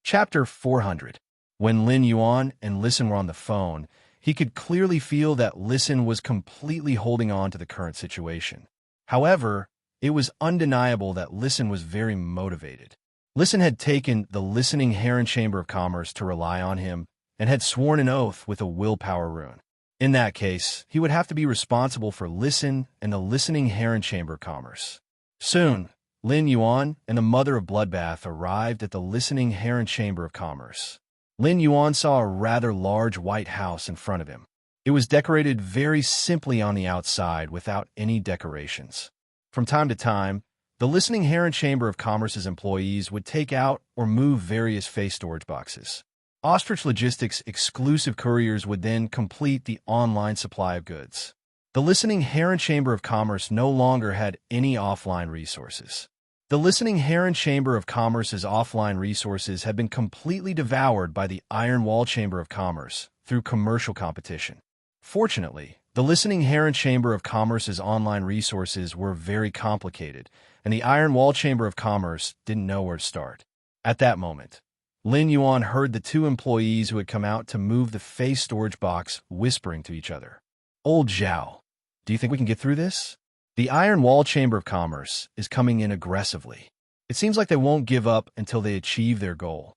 Chapter 400. When Lin Yuan and Listen were on the phone, he could clearly feel that Listen was completely holding on to the current situation. However, it was undeniable that Listen was very motivated. Listen had taken the listening Heron Chamber of Commerce to rely on him and had sworn an oath with a willpower rune. In that case, he would have to be responsible for Listen and the listening Heron Chamber of Commerce. Soon, Lin Yuan and the mother of Bloodbath arrived at the listening Heron Chamber of Commerce. Lin Yuan saw a rather large white house in front of him. It was decorated very simply on the outside without any decorations. From time to time, the listening Heron Chamber of Commerce's employees would take out or move various face storage boxes. Ostrich Logistics' exclusive couriers would then complete the online supply of goods. The listening Heron Chamber of Commerce no longer had any offline resources. The listening Heron Chamber of Commerce's offline resources had been completely devoured by the Iron Wall Chamber of Commerce through commercial competition. Fortunately, the listening Heron Chamber of Commerce's online resources were very complicated, and the Iron Wall Chamber of Commerce didn't know where to start. At that moment, Lin Yuan heard the two employees who had come out to move the face storage box whispering to each other. "Old Zhao, do you think we can get through this? The Iron Wall Chamber of Commerce is coming in aggressively. It seems like they won't give up until they achieve their goal.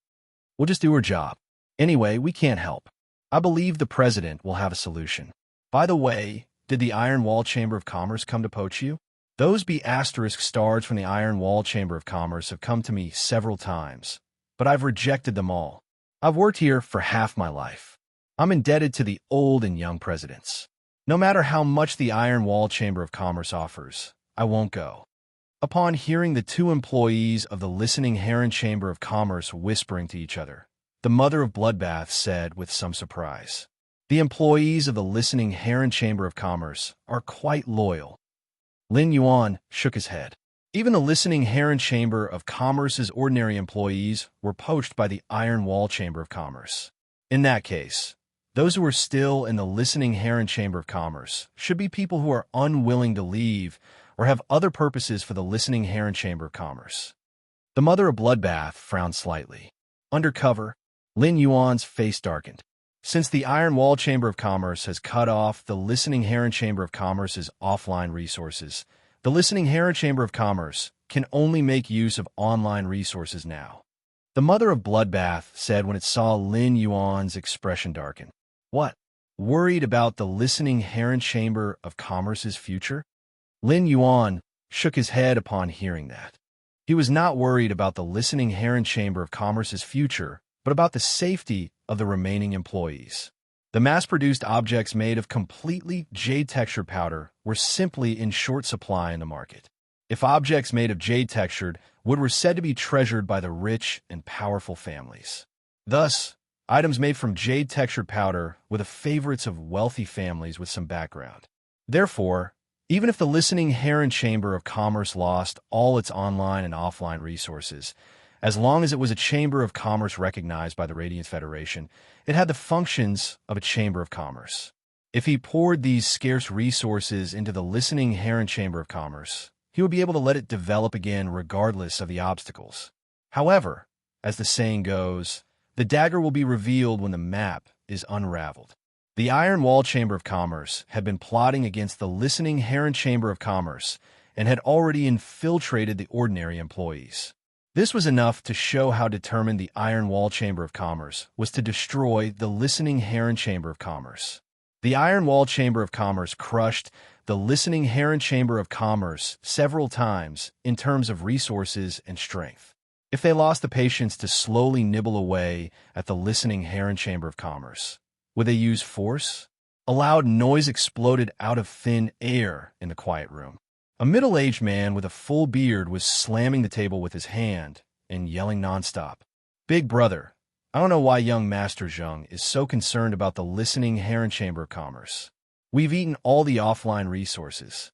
We'll just do our job. Anyway, we can't help. I believe the president will have a solution. By the way, did the Iron Wall Chamber of Commerce come to poach you? Those B** stars from the Iron Wall Chamber of Commerce have come to me several times, but I've rejected them all. I've worked here for half my life. I'm indebted to the old and young presidents. No matter how much the Iron Wall Chamber of Commerce offers, I won't go." Upon hearing the two employees of the listening Heron Chamber of Commerce whispering to each other, the mother of Bloodbath said with some surprise, "The employees of the listening Heron Chamber of Commerce are quite loyal." Lin Yuan shook his head. Even the listening Heron Chamber of Commerce's ordinary employees were poached by the Iron Wall Chamber of Commerce. In that case, those who are still in the listening Heron Chamber of Commerce should be people who are unwilling to leave or have other purposes for the listening Heron Chamber of Commerce. The mother of Bloodbath frowned slightly. Undercover, Lin Yuan's face darkened. Since the Iron Wall Chamber of Commerce has cut off the listening Heron Chamber of Commerce's offline resources, the listening Heron Chamber of Commerce can only make use of online resources now. The mother of Bloodbath said when it saw Lin Yuan's expression darken. What? Worried about the listening Heron Chamber of Commerce's future? Lin Yuan shook his head upon hearing that. He was not worried about the listening Heron Chamber of Commerce's future, but about the safety of the remaining employees. The mass-produced objects made of completely jade-textured powder were simply in short supply in the market. If objects made of jade-textured wood were said to be treasured by the rich and powerful families. Thus, items made from jade-textured powder were the favorites of wealthy families with some background. Therefore, even if the listening Heron Chamber of Commerce lost all its online and offline resources, as long as it was a Chamber of Commerce recognized by the Radiance Federation, it had the functions of a Chamber of Commerce. If he poured these scarce resources into the listening Heron Chamber of Commerce, he would be able to let it develop again regardless of the obstacles. However, as the saying goes, the dagger will be revealed when the map is unraveled. The Iron Wall Chamber of Commerce had been plotting against the listening Heron Chamber of Commerce and had already infiltrated the ordinary employees. This was enough to show how determined the Iron Wall Chamber of Commerce was to destroy the listening Heron Chamber of Commerce. The Iron Wall Chamber of Commerce crushed the listening Heron Chamber of Commerce several times in terms of resources and strength. If they lost the patience to slowly nibble away at the listening Heron Chamber of Commerce, would they use force? A loud noise exploded out of thin air in the quiet room. A middle-aged man with a full beard was slamming the table with his hand and yelling nonstop. "Big brother, I don't know why young Master Zheng is so concerned about the listening Heron Chamber of Commerce. We've eaten all the offline resources.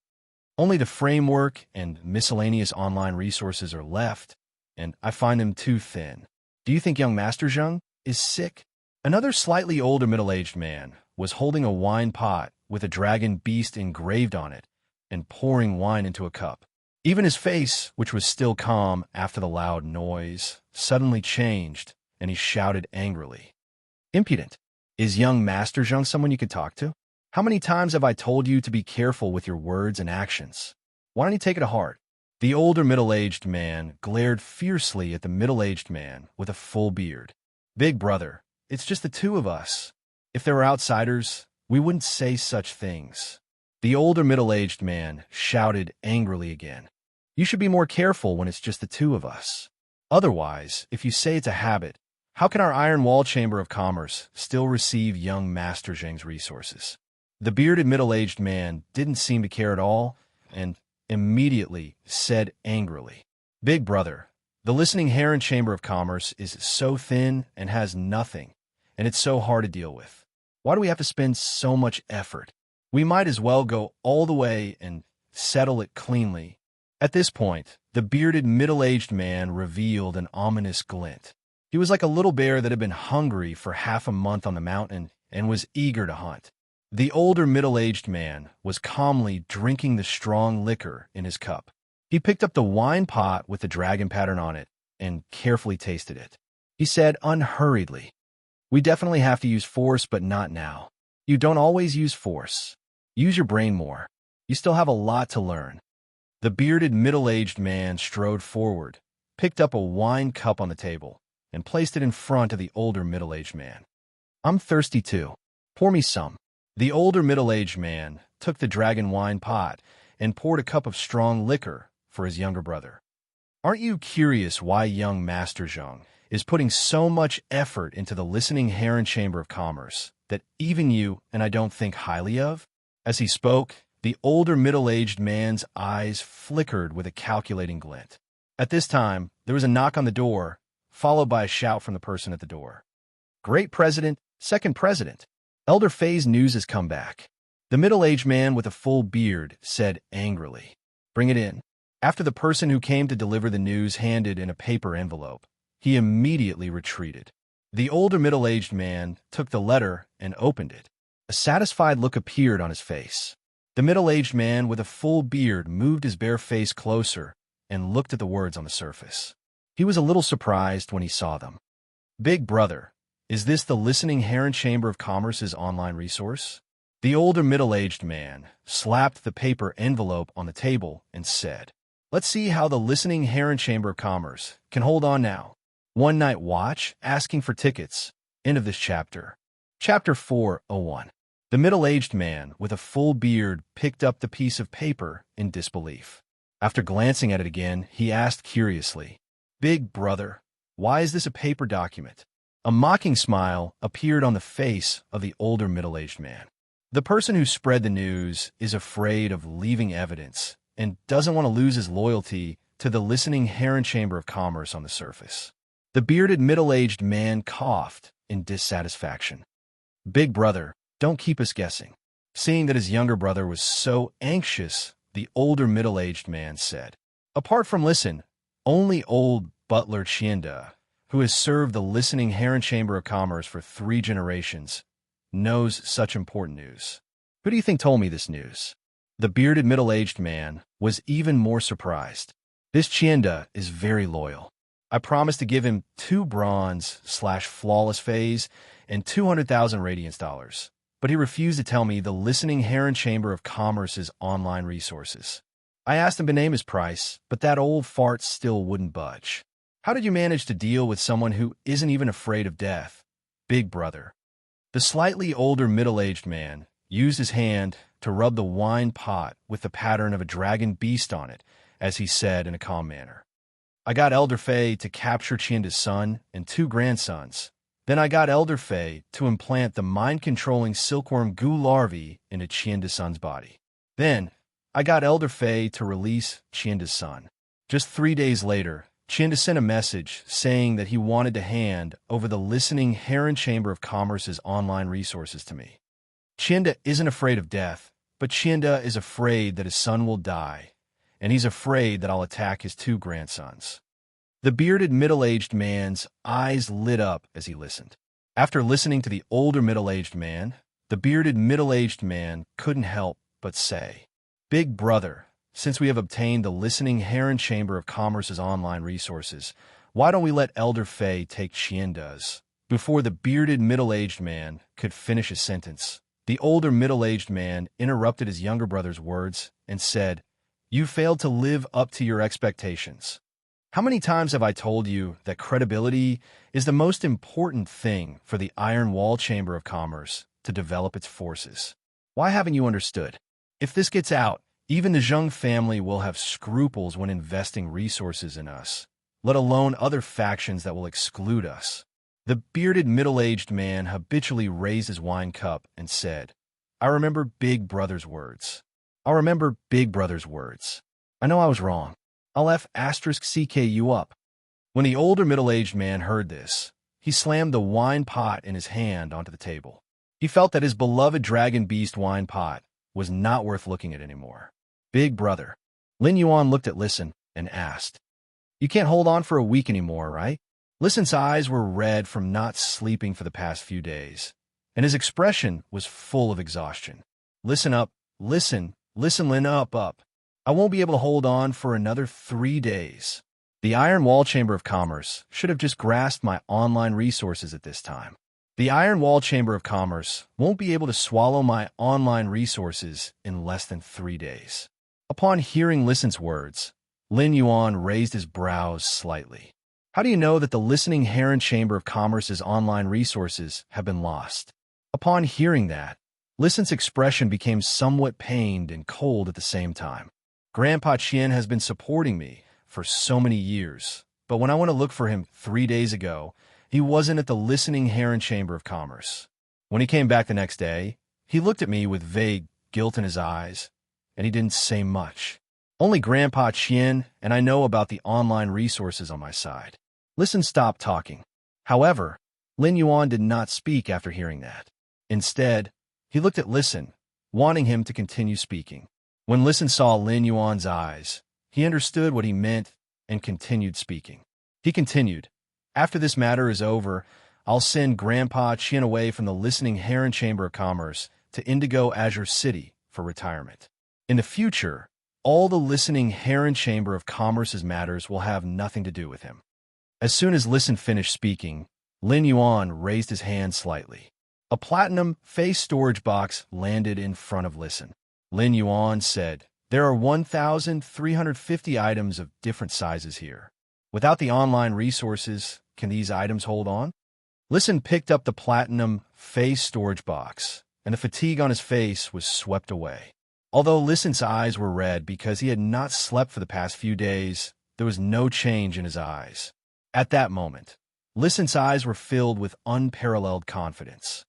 Only the framework and miscellaneous online resources are left, and I find them too thin. Do you think young Master Zheng is sick?" Another slightly older middle-aged man was holding a wine pot with a dragon beast engraved on it and pouring wine into a cup. Even his face, which was still calm after the loud noise, suddenly changed and he shouted angrily. Impudent! Is young Master Zheng someone you could talk to? How many times have I told you to be careful with your words and actions? Why don't you take it to heart? The older middle-aged man glared fiercely at the middle-aged man with a full beard. Big brother, it's just the two of us. If there were outsiders, we wouldn't say such things. The older middle-aged man shouted angrily again. You should be more careful when it's just the two of us. Otherwise, if you say it's a habit, how can our Iron Wall Chamber of Commerce still receive young Master Zheng's resources? The bearded middle-aged man didn't seem to care at all and immediately said angrily, Big brother, the listening Heron Chamber of Commerce is so thin and has nothing, and it's so hard to deal with. Why do we have to spend so much effort? We might as well go all the way and settle it cleanly. At this point, the bearded middle-aged man revealed an ominous glint. He was like a little bear that had been hungry for half a month on the mountain and was eager to hunt. The older middle-aged man was calmly drinking the strong liquor in his cup. He picked up the wine pot with the dragon pattern on it and carefully tasted it. He said unhurriedly, We definitely have to use force, but not now. You don't always use force. Use your brain more. You still have a lot to learn. The bearded middle-aged man strode forward, picked up a wine cup on the table, and placed it in front of the older middle-aged man. I'm thirsty too. Pour me some. The older middle-aged man took the dragon wine pot and poured a cup of strong liquor for his younger brother. Aren't you curious why young Master Zheng is putting so much effort into the listening Heron Chamber of Commerce that even you and I don't think highly of? As he spoke, the older middle-aged man's eyes flickered with a calculating glint. At this time, there was a knock on the door, followed by a shout from the person at the door. Great President, Second President. Elder Fei's news has come back. The middle-aged man with a full beard said angrily, Bring it in. After the person who came to deliver the news handed in a paper envelope, he immediately retreated. The older middle-aged man took the letter and opened it. A satisfied look appeared on his face. The middle-aged man with a full beard moved his bare face closer and looked at the words on the surface. He was a little surprised when he saw them. Big brother, is this the Listening Heron Chamber of Commerce's online resource? The older middle-aged man slapped the paper envelope on the table and said, Let's see how the Listening Heron Chamber of Commerce can hold on now. One night watch, asking for tickets. End of this chapter. Chapter 401. The middle-aged man with a full beard picked up the piece of paper in disbelief. After glancing at it again, he asked curiously, Big brother, why is this a paper document? A mocking smile appeared on the face of the older middle-aged man. The person who spread the news is afraid of leaving evidence and doesn't want to lose his loyalty to the listening Heron Chamber of Commerce on the surface. The bearded middle-aged man coughed in dissatisfaction. Big brother, don't keep us guessing. Seeing that his younger brother was so anxious, the older middle-aged man said, Apart from listen, only old butler Chienda, who has served the listening Heron Chamber of Commerce for 3 generations, knows such important news. Who do you think told me this news? The bearded middle-aged man was even more surprised. This Chienda is very loyal. I promised to give him 2 bronze/flawless phase and 200,000 radiance dollars, but he refused to tell me the listening Heron Chamber of Commerce's online resources. I asked him to name his price, but that old fart still wouldn't budge. How did you manage to deal with someone who isn't even afraid of death? Big brother. The slightly older middle-aged man used his hand to rub the wine pot with the pattern of a dragon beast on it, as he said in a calm manner. I got Elder Fei to capture Chienda's son and 2 grandsons. Then I got Elder Fei to implant the mind-controlling silkworm goo larvae into Chienda's son's body. Then I got Elder Fei to release Chienda's son. Just 3 days later, Chienda sent a message saying that he wanted to hand over the listening Heron Chamber of Commerce's online resources to me. Chienda isn't afraid of death, but Chienda is afraid that his son will die, and he's afraid that I'll attack his 2 grandsons. The bearded middle-aged man's eyes lit up as he listened. After listening to the older middle-aged man, the bearded middle-aged man couldn't help but say, Big brother, since we have obtained the listening Heron Chamber of Commerce's online resources, Why don't we let Elder Fei take Qianda's? Before the bearded middle-aged man could finish his sentence, the older middle-aged man interrupted his younger brother's words and said, "You failed to live up to your expectations. How many times have I told you that credibility is the most important thing for the Iron Wall Chamber of Commerce to develop its forces? Why haven't you understood? If this gets out, even the Zheng family will have scruples when investing resources in us, let alone other factions that will exclude us." The bearded middle-aged man habitually raised his wine cup and said, "I remember Big Brother's words. I remember Big Brother's words. I know I was wrong. I'll F***CK you up." When the older middle-aged man heard this, he slammed the wine pot in his hand onto the table. He felt that his beloved Dragon Beast wine pot was not worth looking at anymore. "Big Brother." Lin Yuan looked at Listen and asked, "You can't hold on for a week anymore, right?" Listen's eyes were red from not sleeping for the past few days, and his expression was full of exhaustion. "Listen up, listen, Lin up. I won't be able to hold on for another 3 days. The Iron Wall Chamber of Commerce should have just grasped my online resources at this time. The Iron Wall Chamber of Commerce won't be able to swallow my online resources in less than 3 days." Upon hearing Listen's words, Lin Yuan raised his brows slightly. "How do you know that the Listening Heron Chamber of Commerce's online resources have been lost?" Upon hearing that, Listen's expression became somewhat pained and cold at the same time. "Grandpa Qian has been supporting me for so many years, but when I went to look for him 3 days ago, he wasn't at the Listening Heron Chamber of Commerce. When he came back the next day, he looked at me with vague guilt in his eyes, and he didn't say much. Only Grandpa Qian and I know about the online resources on my side." Listen stopped talking. However, Lin Yuan did not speak after hearing that. Instead, he looked at Listen, wanting him to continue speaking. When Listen saw Lin Yuan's eyes, he understood what he meant and continued speaking. He continued, "After this matter is over, I'll send Grandpa Qian away from the Listening Heron Chamber of Commerce to Indigo Azure City for retirement. In the future, all the Listening Heron Chamber of Commerce's matters will have nothing to do with him." As soon as Listen finished speaking, Lin Yuan raised his hand slightly. A platinum face storage box landed in front of Listen. Lin Yuan said, "There are 1,350 items of different sizes here. Without the online resources, can these items hold on?" Listen picked up the platinum face storage box, and the fatigue on his face was swept away. Although Listen's eyes were red because he had not slept for the past few days, there was no change in his eyes. At that moment, Listen's eyes were filled with unparalleled confidence.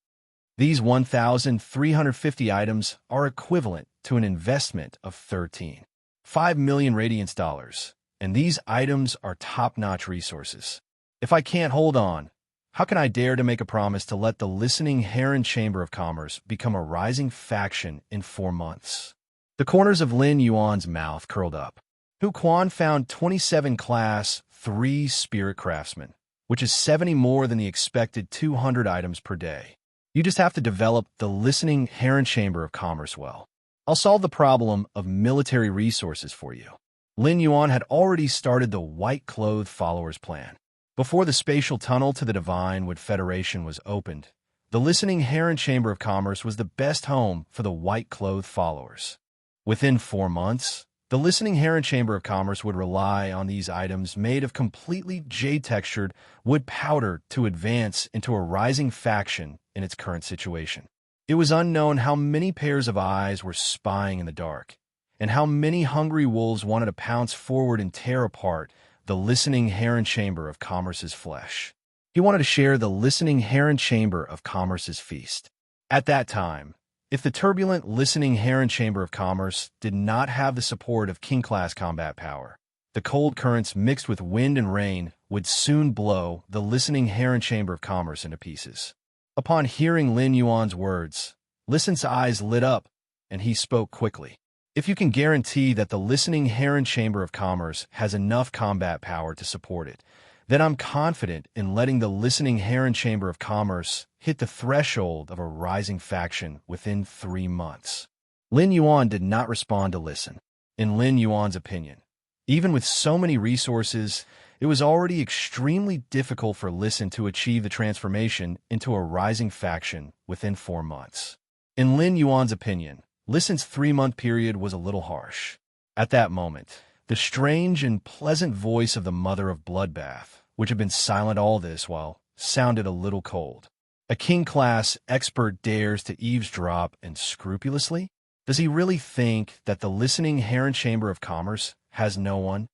These 1,350 items are equivalent to an investment of 13.5 million Radiance dollars, and these items are top-notch resources. If I can't hold on, how can I dare to make a promise to let the Listening Heron Chamber of Commerce become a rising faction in 4 months? The corners of Lin Yuan's mouth curled up. Hu Quan found 27 Class 3 Spirit Craftsmen, which is 70 more than the expected 200 items per day. You just have to develop the Listening Heron Chamber of Commerce well. I'll solve the problem of military resources for you. Lin Yuan had already started the white-clothed followers plan. Before the spatial tunnel to the Divine Wood Federation was opened, the Listening Heron Chamber of Commerce was the best home for the white-clothed followers. Within 4 months, the Listening Heron Chamber of Commerce would rely on these items made of completely jade-textured wood powder to advance into a rising faction in its current situation. It was unknown how many pairs of eyes were spying in the dark, and how many hungry wolves wanted to pounce forward and tear apart the Listening Heron Chamber of Commerce's flesh. He wanted to share the Listening Heron Chamber of Commerce's feast. At that time, if the turbulent Listening Heron Chamber of Commerce did not have the support of King-class combat power, the cold currents mixed with wind and rain would soon blow the Listening Heron Chamber of Commerce into pieces. Upon hearing Lin Yuan's words, Listen's eyes lit up, and he spoke quickly. "If you can guarantee that the Listening Heron Chamber of Commerce has enough combat power to support it, then I'm confident in letting the Listening Heron Chamber of Commerce hit the threshold of a rising faction within 3 months." Lin Yuan did not respond to Listen. In Lin Yuan's opinion, even with so many resources, it was already extremely difficult for Listen to achieve the transformation into a rising faction within 4 months. In Lin Yuan's opinion, Listen's 3-month period was a little harsh. At that moment, the strange and pleasant voice of the Mother of Bloodbath, which had been silent all this while, sounded a little cold. A king-class expert dares to eavesdrop and scrupulously? Does he really think that the listening Heron Chamber of Commerce has no one?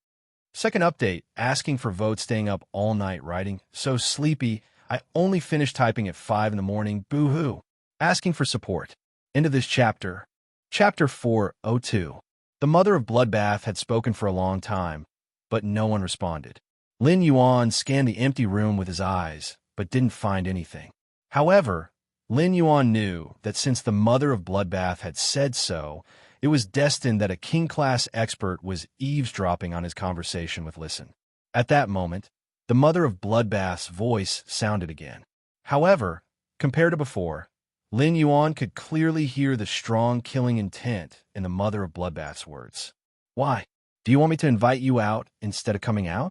Second update, asking for votes, staying up all night writing. So sleepy, I only finished typing at 5 in the morning, boo-hoo. Asking for support. Into this chapter. Chapter 402. The Mother of Bloodbath had spoken for a long time, but no one responded. Lin Yuan scanned the empty room with his eyes, but didn't find anything. However, Lin Yuan knew that since the Mother of Bloodbath had said so, it was destined that a king-class expert was eavesdropping on his conversation with Listen. At that moment, the Mother of Bloodbath's voice sounded again. However, compared to before, Lin Yuan could clearly hear the strong killing intent in the Mother of Bloodbath's words. Why? Do you want me to invite you out instead of coming out?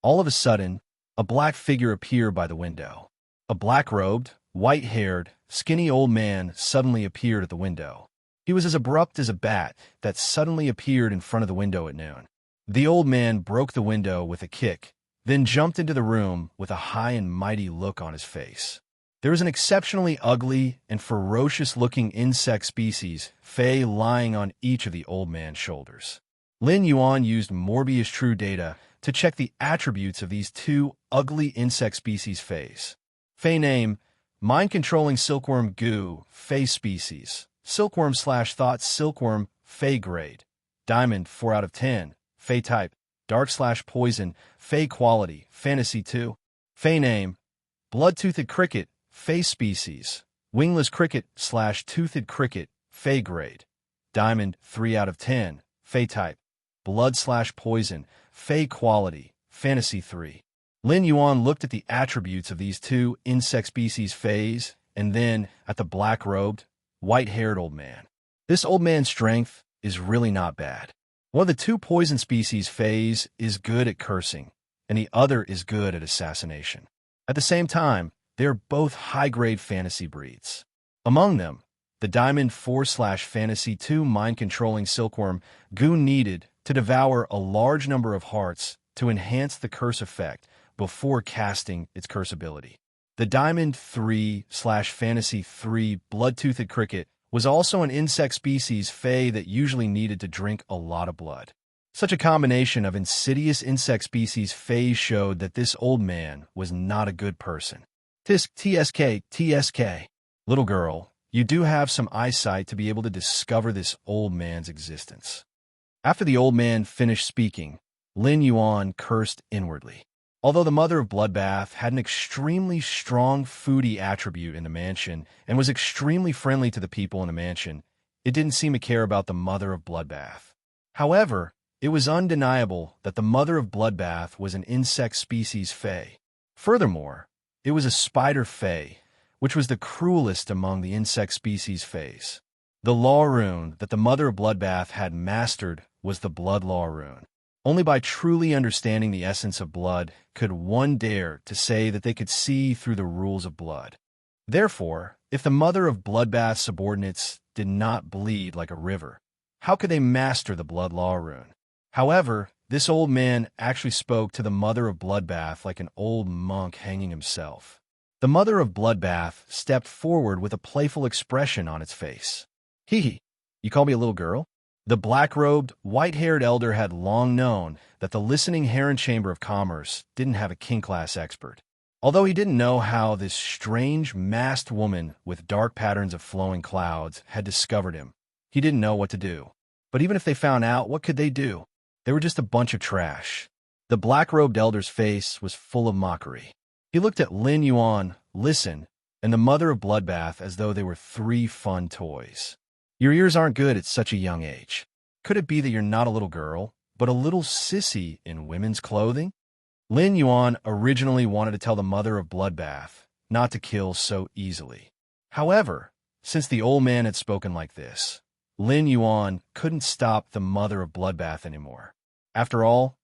All of a sudden, a black figure appeared by the window. A black-robed, white-haired, skinny old man suddenly appeared at the window. He was as abrupt as a bat that suddenly appeared in front of the window at noon. The old man broke the window with a kick, then jumped into the room with a high and mighty look on his face. There was an exceptionally ugly and ferocious-looking insect species, Fey, lying on each of the old man's shoulders. Lin Yuan used Morbius True Data to check the attributes of these 2 ugly insect species Feys. Fey name, Mind-Controlling Silkworm Goo, Fey species. Silkworm/Thought Silkworm, Fey grade. Diamond, 4 out of 10. Fey type, Dark/Poison, Fey quality, Fantasy 2. Fey name, Blood-Toothed Cricket, Fey species. Wingless Cricket/Toothed Cricket, Fey grade. Diamond, 3 out of 10. Fey type, Blood/Poison, Fey quality, Fantasy 3. Lin Yuan looked at the attributes of these 2 insect species Feys, and then at the black-robed, white-haired old man. This old man's strength is really not bad. One of the 2 poison species Feys is good at cursing, and the other is good at assassination. At the same time, they are both high-grade fantasy breeds. Among them, the Diamond 4/Fantasy 2 mind-controlling silkworm Goo needed to devour a large number of hearts to enhance the curse effect before casting its curse ability. The Diamond 3/Fantasy 3 blood-toothed cricket was also an insect species Fey that usually needed to drink a lot of blood. Such a combination of insidious insect species Fey showed that this old man was not a good person. TSK. Little girl, you do have some eyesight to be able to discover this old man's existence. After the old man finished speaking, Lin Yuan cursed inwardly. Although the Mother of Bloodbath had an extremely strong foodie attribute in the mansion and was extremely friendly to the people in the mansion, it didn't seem to care about the Mother of Bloodbath. However, it was undeniable that the Mother of Bloodbath was an insect species Fey. Furthermore, it was a spider Fey, which was the cruelest among the insect species Feys. The law rune that the Mother of Bloodbath had mastered was the Blood Law rune. Only by truly understanding the essence of blood could one dare to say that they could see through the rules of blood. Therefore, if the Mother of Bloodbath's subordinates did not bleed like a river, how could they master the Blood Law rune? However, this old man actually spoke to the Mother of Bloodbath like an old monk hanging himself. The Mother of Bloodbath stepped forward with a playful expression on its face. Hee, you call me a little girl? The black-robed, white-haired elder had long known that the listening Heron Chamber of Commerce didn't have a king-class expert. Although he didn't know how this strange, masked woman with dark patterns of flowing clouds had discovered him, he didn't know what to do. But even if they found out, what could they do? They were just a bunch of trash. The black-robed elder's face was full of mockery. He looked at Lin Yuan, Listen, and the Mother of Bloodbath as though they were 3 fun toys. Your ears aren't good at such a young age. Could it be that you're not a little girl, but a little sissy in women's clothing? Lin Yuan originally wanted to tell the Mother of Bloodbath not to kill so easily. However, since the old man had spoken like this, Lin Yuan couldn't stop the Mother of Bloodbath anymore. After all,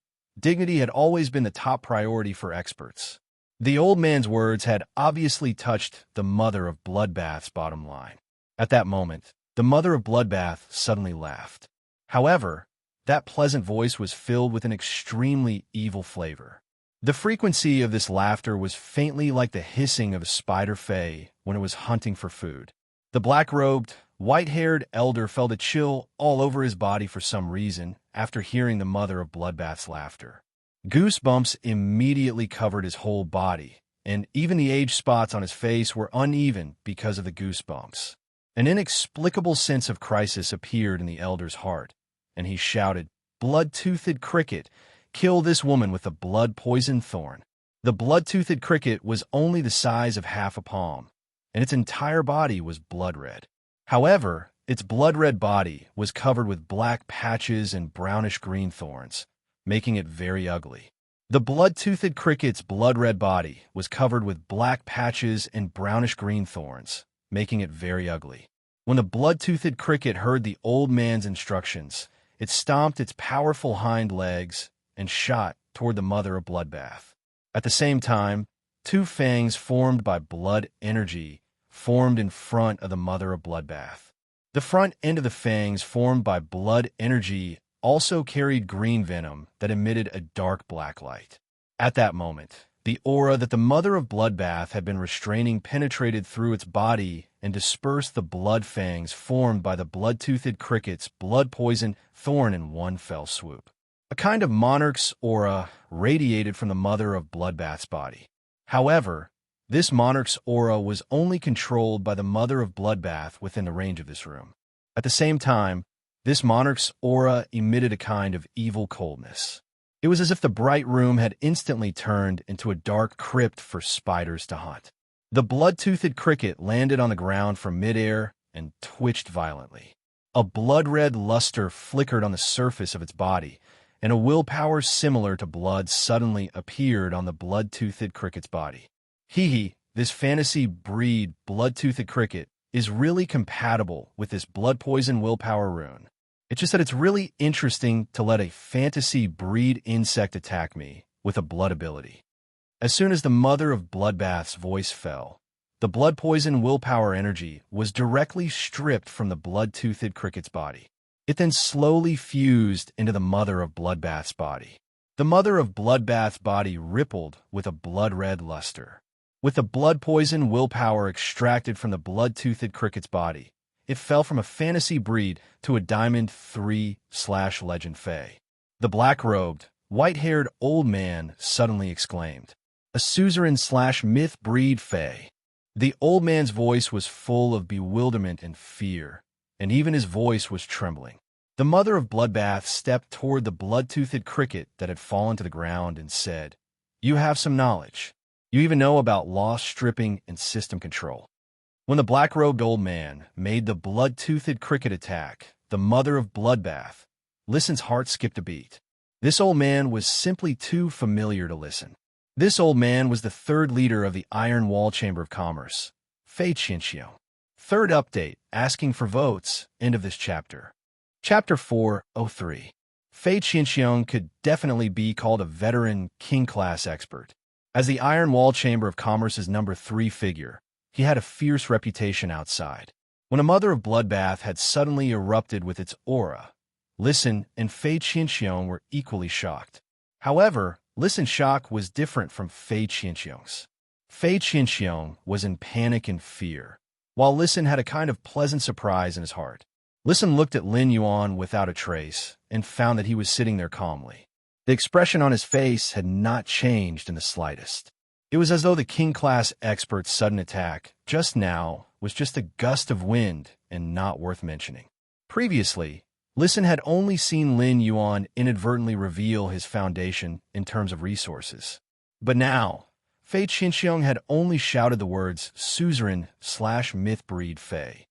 Dignity had always been the top priority for experts. The old man's words had obviously touched the mother of Bloodbath's bottom line. At that moment, the mother of Bloodbath suddenly laughed. However, that pleasant voice was filled with an extremely evil flavor. The frequency of this laughter was faintly like the hissing of a spider fae when it was hunting for food. The black-robed, white-haired elder felt a chill all over his body for some reason after hearing the mother of Bloodbath's laughter. Goosebumps immediately covered his whole body, and even the age spots on his face were uneven because of the goosebumps. An inexplicable sense of crisis appeared in the elder's heart, and he shouted, "Blood-toothed cricket, kill this woman with a blood-poisoned thorn." The blood-toothed cricket was only the size of half a palm, and its entire body was blood-red. However, its blood-red body was covered with black patches and brownish-green thorns, making it very ugly. The blood-toothed cricket's blood-red body was covered with black patches and brownish-green thorns, making it very ugly. When the blood-toothed cricket heard the old man's instructions, it stomped its powerful hind legs and shot toward the mother of Bloodbath. At the same time, two fangs formed by blood energy formed in front of the mother of Bloodbath. The front end of the fangs formed by blood energy also carried green venom that emitted a dark black light. At that moment, the aura that the mother of Bloodbath had been restraining penetrated through its body and dispersed the blood fangs formed by the blood-toothed cricket's blood-poisoned thorn in one fell swoop. A kind of monarch's aura radiated from the mother of Bloodbath's body. However, this monarch's aura was only controlled by the mother of Bloodbath within the range of this room. At the same time, this monarch's aura emitted a kind of evil coldness. It was as if the bright room had instantly turned into a dark crypt for spiders to hunt. The blood-toothed cricket landed on the ground from midair and twitched violently. A blood-red luster flickered on the surface of its body, and a willpower similar to blood suddenly appeared on the blood-toothed cricket's body. This fantasy breed blood-toothed cricket is really compatible with this blood-poison willpower rune. It's just that it's really interesting to let a fantasy breed insect attack me with a blood ability. As soon as the mother of Bloodbath's voice fell, the blood-poison willpower energy was directly stripped from the blood-toothed cricket's body. It then slowly fused into the mother of Bloodbath's body. The mother of Bloodbath's body rippled with a blood-red luster. With the blood-poison willpower extracted from the blood-toothed cricket's body, it fell from a fantasy breed to a Diamond 3/Legend Fae. The black-robed, white-haired old man suddenly exclaimed, "A suzerain/myth breed Fae." The old man's voice was full of bewilderment and fear, and even his voice was trembling. The mother of Bloodbath stepped toward the blood-toothed cricket that had fallen to the ground and said, "You have some knowledge. You even know about law stripping and system control." When the black-robed old man made the blood-toothed cricket attack, the mother of Bloodbath, Listen's heart skipped a beat. This old man was simply too familiar to listen. This old man was the third leader of the Iron Wall Chamber of Commerce, Fei Qianxiong. Third update, asking for votes, end of this chapter. Chapter 403. Fei Qianxiong could definitely be called a veteran king-class expert. As the Iron Wall Chamber of Commerce's number 3 figure, he had a fierce reputation outside. When a mother of Bloodbath had suddenly erupted with its aura, Listen and Fei Qianxiong were equally shocked. However, Listen's shock was different from Fei Qianxiong's. Fei Qianxiong was in panic and fear, while Listen had a kind of pleasant surprise in his heart. Listen looked at Lin Yuan without a trace and found that he was sitting there calmly. The expression on his face had not changed in the slightest. It was as though the king-class expert's sudden attack, just now, was just a gust of wind and not worth mentioning. Previously, Listen had only seen Lin Yuan inadvertently reveal his foundation in terms of resources. But now, Fei Qianxiong had only shouted the words suzerain/myth breed Fei.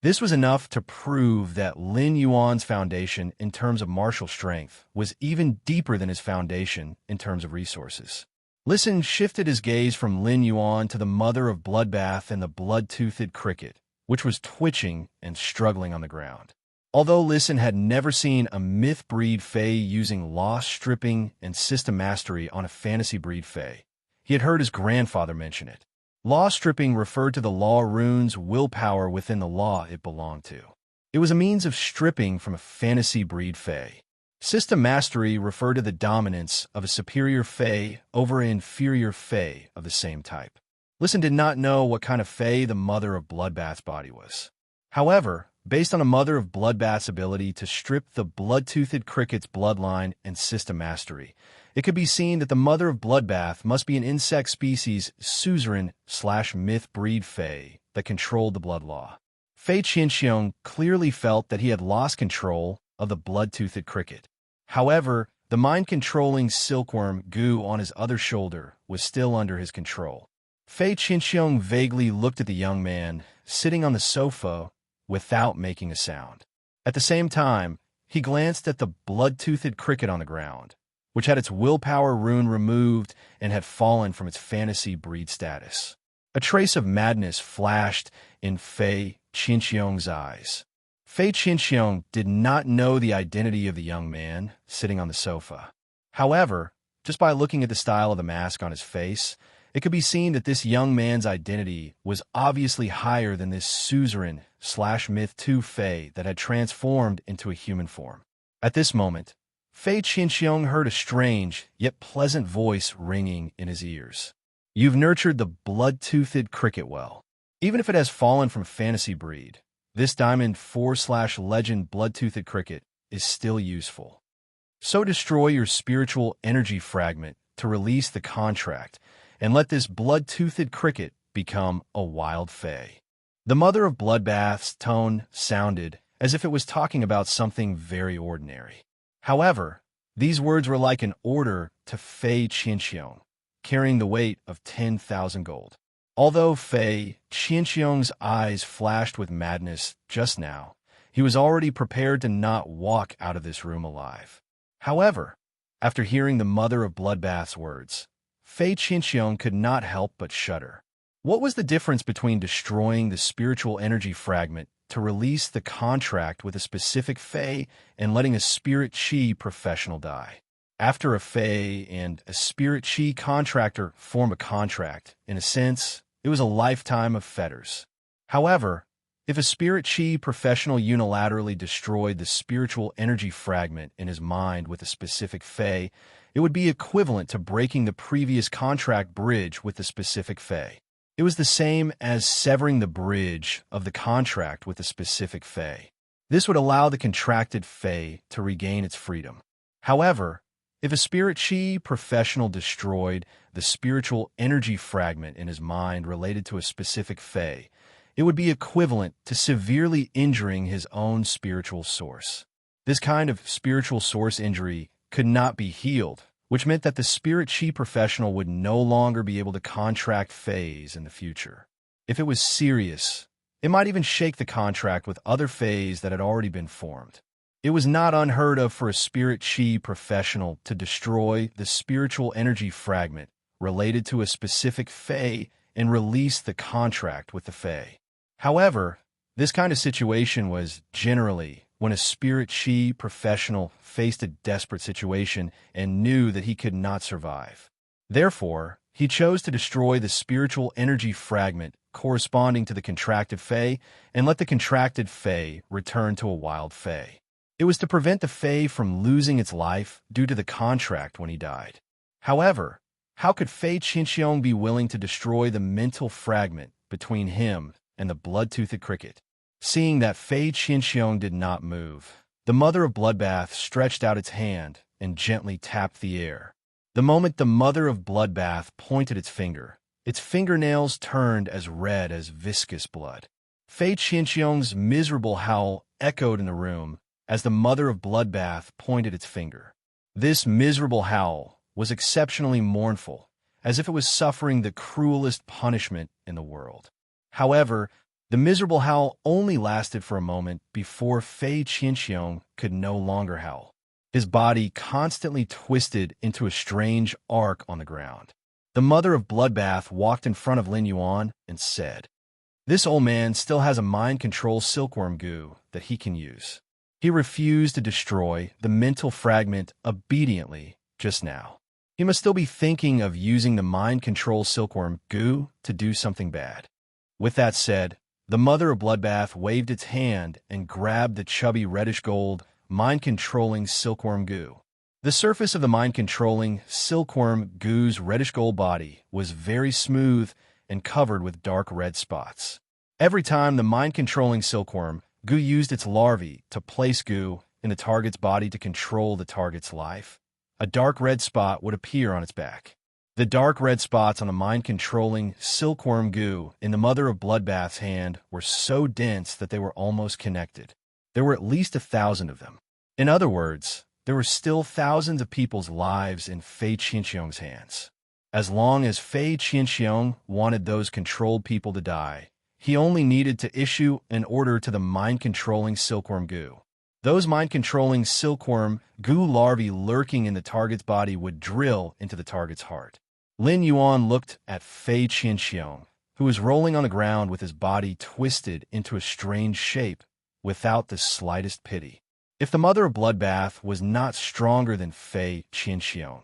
This was enough to prove that Lin Yuan's foundation in terms of martial strength was even deeper than his foundation in terms of resources. Listen shifted his gaze from Lin Yuan to the mother of Bloodbath and the blood-toothed cricket, which was twitching and struggling on the ground. Although Listen had never seen a myth breed fae using law stripping and system mastery on a fantasy breed fae, he had heard his grandfather mention it. Law stripping referred to the law rune's willpower within the law it belonged to. It was a means of stripping from a fantasy breed fae. System mastery referred to the dominance of a superior fae over an inferior fae of the same type. Listen did not know what kind of fae the Mother of Bloodbath's body was. However, based on a Mother of Bloodbath's ability to strip the blood-toothed cricket's bloodline and system mastery, it could be seen that the Mother of Bloodbath must be an insect species suzerain/myth breed fae that controlled the blood law. Fei Qinxiong clearly felt that he had lost control of the blood-toothed cricket. However, the mind-controlling silkworm goo on his other shoulder was still under his control. Fei Qinxiong vaguely looked at the young man sitting on the sofa without making a sound. At the same time, he glanced at the blood-toothed cricket on the ground, which had its willpower rune removed and had fallen from its fantasy breed status. A trace of madness flashed in Fei Qinxiong's eyes. Fei Qinxiong did not know the identity of the young man sitting on the sofa. However, just by looking at the style of the mask on his face, it could be seen that this young man's identity was obviously higher than this suzerain/myth 2 fae that had transformed into a human form. At this moment, Fei Qinxiong heard a strange yet pleasant voice ringing in his ears. You've nurtured the blood-toothed cricket well. Even if it has fallen from fantasy breed, this Diamond 4/legend blood-toothed cricket is still useful. So destroy your spiritual energy fragment to release the contract, and let this blood-toothed cricket become a wild fae. The Mother of Bloodbath's tone sounded as if it was talking about something very ordinary. However, these words were like an order to Fei Qinxiong, carrying the weight of 10,000 gold. Although Fei Qinxiong's eyes flashed with madness just now, he was already prepared to not walk out of this room alive. However, after hearing the Mother of Bloodbath's words, Fei Qinxiong could not help but shudder. What was the difference between destroying the spiritual energy fragment to release the contract with a specific fae and letting a spirit chi professional die? After a fae and a spirit chi contractor form a contract, in a sense, it was a lifetime of fetters. However, if a spirit chi professional unilaterally destroyed the spiritual energy fragment in his mind with a specific fae, it would be equivalent to breaking the previous contract bridge with the specific fae. It was the same as severing the bridge of the contract with a specific fae. This would allow the contracted fae to regain its freedom. However, if a spirit chi professional destroyed the spiritual energy fragment in his mind related to a specific fae, it would be equivalent to severely injuring his own spiritual source. This kind of spiritual source injury could not be healed, which meant that the spirit chi professional would no longer be able to contract faes in the future. If it was serious, it might even shake the contract with other faes that had already been formed. It was not unheard of for a spirit chi professional to destroy the spiritual energy fragment related to a specific fae and release the contract with the fae. However, this kind of situation was generally when a spirit chi professional faced a desperate situation and knew that he could not survive. Therefore, he chose to destroy the spiritual energy fragment corresponding to the contracted fae and let the contracted fae return to a wild fae. It was to prevent the fae from losing its life due to the contract when he died. However, how could Fei Qinxiong be willing to destroy the mental fragment between him and the blood-toothed cricket? Seeing that Fei Qinxiong did not move, the Mother of Bloodbath stretched out its hand and gently tapped the air. The moment the Mother of Bloodbath pointed its fingernails turned as red as viscous blood. Fei Qinxiong's miserable howl echoed in the room as the Mother of Bloodbath pointed its finger. This miserable howl was exceptionally mournful, as if it was suffering the cruelest punishment in the world. However, the miserable howl only lasted for a moment before Fei Qinxiong could no longer howl. His body constantly twisted into a strange arc on the ground. The Mother of Bloodbath walked in front of Lin Yuan and said, "This old man still has a mind control silkworm goo that he can use. He refused to destroy the mental fragment obediently just now. He must still be thinking of using the mind control silkworm goo to do something bad. With that said, the mother of Bloodbath waved its hand and grabbed the chubby reddish-gold, mind-controlling silkworm goo. The surface of the mind-controlling silkworm goo's reddish-gold body was very smooth and covered with dark red spots. Every time the mind-controlling silkworm goo used its larvae to place goo in the target's body to control the target's life, a dark red spot would appear on its back. The dark red spots on the mind-controlling silkworm goo in the mother of Bloodbath's hand were so dense that they were almost connected. There were at least 1,000 of them. In other words, there were still thousands of people's lives in Fei Qianxiong's hands. As long as Fei Qianxiong wanted those controlled people to die, he only needed to issue an order to the mind-controlling silkworm goo. Those mind-controlling silkworm goo larvae lurking in the target's body would drill into the target's heart. Lin Yuan looked at Fei Qianxiong, who was rolling on the ground with his body twisted into a strange shape, without the slightest pity. If the mother of Bloodbath was not stronger than Fei Qianxiong,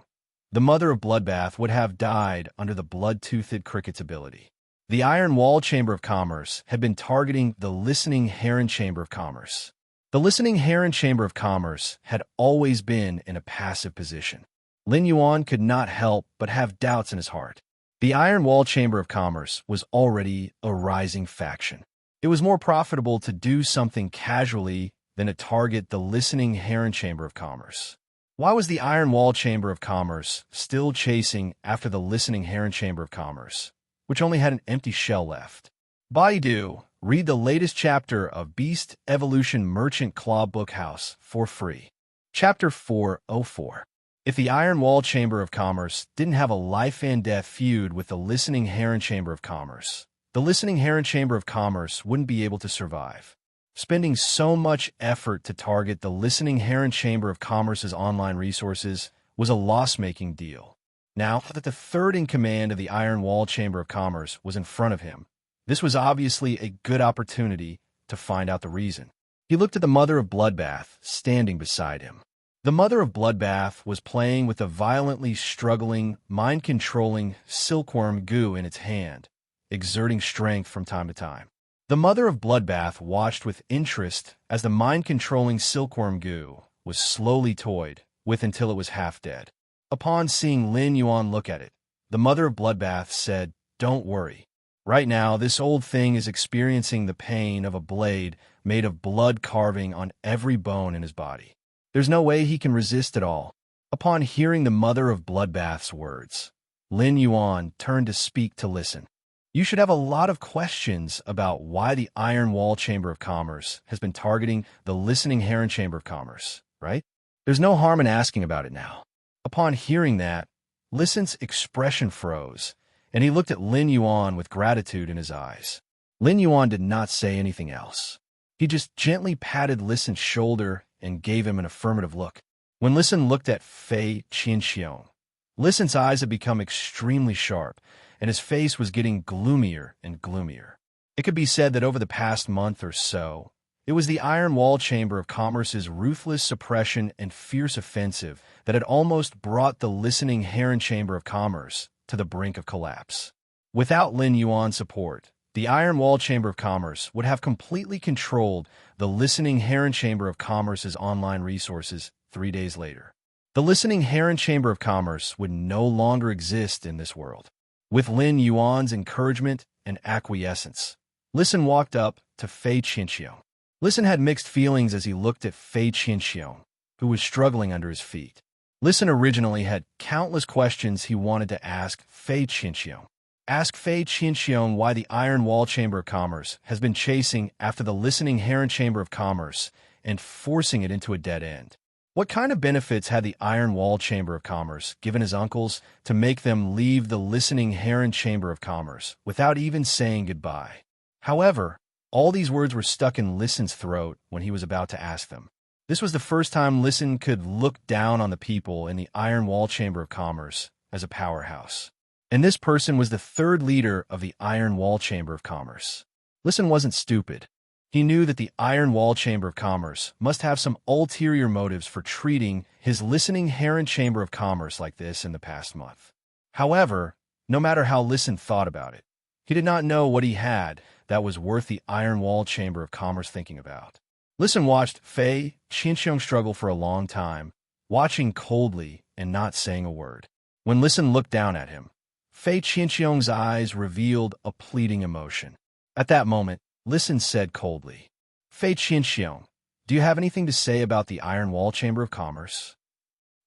the mother of Bloodbath would have died under the blood-toothed cricket's ability. The Iron Wall Chamber of Commerce had been targeting the Listening Heron Chamber of Commerce. The Listening Heron Chamber of Commerce had always been in a passive position. Lin Yuan could not help but have doubts in his heart. The Iron Wall Chamber of Commerce was already a rising faction. It was more profitable to do something casually than to target the Listening Heron Chamber of Commerce. Why was the Iron Wall Chamber of Commerce still chasing after the Listening Heron Chamber of Commerce, which only had an empty shell left? Baidu, read the latest chapter of Beast Evolution Merchant Claw Bookhouse for free. Chapter 404. If the Iron Wall Chamber of Commerce didn't have a life-and-death feud with the Listening Heron Chamber of Commerce, the Listening Heron Chamber of Commerce wouldn't be able to survive. Spending so much effort to target the Listening Heron Chamber of Commerce's online resources was a loss-making deal. Now that the third-in-command of the Iron Wall Chamber of Commerce was in front of him, this was obviously a good opportunity to find out the reason. He looked at the mother of Bloodbath standing beside him. The mother of Bloodbath was playing with a violently struggling, mind-controlling silkworm goo in its hand, exerting strength from time to time. The mother of Bloodbath watched with interest as the mind-controlling silkworm goo was slowly toyed with until it was half dead. Upon seeing Lin Yuan look at it, the mother of Bloodbath said, "Don't worry. Right now, this old thing is experiencing the pain of a blade made of blood carving on every bone in his body. There's no way he can resist it all." Upon hearing the mother of Bloodbath's words, Lin Yuan turned to speak to listen. "You should have a lot of questions about why the Iron Wall Chamber of Commerce has been targeting the Listening Heron Chamber of Commerce, right? There's no harm in asking about it now." Upon hearing that, Listen's expression froze, and he looked at Lin Yuan with gratitude in his eyes. Lin Yuan did not say anything else. He just gently patted Listen's shoulder and gave him an affirmative look. When Listen looked at Fei Qianxiong, Listen's eyes had become extremely sharp, and his face was getting gloomier and gloomier. It could be said that over the past month or so, it was the Iron Wall Chamber of Commerce's ruthless suppression and fierce offensive that had almost brought the Listening Heron Chamber of Commerce to the brink of collapse. Without Lin Yuan's support, the Iron Wall Chamber of Commerce would have completely controlled the Listening Heron Chamber of Commerce's online resources 3 days later. The Listening Heron Chamber of Commerce would no longer exist in this world. With Lin Yuan's encouragement and acquiescence, Listen walked up to Fei Qianxiong. Listen had mixed feelings as he looked at Fei Qianxiong, who was struggling under his feet. Listen originally had countless questions he wanted to ask Fei Qianxiong. Ask Fei Qianxiong why the Iron Wall Chamber of Commerce has been chasing after the Listening Heron Chamber of Commerce and forcing it into a dead end. What kind of benefits had the Iron Wall Chamber of Commerce given his uncles to make them leave the Listening Heron Chamber of Commerce without even saying goodbye? However, all these words were stuck in Listen's throat when he was about to ask them. This was the first time Listen could look down on the people in the Iron Wall Chamber of Commerce as a powerhouse. And this person was the third leader of the Iron Wall Chamber of Commerce. Listen wasn't stupid. He knew that the Iron Wall Chamber of Commerce must have some ulterior motives for treating his listening Heron Chamber of Commerce like this in the past month. However, no matter how Listen thought about it, he did not know what he had that was worth the Iron Wall Chamber of Commerce thinking about. Listen watched Fei Qianxiong struggle for a long time, watching coldly and not saying a word. When Listen looked down at him, Fei Qianxiong's eyes revealed a pleading emotion. At that moment, Listen said coldly, "Fei Qianxiong, do you have anything to say about the Iron Wall Chamber of Commerce?"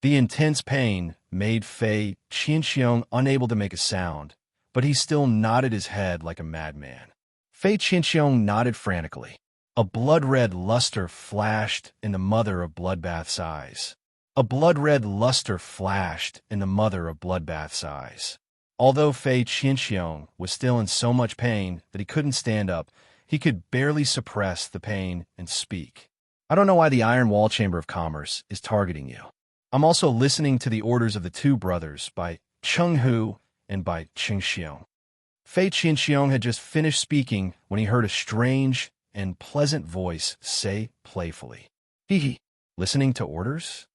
The intense pain made Fei Qianxiong unable to make a sound, but he still nodded his head like a madman. Fei Qianxiong nodded frantically. A blood-red luster flashed in the mother of Bloodbath's eyes. A blood-red luster flashed in the mother of Bloodbath's eyes. Although Fei Qianxiong was still in so much pain that he couldn't stand up, he could barely suppress the pain and speak. "I don't know why the Iron Wall Chamber of Commerce is targeting you. I'm also listening to the orders of the two brothers by Cheng Hu and by Qing Xiong." Fei Qianxiong had just finished speaking when he heard a strange and pleasant voice say playfully, "Hee hee, listening to orders?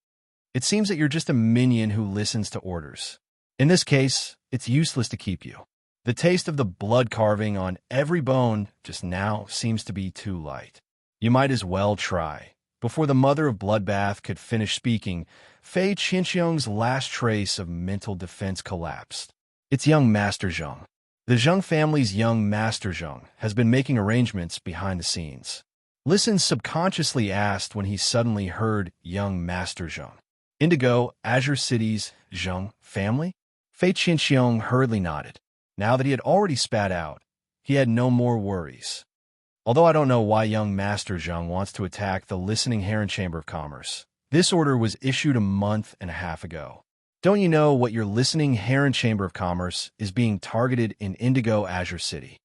It seems that you're just a minion who listens to orders. In this case, it's useless to keep you. The taste of the blood carving on every bone just now seems to be too light. You might as well try." Before the mother of Bloodbath could finish speaking, Fei Qianxiong's last trace of mental defense collapsed. "It's young Master Zheng. The Zheng family's young Master Zheng has been making arrangements behind the scenes." Listen subconsciously asked when he suddenly heard young Master Zheng. "Indigo, Azure City's Zheng family?" Fei Qianxiong hurriedly nodded. Now that he had already spat out, he had no more worries. "Although I don't know why young Master Zheng wants to attack the Listening Heron Chamber of Commerce. This order was issued a month and a half ago. Don't you know what your Listening Heron Chamber of Commerce is being targeted in Indigo Azure City?"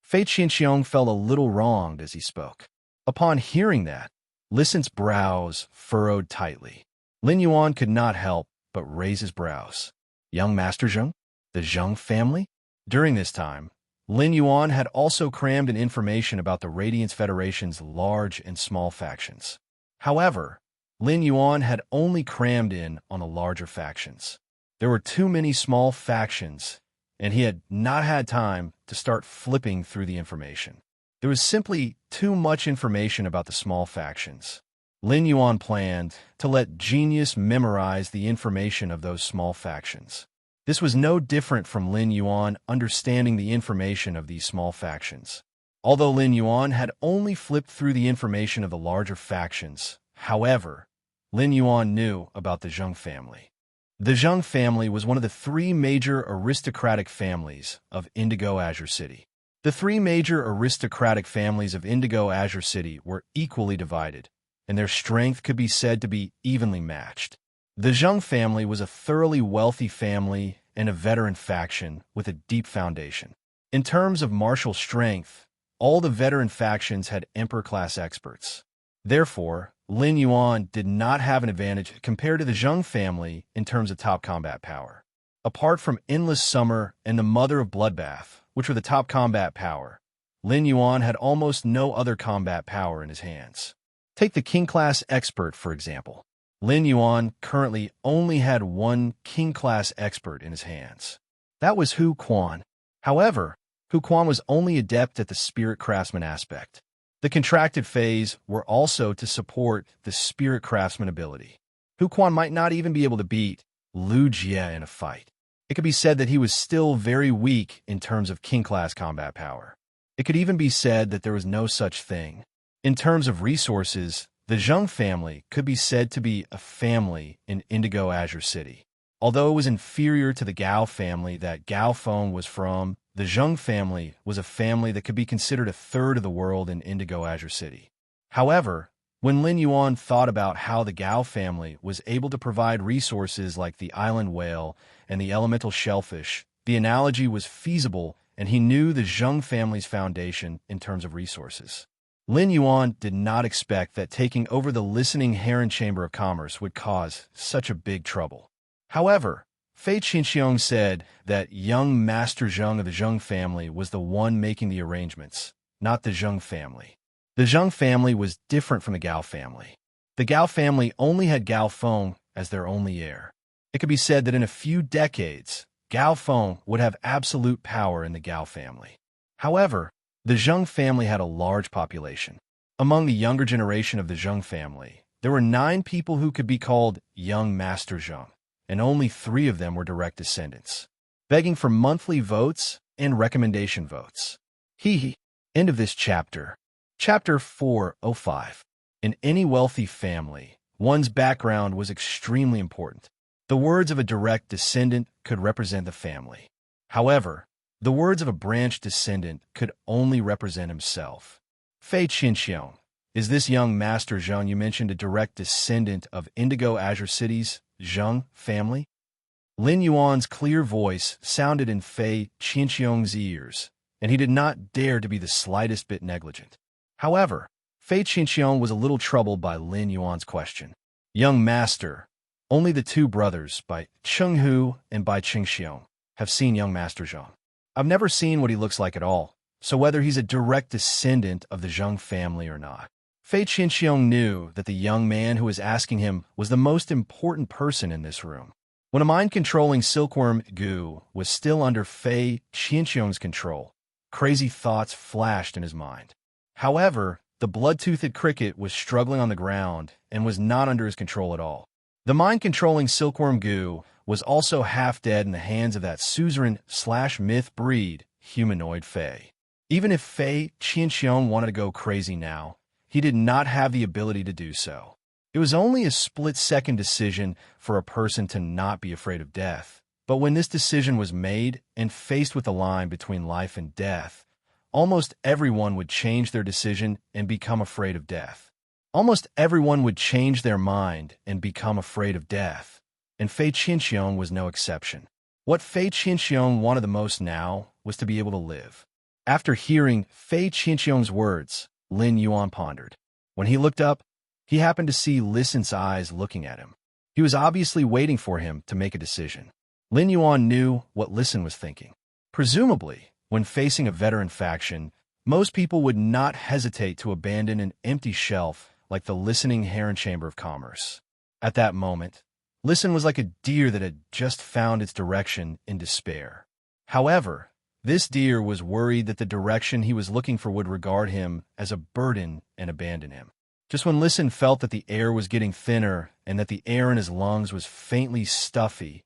Fei Qianxiong felt a little wronged as he spoke. Upon hearing that, Listen's brows furrowed tightly. Lin Yuan could not help but raise his brows. Young Master Zheng? The Zheng family? During this time, Lin Yuan had also crammed in information about the Radiance Federation's large and small factions. However, Lin Yuan had only crammed in on the larger factions. There were too many small factions, and he had not had time to start flipping through the information. There was simply too much information about the small factions. Lin Yuan planned to let Genius memorize the information of those small factions. This was no different from Lin Yuan understanding the information of these small factions. Although Lin Yuan had only flipped through the information of the larger factions, however, Lin Yuan knew about the Zheng family. The Zheng family was one of the three major aristocratic families of Indigo Azure City. The three major aristocratic families of Indigo Azure City were equally divided, and their strength could be said to be evenly matched. The Zheng family was a thoroughly wealthy family and a veteran faction with a deep foundation. In terms of martial strength, all the veteran factions had Emperor-class experts. Therefore, Lin Yuan did not have an advantage compared to the Zheng family in terms of top combat power. Apart from Endless Summer and the Mother of Bloodbath, which were the top combat power, Lin Yuan had almost no other combat power in his hands. Take the King-class expert, for example. Lin Yuan currently only had one King-class expert in his hands. That was Hu Quan. However, Hu Quan was only adept at the Spirit Craftsman aspect. The contracted phase were also to support the Spirit Craftsman ability. Hu Quan might not even be able to beat Lu Jie in a fight. It could be said that he was still very weak in terms of King-class combat power. It could even be said that there was no such thing. In terms of resources, the Zheng family could be said to be a family in Indigo Azure City. Although it was inferior to the Gao family that Gao Feng was from, the Zheng family was a family that could be considered a third of the world in Indigo Azure City. However, when Lin Yuan thought about how the Gao family was able to provide resources like the island whale and the elemental shellfish, the analogy was feasible, and he knew the Zheng family's foundation in terms of resources. Lin Yuan did not expect that taking over the Listening Heron Chamber of Commerce would cause such a big trouble. However, Fei Qianxiong said that young Master Zheng of the Zheng family was the one making the arrangements, not the Zheng family. The Zheng family was different from the Gao family. The Gao family only had Gao Feng as their only heir. It could be said that in a few decades, Gao Feng would have absolute power in the Gao family. However, the Zheng family had a large population. Among the younger generation of the Zheng family, there were 9 people who could be called young Master Zheng, and only 3 of them were direct descendants, begging for monthly votes and recommendation votes. End of this chapter. Chapter 405. In any wealthy family, one's background was extremely important. The words of a direct descendant could represent the family. However, the words of a branch descendant could only represent himself. Fei Qinxiong, is this young Master Zheng you mentioned a direct descendant of Indigo Azure City's Zheng family? Lin Yuan's clear voice sounded in Fei Qinxiong's ears, and he did not dare to be the slightest bit negligent. However, Fei Qinxiong was a little troubled by Lin Yuan's question. Young Master, only the 2 brothers, by Chenghu and by Qingxiong, have seen young Master Zheng. I've never seen what he looks like at all, so whether he's a direct descendant of the Zheng family or not. Fei Qinxiong knew that the young man who was asking him was the most important person in this room. When a mind-controlling silkworm Gu was still under Fei Qinxiong's control, crazy thoughts flashed in his mind. However, the blood-toothed cricket was struggling on the ground and was not under his control at all. The mind-controlling silkworm Gu was also half dead in the hands of that suzerain/myth breed, humanoid Fei. Even if Fei Qinxiong wanted to go crazy now, he did not have the ability to do so. It was only a split-second decision for a person to not be afraid of death. But when this decision was made and faced with the line between life and death, almost everyone would change their decision and become afraid of death. Almost everyone would change their mind and become afraid of death. And Fei Qinxiong was no exception. What Fei Qinxiong wanted the most now was to be able to live. After hearing Fei Qinxiong's words, Lin Yuan pondered. When he looked up, he happened to see Lisan's eyes looking at him. He was obviously waiting for him to make a decision. Lin Yuan knew what Lisan was thinking. Presumably, when facing a veteran faction, most people would not hesitate to abandon an empty shelf like the listening Heron Chamber of Commerce. At that moment, Lisan was like a deer that had just found its direction in despair. However, this deer was worried that the direction he was looking for would regard him as a burden and abandon him. Just when Lisan felt that the air was getting thinner and that the air in his lungs was faintly stuffy,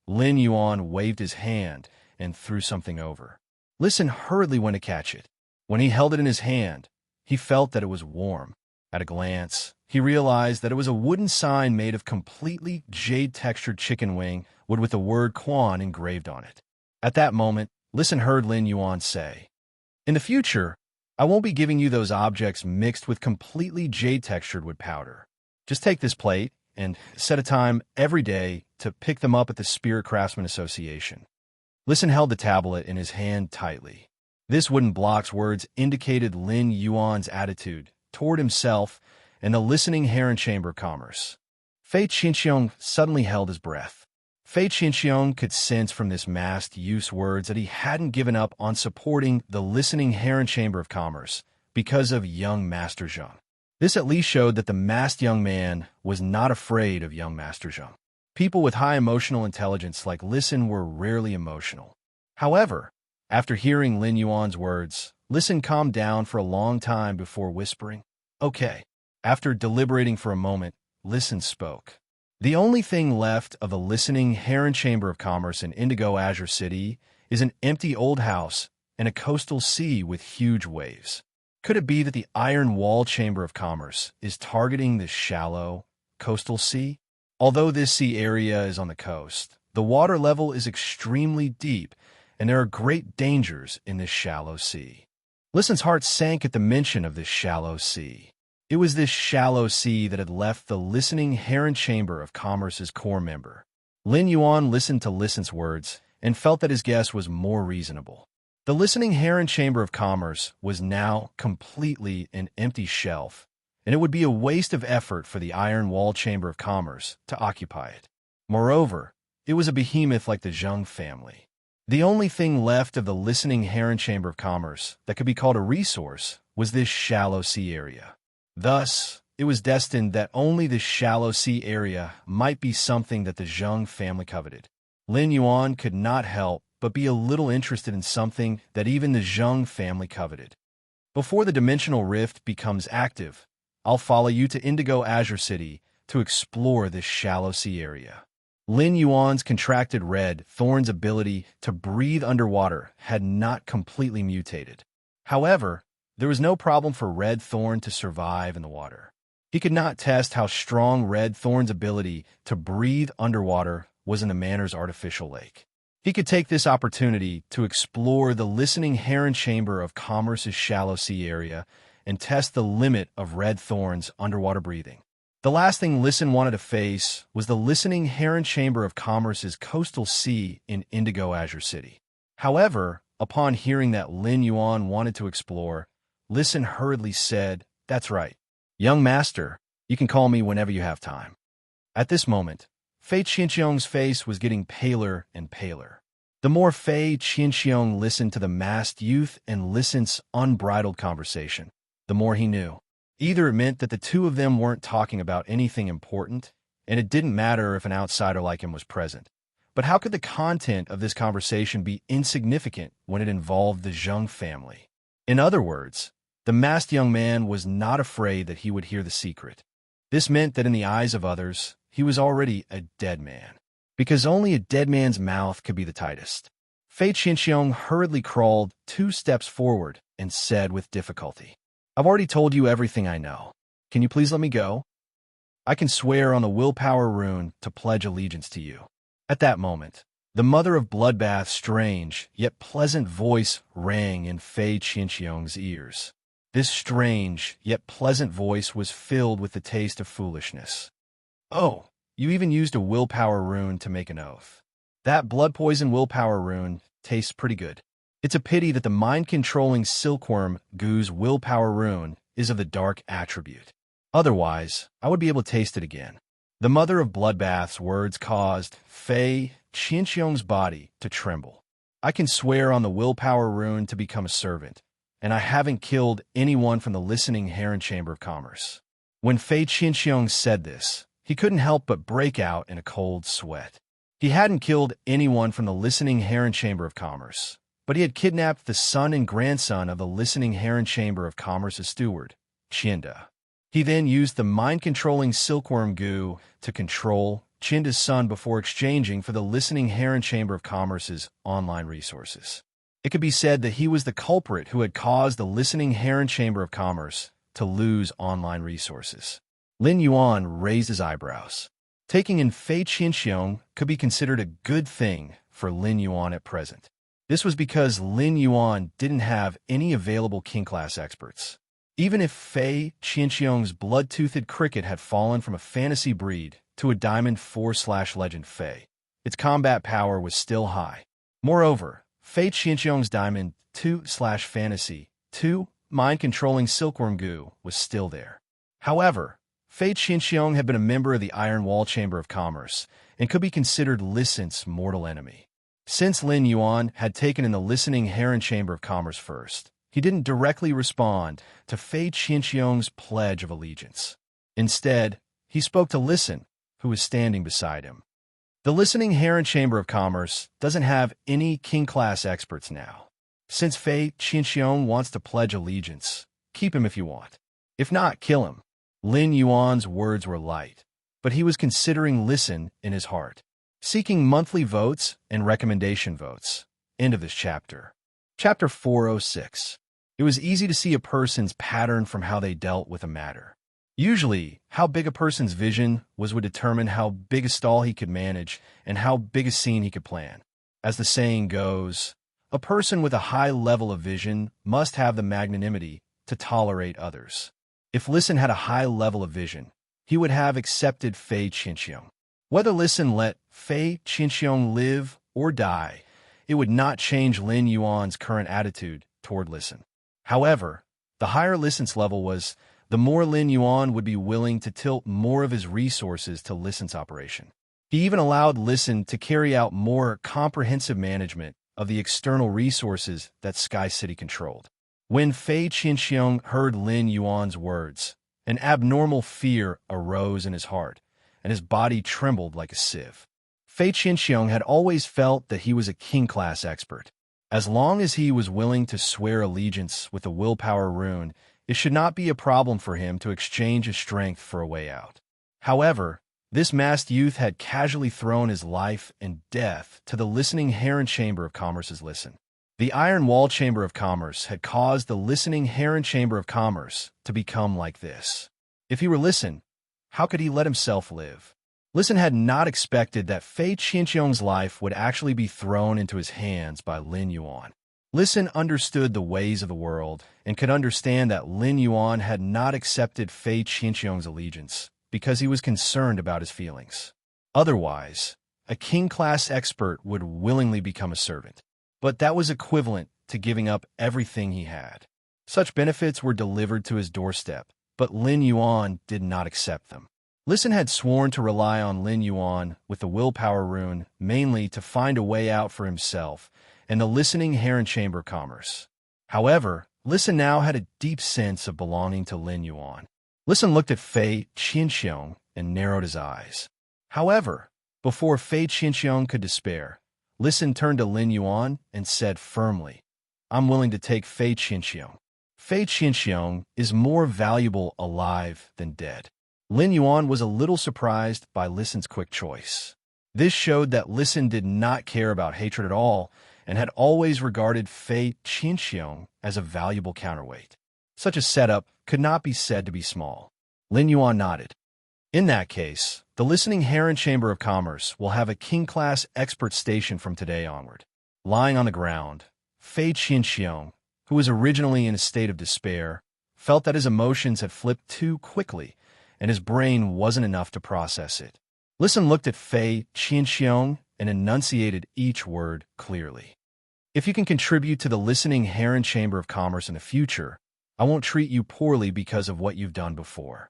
Lin Yuan waved his hand and threw something over. Lisan hurriedly went to catch it. When he held it in his hand, he felt that it was warm. At a glance, he realized that it was a wooden sign made of completely jade-textured chicken wing with the word Quan engraved on it. At that moment, Lisan heard Lin Yuan say, "In the future, I won't be giving you those objects mixed with completely jade-textured wood powder. Just take this plate and set a time every day to pick them up at the Spirit Craftsman Association." Lisan held the tablet in his hand tightly. This wooden block's words indicated Lin Yuan's attitude toward himself and the listening Heron Chamber of Commerce. Fei Qinxiong suddenly held his breath. Fei Qinxiong could sense from this masked use words that he hadn't given up on supporting the listening Heron Chamber of Commerce because of young Master Zheng. This at least showed that the masked young man was not afraid of young Master Zheng. People with high emotional intelligence like Lisan were rarely emotional. However, after hearing Lin Yuan's words, Lisan calmed down for a long time before whispering, "Okay." After deliberating for a moment, Lisan spoke. "The only thing left of the listening Heron Chamber of Commerce in Indigo Azure City is an empty old house and a coastal sea with huge waves. Could it be that the Iron Wall Chamber of Commerce is targeting this shallow, coastal sea? Although this sea area is on the coast, the water level is extremely deep, and there are great dangers in this shallow sea." Lisan's heart sank at the mention of this shallow sea. It was this shallow sea that had left the listening Heron Chamber of Commerce's core member. Lin Yuan listened to Lisan's words and felt that his guess was more reasonable. The listening Heron Chamber of Commerce was now completely an empty shelf, and it would be a waste of effort for the Iron Wall Chamber of Commerce to occupy it. Moreover, it was a behemoth like the Zheng family. The only thing left of the listening Heron Chamber of Commerce that could be called a resource was this shallow sea area. Thus, it was destined that only this shallow sea area might be something that the Zheng family coveted. Lin Yuan could not help but be a little interested in something that even the Zheng family coveted. Before the dimensional rift becomes active, I'll follow you to Indigo Azure City to explore this shallow sea area. Lin Yuan's contracted red thorn's ability to breathe underwater had not completely mutated. However, there was no problem for Red Thorn to survive in the water. He could not test how strong Red Thorn's ability to breathe underwater was in the Manor's artificial lake. He could take this opportunity to explore the listening Heron Chamber of Commerce's shallow sea area and test the limit of Red Thorn's underwater breathing. The last thing Listen wanted to face was the listening Heron Chamber of Commerce's coastal sea in Indigo Azure City. However, upon hearing that Lin Yuan wanted to explore, Listen hurriedly said, "That's right. Young master, you can call me whenever you have time." At this moment, Fei Qianxiong's face was getting paler and paler. The more Fei Qianxiong listened to the masked youth and Listen's unbridled conversation, the more he knew. Either it meant that the two of them weren't talking about anything important, and it didn't matter if an outsider like him was present. But how could the content of this conversation be insignificant when it involved the Zheng family? In other words, the masked young man was not afraid that he would hear the secret. This meant that in the eyes of others, he was already a dead man, because only a dead man's mouth could be the tightest. Fei Qianxiong hurriedly crawled 2 steps forward and said with difficulty, "I've already told you everything I know. Can you please let me go? I can swear on the willpower rune to pledge allegiance to you." At that moment, the mother of Bloodbath's strange yet pleasant voice rang in Fei Qianxiong's ears. This strange yet pleasant voice was filled with the taste of foolishness. "Oh, you even used a willpower rune to make an oath. That blood poison willpower rune tastes pretty good. It's a pity that the mind-controlling silkworm Gu's willpower rune is of the dark attribute. Otherwise, I would be able to taste it again." The mother of Bloodbath's words caused Fei Qianxiong's body to tremble. "I can swear on the willpower rune to become a servant, and I haven't killed anyone from the listening Heron Chamber of Commerce." When Fei Qianxiong said this, he couldn't help but break out in a cold sweat. He hadn't killed anyone from the listening Heron Chamber of Commerce, but he had kidnapped the son and grandson of the listening Heron Chamber of Commerce's steward, Chinda. He then used the mind-controlling silkworm Gu to control Chinda's son before exchanging for the listening Heron Chamber of Commerce's online resources. It could be said that he was the culprit who had caused the listening Heron Chamber of Commerce to lose online resources. Lin Yuan raised his eyebrows. Taking in Fei Qianxiong could be considered a good thing for Lin Yuan at present. This was because Lin Yuan didn't have any available king-class experts. Even if Fei Qianxiong's blood-toothed cricket had fallen from a fantasy breed to a Diamond 4/Legend Fei, its combat power was still high. Moreover, Fei Qianxiong's Diamond 2/Fantasy 2 mind-controlling silkworm Gu was still there. However, Fei Qianxiong had been a member of the Iron Wall Chamber of Commerce and could be considered Licen's mortal enemy. Since Lin Yuan had taken in the listening Heron Chamber of Commerce first, he didn't directly respond to Fei Qianxiong's pledge of allegiance. Instead, he spoke to Listen, who was standing beside him. The listening Heron Chamber of Commerce doesn't have any king-class experts now. Since Fei Qianxiong wants to pledge allegiance, keep him if you want. If not, kill him. Lin Yuan's words were light, but he was considering Listen in his heart. Seeking monthly votes and recommendation votes. End of this chapter. Chapter 406. It was easy to see a person's pattern from how they dealt with a matter. Usually, how big a person's vision would determine how big a stall he could manage and how big a scene he could plan. As the saying goes, a person with a high level of vision must have the magnanimity to tolerate others. If Listen had a high level of vision, he would have accepted Fei Qianxiong. Whether Listen let Fei Qianxiong live or die, it would not change Lin Yuan's current attitude toward Listen. However, the higher Listen's level was, the more Lin Yuan would be willing to tilt more of his resources to Listen's operation. He even allowed Listen to carry out more comprehensive management of the external resources that Sky City controlled. When Fei Qinxiang heard Lin Yuan's words, an abnormal fear arose in his heart, and his body trembled like a sieve. Fei Qinxiang had always felt that he was a king-class expert. As long as he was willing to swear allegiance with the willpower rune, it should not be a problem for him to exchange his strength for a way out. However, this masked youth had casually thrown his life and death to the listening Heron Chamber of Commerce's listen. The Iron Wall Chamber of Commerce had caused the listening Heron Chamber of Commerce to become like this. If he were Listen, how could he let himself live? Listen had not expected that Fei Qinxiang's life would actually be thrown into his hands by Lin Yuan. Listen understood the ways of the world and could understand that Lin Yuan had not accepted Fei Qinxiang's allegiance because he was concerned about his feelings. Otherwise, a king-class expert would willingly become a servant. But that was equivalent to giving up everything he had. Such benefits were delivered to his doorstep, but Lin Yuan did not accept them. Listen had sworn to rely on Lin Yuan with the willpower rune mainly to find a way out for himself and the listening Heron Chamber of Commerce. However, Listen now had a deep sense of belonging to Lin Yuan. Listen looked at Fei Qinxiang and narrowed his eyes. However, before Fei Qinxiang could despair, Listen turned to Lin Yuan and said firmly, "I'm willing to take Fei Qinxiang. Fei Qinxiang is more valuable alive than dead." Lin Yuan was a little surprised by Listen's quick choice. This showed that Listen did not care about hatred at all and had always regarded Fei Qinxiang as a valuable counterweight. Such a setup could not be said to be small. Lin Yuan nodded. In that case, the listening Heron Chamber of Commerce will have a king-class expert station from today onward. Lying on the ground, Fei Qinxiang, who was originally in a state of despair, felt that his emotions had flipped too quickly, and his brain wasn't enough to process it. Listen looked at Fei Qinxiang and enunciated each word clearly. "If you can contribute to the listening Heron Chamber of Commerce in the future, I won't treat you poorly because of what you've done before."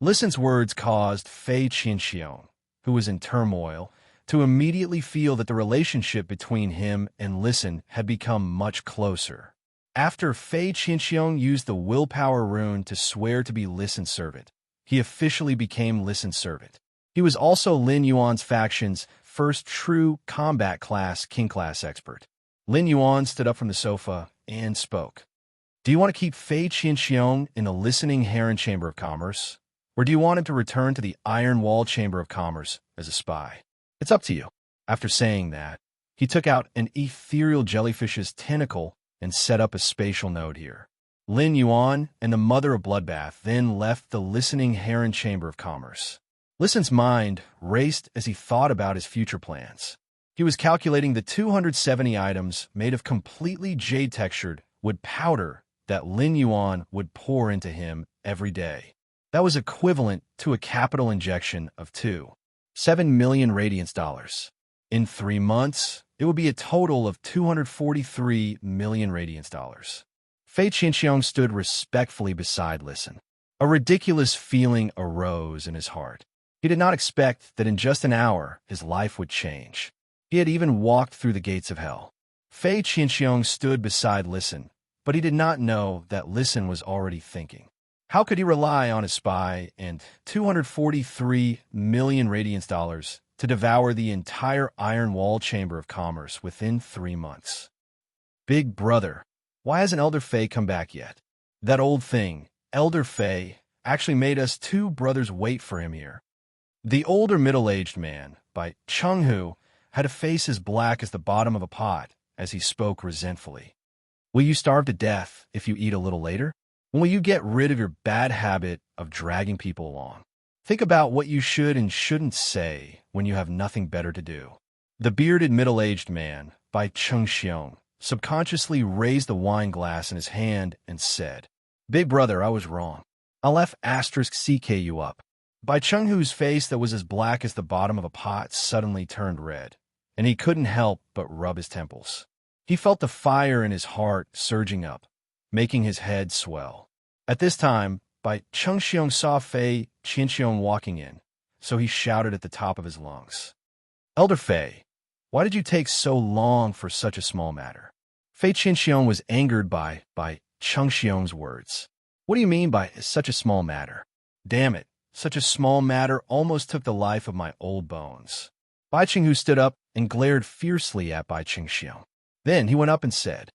Listen's words caused Fei Qinxiang, who was in turmoil, to immediately feel that the relationship between him and Listen had become much closer. After Fei Qinxiang used the willpower rune to swear to be Listen's servant, he officially became Listen's servant. He was also Lin Yuan's faction's first true combat class king-class expert. Lin Yuan stood up from the sofa and spoke. "Do you want to keep Fei Qinxiang in the listening Heron Chamber of Commerce? Or do you want him to return to the Iron Wall Chamber of Commerce as a spy? It's up to you." After saying that, he took out an ethereal jellyfish's tentacle and set up a spatial node here. Lin Yuan and the Mother of Bloodbath then left the listening Heron Chamber of Commerce. Listen's mind raced as he thought about his future plans. He was calculating the 270 items made of completely jade-textured wood powder that Lin Yuan would pour into him every day. That was equivalent to a capital injection of 7 million radiance dollars. In 3 months, it would be a total of 243 million radiance dollars. Fei Qinxiang stood respectfully beside Listen. A ridiculous feeling arose in his heart. He did not expect that in just an hour his life would change. He had even walked through the gates of hell. Fei Qinxiang stood beside Listen, but he did not know that Listen was already thinking. How could he rely on his spy and 243 million radiance dollars to devour the entire Iron Wall Chamber of Commerce within 3 months? "Big brother, why hasn't Elder Fei come back yet?" That old thing, Elder Fei, actually made us 2 brothers wait for him here. The older middle-aged man, by Chenghu, had a face as black as the bottom of a pot as he spoke resentfully. "Will you starve to death if you eat a little later? When will you get rid of your bad habit of dragging people along? Think about what you should and shouldn't say when you have nothing better to do." The bearded middle-aged man, by Chengxiong, subconsciously raised the wine glass in his hand and said, "Big brother, I was wrong. I'll F*CK you up." By Chenghu's face that was as black as the bottom of a pot suddenly turned red, and he couldn't help but rub his temples. He felt the fire in his heart surging up, making his head swell. At this time, Bai Chengxiong saw Fei Qinxiong walking in, so he shouted at the top of his lungs, "Elder Fei, Why did you take so long for such a small matter? Fei Qinxiong was angered by Cheng Xiong's words. What do you mean by such a small matter? Damn it, such a small matter almost took the life of my old bones. Bai Qinghu stood up and glared fiercely at Bai Qingxiong. Then he went up and said,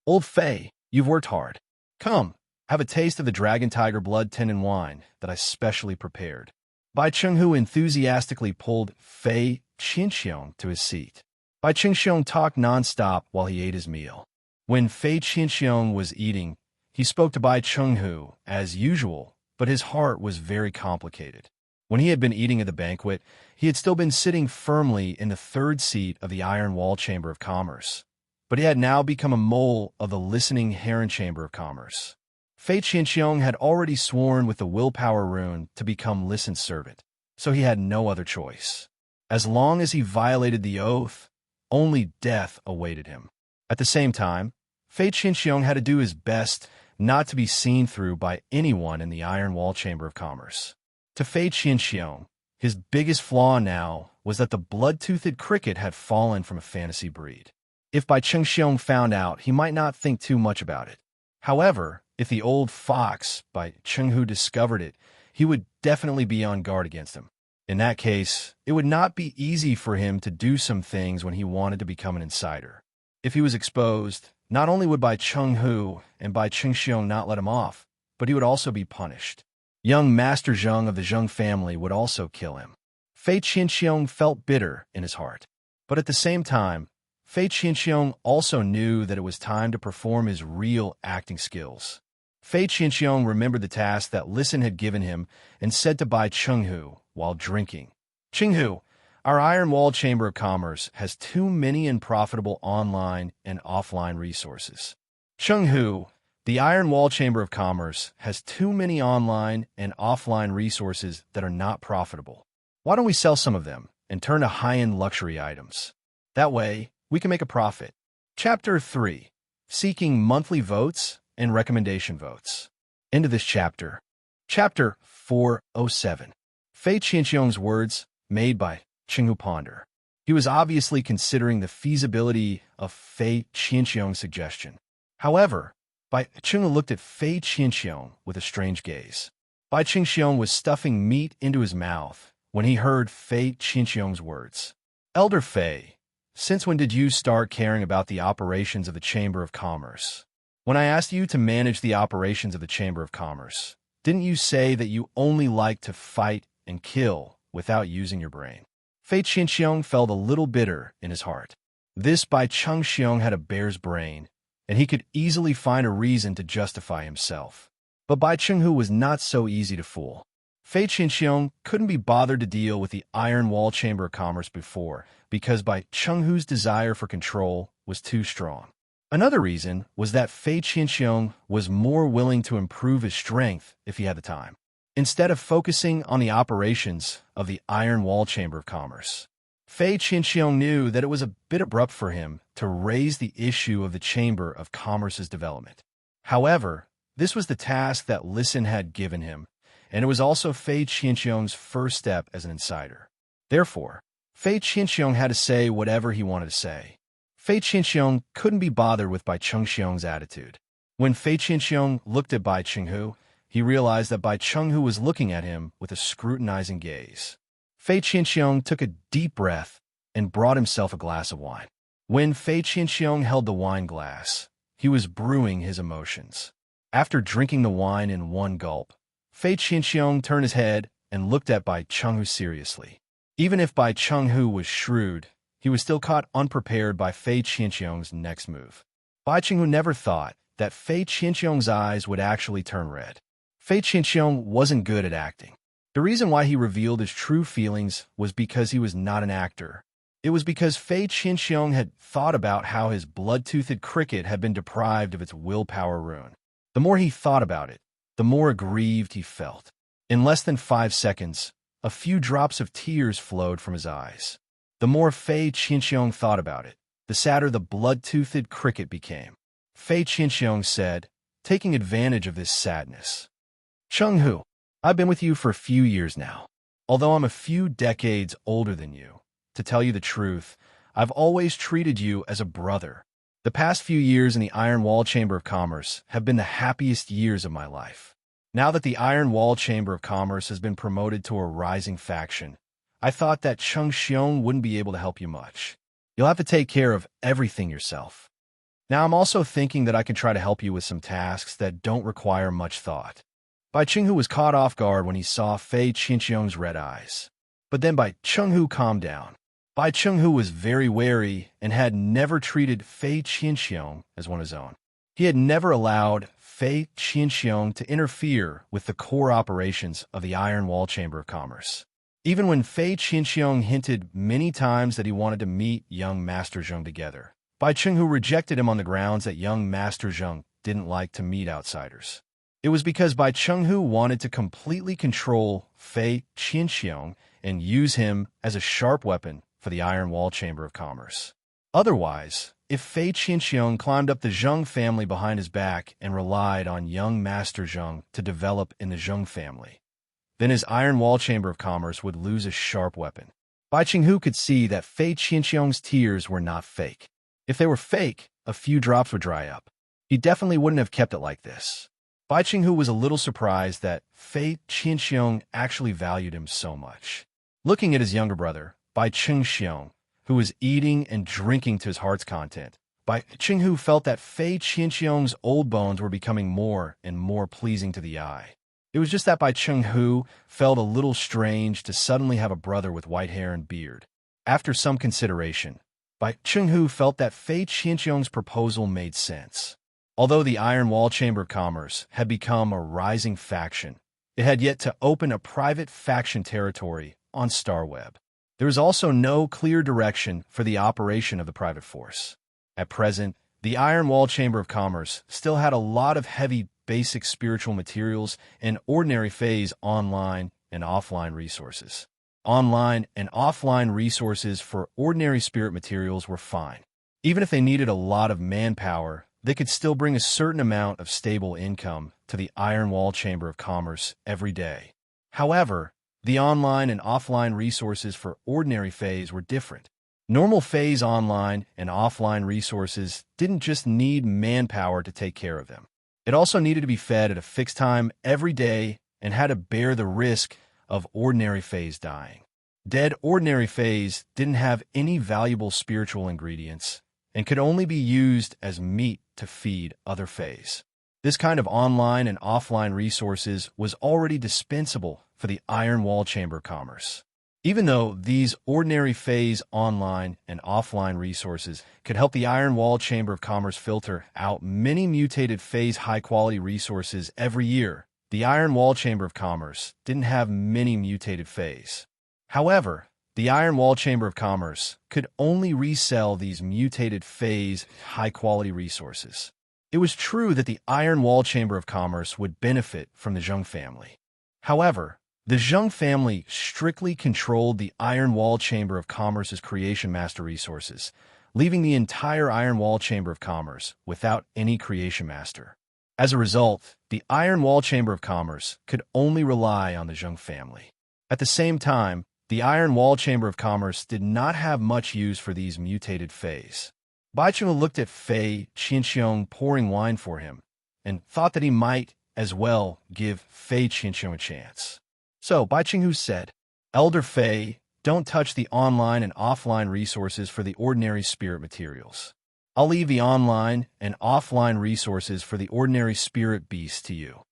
Old Fei, you've worked hard. Come, have a taste of the dragon tiger blood tin and wine that I specially prepared. Bai Qinghu enthusiastically pulled Fei Qinxiong to his seat. Bai Qingxiong talked nonstop while he ate his meal. When Fei Qinxiong was eating, he spoke to Bai Qinghu as usual, but his heart was very complicated. When he had been eating at the banquet, he had still been sitting firmly in the third seat of the Iron Wall Chamber of Commerce, but he had now become a mole of the listening Heron Chamber of Commerce. Fei Qinxiong had already sworn with the willpower rune to become Listen's servant, so he had no other choice. As long as he violated the oath, only death awaited him. At the same time, Fei Qinxiong had to do his best not to be seen through by anyone in the Iron Wall Chamber of Commerce. To Fei Qinxiong, his biggest flaw now was that the blood-toothed cricket had fallen from a fantasy breed. If Bai Qingxiong found out, he might not think too much about it. However, if the old fox, Bai Qinghu, discovered it, he would definitely be on guard against him. In that case, it would not be easy for him to do some things when he wanted to become an insider. If he was exposed, not only would Bai Qinghu and Bai Qingxiong not let him off, but he would also be punished. Young Master Zheng of the Zheng family would also kill him. Fei Qinxiong felt bitter in his heart. But at the same time, Fei Qinxiong also knew that it was time to perform his real acting skills. Fei Qinxiong remembered the task that Listen had given him and said to Bai Qinghu while drinking, Qinghu, our Iron Wall Chamber of Commerce has too many and profitable online and offline resources. Qinghu, the Iron Wall Chamber of Commerce has too many online and offline resources that are not profitable. Why don't we sell some of them and turn to high-end luxury items? That way, we can make a profit. Chapter 3. Seeking Monthly Votes and Recommendation Votes. End of this chapter. Chapter 407. Fei Qinxiong's words made by Qinghu ponder. He was obviously considering the feasibility of Fei Qinxiong's suggestion. However, Bai Qinghu looked at Fei Qinxiong with a strange gaze. Bai Qingxiong was stuffing meat into his mouth when he heard Fei Qinxiong's words. Elder Fei, since when did you start caring about the operations of the Chamber of Commerce? When I asked you to manage the operations of the Chamber of Commerce, didn't you say that you only like to fight and kill without using your brain? Fei Qinxiong felt a little bitter in his heart. This Bai Qingxiong had a bear's brain, and he could easily find a reason to justify himself. But Bai Qinghu was not so easy to fool. Fei Qinxiong couldn't be bothered to deal with the Iron Wall Chamber of Commerce before because Bai Qinghu's desire for control was too strong. Another reason was that Fei Qinxiong was more willing to improve his strength if he had the time, instead of focusing on the operations of the Iron Wall Chamber of Commerce. Fei Qinxiong knew that it was a bit abrupt for him to raise the issue of the Chamber of Commerce's development. However, this was the task that Listen had given him, and it was also Fei Qinxiong's first step as an insider. Therefore, Fei Qinxiong had to say whatever he wanted to say. Fei Qinxiong couldn't be bothered with Bai Qingxiong's attitude. When Fei Qinxiong looked at Bai Qinghu, he realized that Bai Qinghu was looking at him with a scrutinizing gaze. Fei Qinxiong took a deep breath and brought himself a glass of wine. When Fei Qinxiong held the wine glass, he was brewing his emotions. After drinking the wine in one gulp, Fei Qinxiong turned his head and looked at Bai Qinghu seriously. Even if Bai Qinghu was shrewd, he was still caught unprepared by Fei Qinxiong's next move. Bai Qinghu never thought that Fei Qinxiong's eyes would actually turn red. Fei Qinxiong wasn't good at acting. The reason why he revealed his true feelings was because he was not an actor. It was because Fei Qinxiong had thought about how his blood-toothed cricket had been deprived of its willpower rune. The more he thought about it, the more aggrieved he felt. In less than 5 seconds, a few drops of tears flowed from his eyes. The more Fei Qinxiong thought about it, the sadder the blood-toothed cricket became. Fei Qinxiong said, taking advantage of this sadness, Qinghu, I've been with you for a few years now. Although I'm a few decades older than you, to tell you the truth, I've always treated you as a brother. The past few years in the Iron Wall Chamber of Commerce have been the happiest years of my life. Now that the Iron Wall Chamber of Commerce has been promoted to a rising faction, I thought that Cheng Xiong wouldn't be able to help you much. You'll have to take care of everything yourself. Now I'm also thinking that I can try to help you with some tasks that don't require much thought. Bai Chenghu was caught off guard when he saw Fei Qinxiong's red eyes. But then Bai Chenghu calmed down. Bai Chenghu was very wary and had never treated Fei Qinxiong as one of his own. He had never allowed Fei Qinxiong to interfere with the core operations of the Iron Wall Chamber of Commerce. Even when Fei Qinxiong hinted many times that he wanted to meet young Master Zheng together, Bai Chenghu rejected him on the grounds that young Master Zheng didn't like to meet outsiders. It was because Bai Chenghu wanted to completely control Fei Qinxiong and use him as a sharp weapon for the Iron Wall Chamber of Commerce. Otherwise, if Fei Qinxiong climbed up the Zheng family behind his back and relied on young Master Zheng to develop in the Zheng family, then his Iron Wall Chamber of Commerce would lose a sharp weapon. Bai Chenghu could see that Fei Qinxiong's tears were not fake. If they were fake, a few drops would dry up. He definitely wouldn't have kept it like this. Bai Chenghu was a little surprised that Fei Qinxiong actually valued him so much. Looking at his younger brother, Bai Chengxiong, who was eating and drinking to his heart's content, Bai Chenghu felt that Fei Qinxiong's old bones were becoming more and more pleasing to the eye. It was just that Bai Chenghu felt a little strange to suddenly have a brother with white hair and beard. After some consideration, Bai Chenghu felt that Fei Qinxiong's proposal made sense. Although the Iron Wall Chamber of Commerce had become a rising faction, it had yet to open a private faction territory on StarWeb. There was also no clear direction for the operation of the private force. At present, the Iron Wall Chamber of Commerce still had a lot of heavy basic spiritual materials and ordinary phase online and offline resources. Online and offline resources for ordinary spirit materials were fine. Even if they needed a lot of manpower, they could still bring a certain amount of stable income to the Iron Wall Chamber of Commerce every day. However, the online and offline resources for ordinary phase were different. Normal phase online and offline resources didn't just need manpower to take care of them. It also needed to be fed at a fixed time every day and had to bear the risk of ordinary phase dying. Dead ordinary phase didn't have any valuable spiritual ingredients and could only be used as meat to feed other phase. This kind of online and offline resources was already dispensable for the Iron Wall Chamber of Commerce. Even though these ordinary phase online and offline resources could help the Iron Wall Chamber of Commerce filter out many mutated phase high-quality resources every year, the Iron Wall Chamber of Commerce didn't have many mutated phase. However, the Iron Wall Chamber of Commerce could only resell these mutated phase high-quality resources. It was true that the Iron Wall Chamber of Commerce would benefit from the Zheng family. However, the Zheng family strictly controlled the Iron Wall Chamber of Commerce's creation master resources, leaving the entire Iron Wall Chamber of Commerce without any creation master. As a result, the Iron Wall Chamber of Commerce could only rely on the Zheng family. At the same time, the Iron Wall Chamber of Commerce did not have much use for these mutated phase. Bai Chenghu looked at Fei Qinxiong pouring wine for him and thought that he might as well give Fei Qinxiong a chance. So Bai Chenghu said, "Elder Fei, don't touch the online and offline resources for the ordinary spirit materials. I'll leave the online and offline resources for the ordinary spirit beasts to you."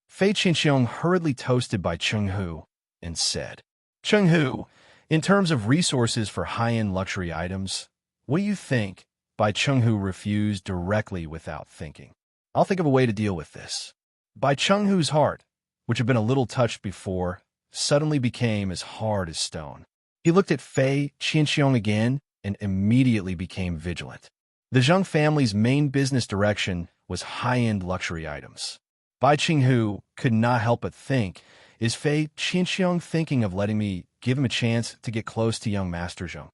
Fei Qinxiong hurriedly toasted Bai Chenghu and said, "Chenghu, in terms of resources for high-end luxury items, what do you think?" Bai Chenghu refused directly without thinking. "I'll think of a way to deal with this." Bai Chenghu's heart, which had been a little touched before, suddenly became as hard as stone. He looked at Fei Qinxiong again and immediately became vigilant. The Zheng family's main business direction was high-end luxury items. Bai Chenghu could not help but think, is Fei Qinxiong thinking of letting me give him a chance to get close to young Master Zheng?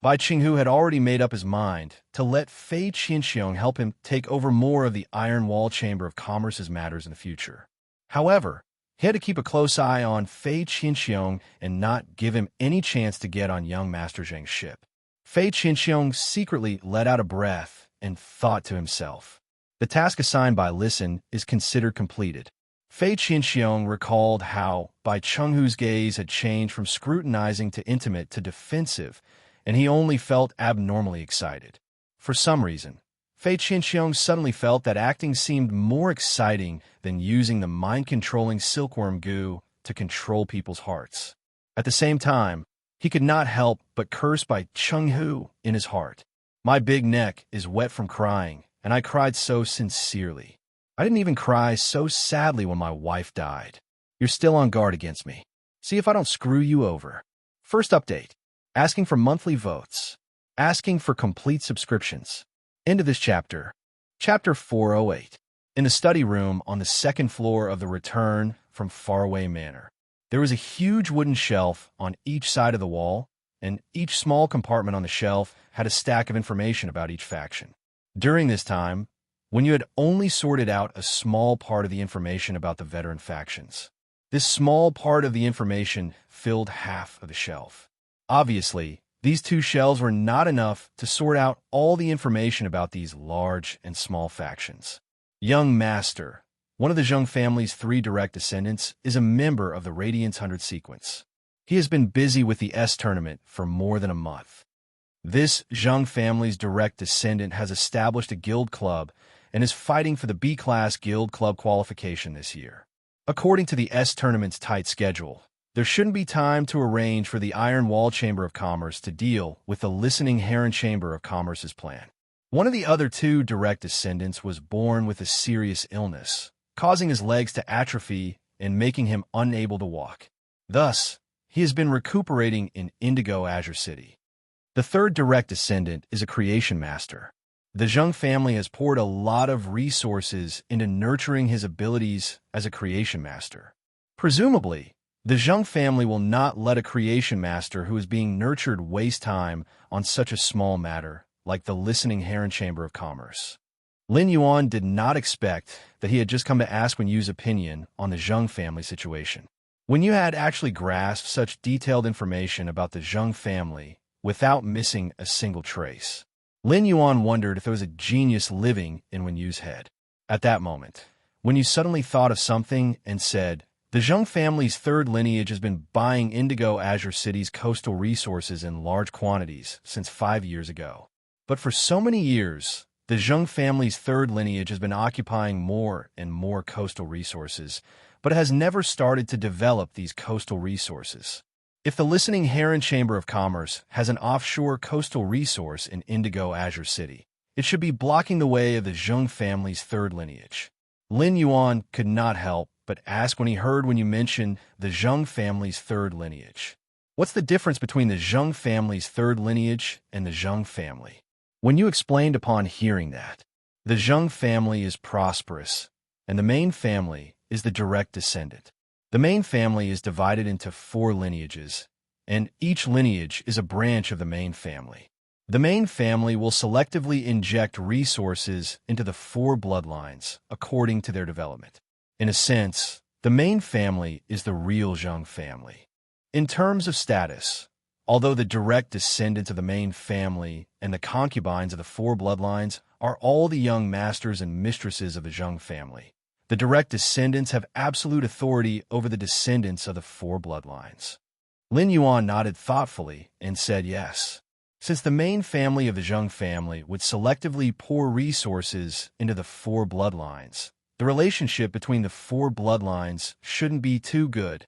Bai Chenghu had already made up his mind to let Fei Qinxiong help him take over more of the Iron Wall Chamber of Commerce's matters in the future. However, he had to keep a close eye on Fei Qinxiong and not give him any chance to get on young Master Zheng's ship. Fei Qinxiong secretly let out a breath and thought to himself. The task assigned by Listen is considered completed. Fei Qinxiong recalled how Bai Chenghu's gaze had changed from scrutinizing to intimate to defensive, and he only felt abnormally excited. For some reason, Fei Qinxiong suddenly felt that acting seemed more exciting than using the mind-controlling silkworm goo to control people's hearts. At the same time, he could not help but curse Bai Chenghu in his heart. My big neck is wet from crying, and I cried so sincerely. I didn't even cry so sadly when my wife died. You're still on guard against me. See if I don't screw you over. First update. Asking for monthly votes. Asking for complete subscriptions. End of this chapter. Chapter 408. In the study room on the second floor of the Return from Faraway Manor, there was a huge wooden shelf on each side of the wall, and each small compartment on the shelf had a stack of information about each faction. During this time, when you had only sorted out a small part of the information about the veteran factions, this small part of the information filled half of the shelf. Obviously, these two shelves were not enough to sort out all the information about these large and small factions. Young Master, one of the Zheng family's 3 direct descendants, is a member of the Radiance 100 sequence. He has been busy with the S tournament for more than a month. This Zheng family's direct descendant has established a guild club and is fighting for the B-class guild club qualification this year. According to the S tournament's tight schedule, there shouldn't be time to arrange for the Iron Wall Chamber of Commerce to deal with the Listening Heron Chamber of Commerce's plan. One of the other 2 direct descendants was born with a serious illness, causing his legs to atrophy and making him unable to walk. Thus, he has been recuperating in Indigo Azure City. The 3rd direct descendant is a creation master. The Zheng family has poured a lot of resources into nurturing his abilities as a creation master. Presumably, the Zheng family will not let a creation master who is being nurtured waste time on such a small matter like the Listening Heron Chamber of Commerce. Lin Yuan did not expect that he had just come to ask Wen Yu's opinion on the Zheng family situation. Wen Yu had actually grasped such detailed information about the Zheng family without missing a single trace. Lin Yuan wondered if there was a genius living in Wen Yu's head. At that moment, Wen Yu suddenly thought of something and said, the Zheng family's 3rd lineage has been buying Indigo Azure City's coastal resources in large quantities since 5 years ago. But for so many years, the Zheng family's 3rd lineage has been occupying more and more coastal resources, but has never started to develop these coastal resources. If the Listening Heron Chamber of Commerce has an offshore coastal resource in Indigo Azure City, it should be blocking the way of the Zheng family's 3rd lineage. Lin Yuan could not help but ask when he heard Wen Yu mention the Zheng family's 3rd lineage. What's the difference between the Zheng family's 3rd lineage and the Zheng family? Wen Yu explained upon hearing that the Zheng family is prosperous, and the main family is the direct descendant. The main family is divided into 4 lineages, and each lineage is a branch of the main family. The main family will selectively inject resources into the 4 bloodlines according to their development. In a sense, the main family is the real Zheng family. In terms of status, although the direct descendants of the main family and the concubines of the 4 bloodlines are all the young masters and mistresses of the Zheng family, the direct descendants have absolute authority over the descendants of the 4 bloodlines. Lin Yuan nodded thoughtfully and said yes. Since the main family of the Zheng family would selectively pour resources into the 4 bloodlines, the relationship between the 4 bloodlines shouldn't be too good.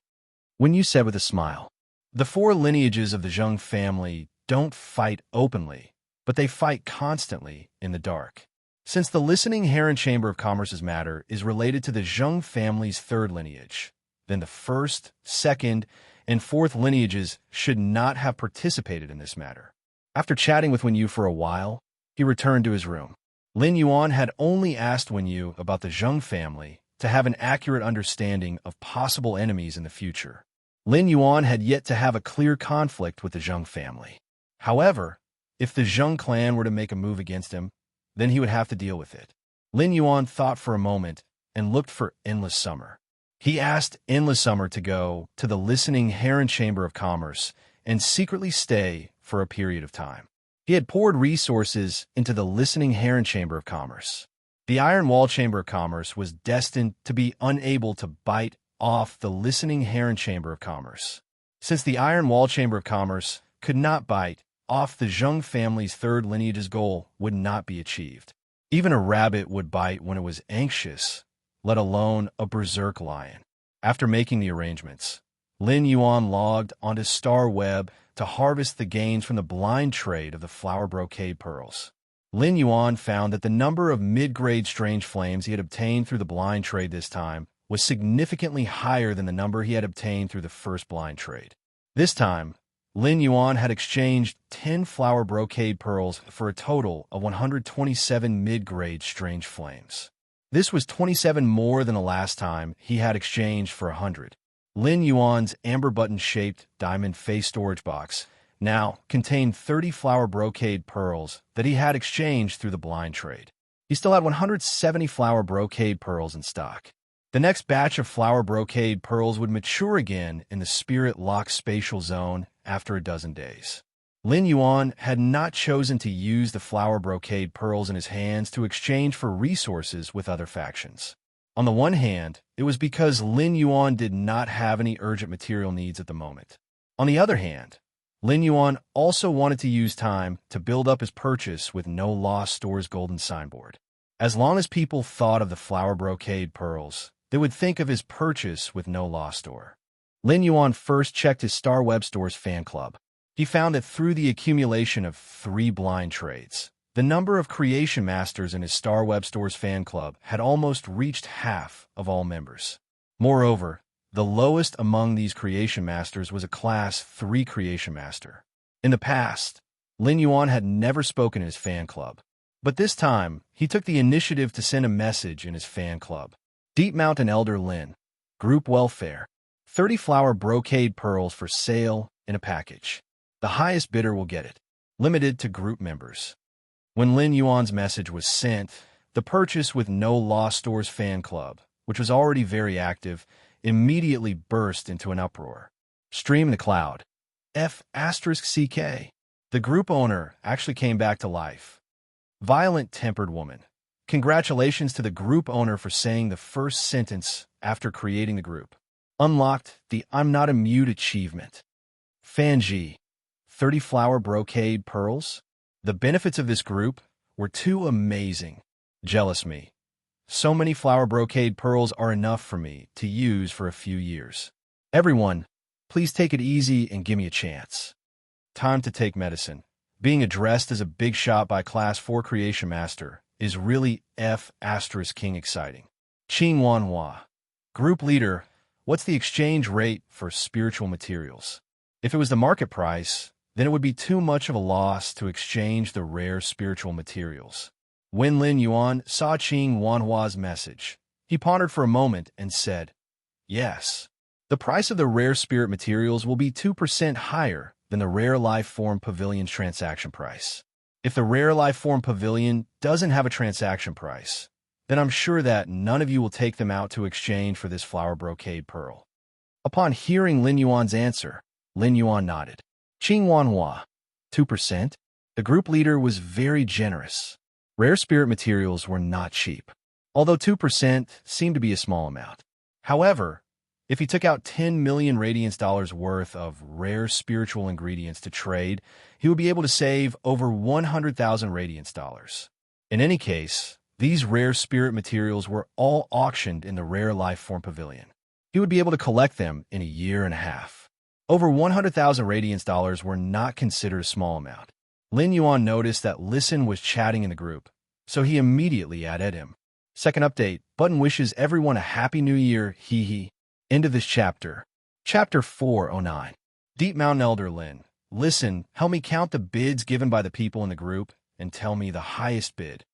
Wen Yu said with a smile, the 4 lineages of the Zheng family don't fight openly, but they fight constantly in the dark. Since the Listening Heron Chamber of Commerce's matter is related to the Zheng family's 3rd lineage, then the 1st, 2nd, and 4th lineages should not have participated in this matter. After chatting with Wen Yu for a while, he returned to his room. Lin Yuan had only asked Wen Yu about the Zheng family to have an accurate understanding of possible enemies in the future. Lin Yuan had yet to have a clear conflict with the Zheng family. However, if the Zheng clan were to make a move against him, then he would have to deal with it. Lin Yuan thought for a moment and looked for Endless Summer. He asked Endless Summer to go to the Listening Heron Chamber of Commerce and secretly stay for a period of time. He had poured resources into the listening Heron Chamber of Commerce. The Iron Wall Chamber of Commerce was destined to be unable to bite off the listening Heron Chamber of Commerce. Since the Iron Wall Chamber of Commerce could not bite off the Zheng family's third lineage's goal would not be achieved. Even a rabbit would bite when it was anxious, let alone a berserk lion. After making the arrangements, Lin Yuan logged onto Star Web to harvest the gains from the blind trade of the flower brocade pearls. Lin Yuan found that the number of mid-grade strange flames he had obtained through the blind trade this time was significantly higher than the number he had obtained through the first blind trade. This time, Lin Yuan had exchanged 10 flower brocade pearls for a total of 127 mid-grade strange flames. This was 27 more than the last time he had exchanged for 100. Lin Yuan's amber button-shaped diamond face storage box now contained 30 flower brocade pearls that he had exchanged through the blind trade. He still had 170 flower brocade pearls in stock. The next batch of flower brocade pearls would mature again in the spirit lock spatial zone after a dozen days. Lin Yuan had not chosen to use the flower brocade pearls in his hands to exchange for resources with other factions. On the one hand, it was because Lin Yuan did not have any urgent material needs at the moment. On the other hand, Lin Yuan also wanted to use time to build up his purchase with No Lost Store's golden signboard. As long as people thought of the flower brocade pearls, they would think of his purchase with No Lost Store. Lin Yuan first checked his Star Web Store's fan club. He found that through the accumulation of 3 blind trades, the number of creation masters in his Star Web Store's fan club had almost reached half of all members. Moreover, the lowest among these creation masters was a Class 3 creation master. In the past, Lin Yuan had never spoken in his fan club, but this time he took the initiative to send a message in his fan club. Deep Mountain Elder Lin, Group Welfare, 30 flower brocade pearls for sale in a package. The highest bidder will get it. Limited to group members. When Lin Yuan's message was sent, the purchase with No Lost Store's fan club, which was already very active, immediately burst into an uproar. Stream in the cloud. F*CK. The group owner actually came back to life. Violent-tempered woman. Congratulations to the group owner for saying the first sentence after creating the group. Unlocked the I'm Not a Mute achievement. Fanji. 30 flower brocade pearls. The benefits of this group were too amazing. Jealous me. So many flower brocade pearls are enough for me to use for a few years. Everyone, please take it easy and give me a chance. Time to take medicine. Being addressed as a big shot by Class 4 Creation Master is really F*King exciting. Qing Wanhua. Group Leader, what's the exchange rate for spiritual materials? If it was the market price, then it would be too much of a loss to exchange the rare spiritual materials. When Lin Yuan saw Qing Wanhua's message, he pondered for a moment and said, yes. The price of the rare spirit materials will be 2% higher than the Rare Life Form Pavilion's transaction price. If the Rare Life Form Pavilion doesn't have a transaction price, then I'm sure that none of you will take them out to exchange for this flower brocade pearl. Upon hearing Lin Yuan's answer, Lin Yuan nodded. Qing Wanhua, 2%? The group leader was very generous. Rare spirit materials were not cheap, although 2% seemed to be a small amount. However, if he took out 10 million radiance dollars worth of rare spiritual ingredients to trade, he would be able to save over 100,000 radiance dollars. In any case, these rare spirit materials were all auctioned in the Rare Life Form Pavilion. He would be able to collect them in a year and a half. Over 100,000 radiance dollars were not considered a small amount. Lin Yuan noticed that Listen was chatting in the group, so he immediately added him. Second update, Button wishes everyone a happy new year, hee hee. End of this chapter. Chapter 409. Deep Mountain Elder Lin, listen, help me count the bids given by the people in the group and tell me the highest bid.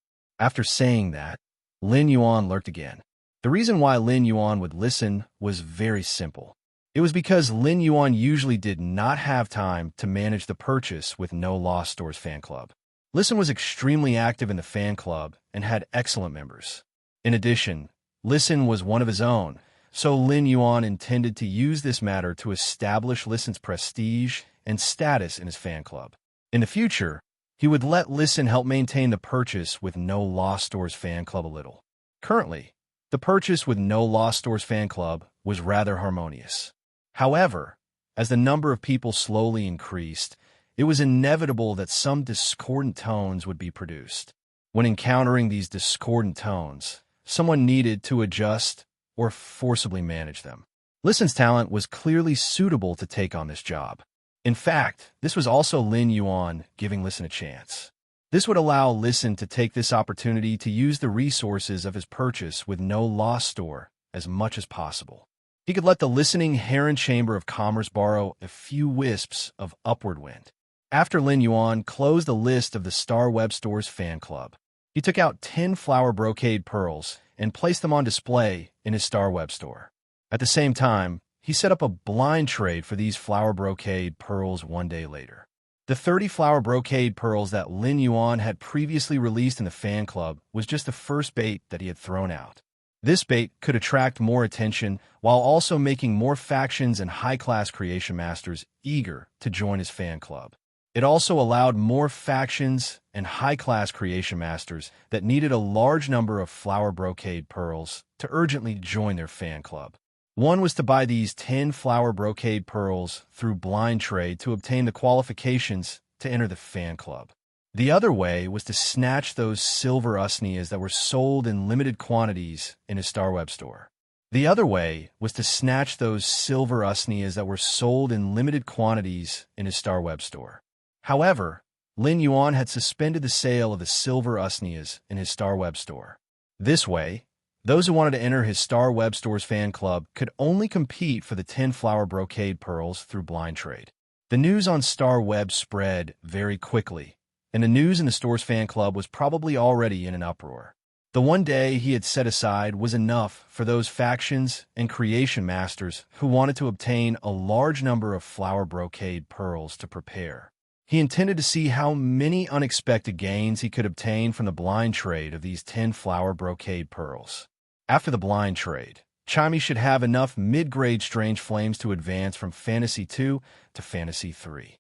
After saying that, Lin Yuan lurked again. The reason why Lin Yuan would listen was very simple. It was because Lin Yuan usually did not have time to manage the purchase with No Lost Store's fan club. Listen was extremely active in the fan club and had excellent members. In addition, Listen was one of his own, so Lin Yuan intended to use this matter to establish Listen's prestige and status in his fan club. In the future, He would let Listen help maintain the Purchase with No Lost Stores fan club a little. Currently, the Purchase with No Lost Stores fan club was rather harmonious. However, as the number of people slowly increased, it was inevitable that some discordant tones would be produced. When encountering these discordant tones, someone needed to adjust or forcibly manage them. Listen's talent was clearly suitable to take on this job. In fact, this was also Lin Yuan giving Listen a chance. This would allow Listen to take this opportunity to use the resources of his Purchase with No Lost Store as much as possible. He could let the listening Heron Chamber of Commerce borrow a few wisps of upward wind. After Lin Yuan closed the list of the Star Web Store's fan club, he took out 10 flower brocade pearls and placed them on display in his Star Web Store. At the same time, he set up a blind trade for these flower brocade pearls one day later. The 30 flower brocade pearls that Lin Yuan had previously released in the fan club was just the first bait that he had thrown out. This bait could attract more attention while also making more factions and high-class creation masters eager to join his fan club. It also allowed more factions and high-class creation masters that needed a large number of flower brocade pearls to urgently join their fan club. One was to buy these 10 flower brocade pearls through blind trade to obtain the qualifications to enter the fan club. The other way was to snatch those silver usnias that were sold in limited quantities in his Star Web Store. The other way was to snatch those silver usnias that were sold in limited quantities in his Star Web Store. However, Lin Yuan had suspended the sale of the silver usnias in his Star Web Store. This way, those who wanted to enter his Star Web Store's fan club could only compete for the 10 flower brocade pearls through blind trade. The news on Star Web spread very quickly, and the news in the store's fan club was probably already in an uproar. The one day he had set aside was enough for those factions and creation masters who wanted to obtain a large number of flower brocade pearls to prepare. He intended to see how many unexpected gains he could obtain from the blind trade of these 10 flower brocade pearls. After the blind trade, Chimey should have enough mid-grade strange flames to advance from Fantasy 2 to Fantasy 3.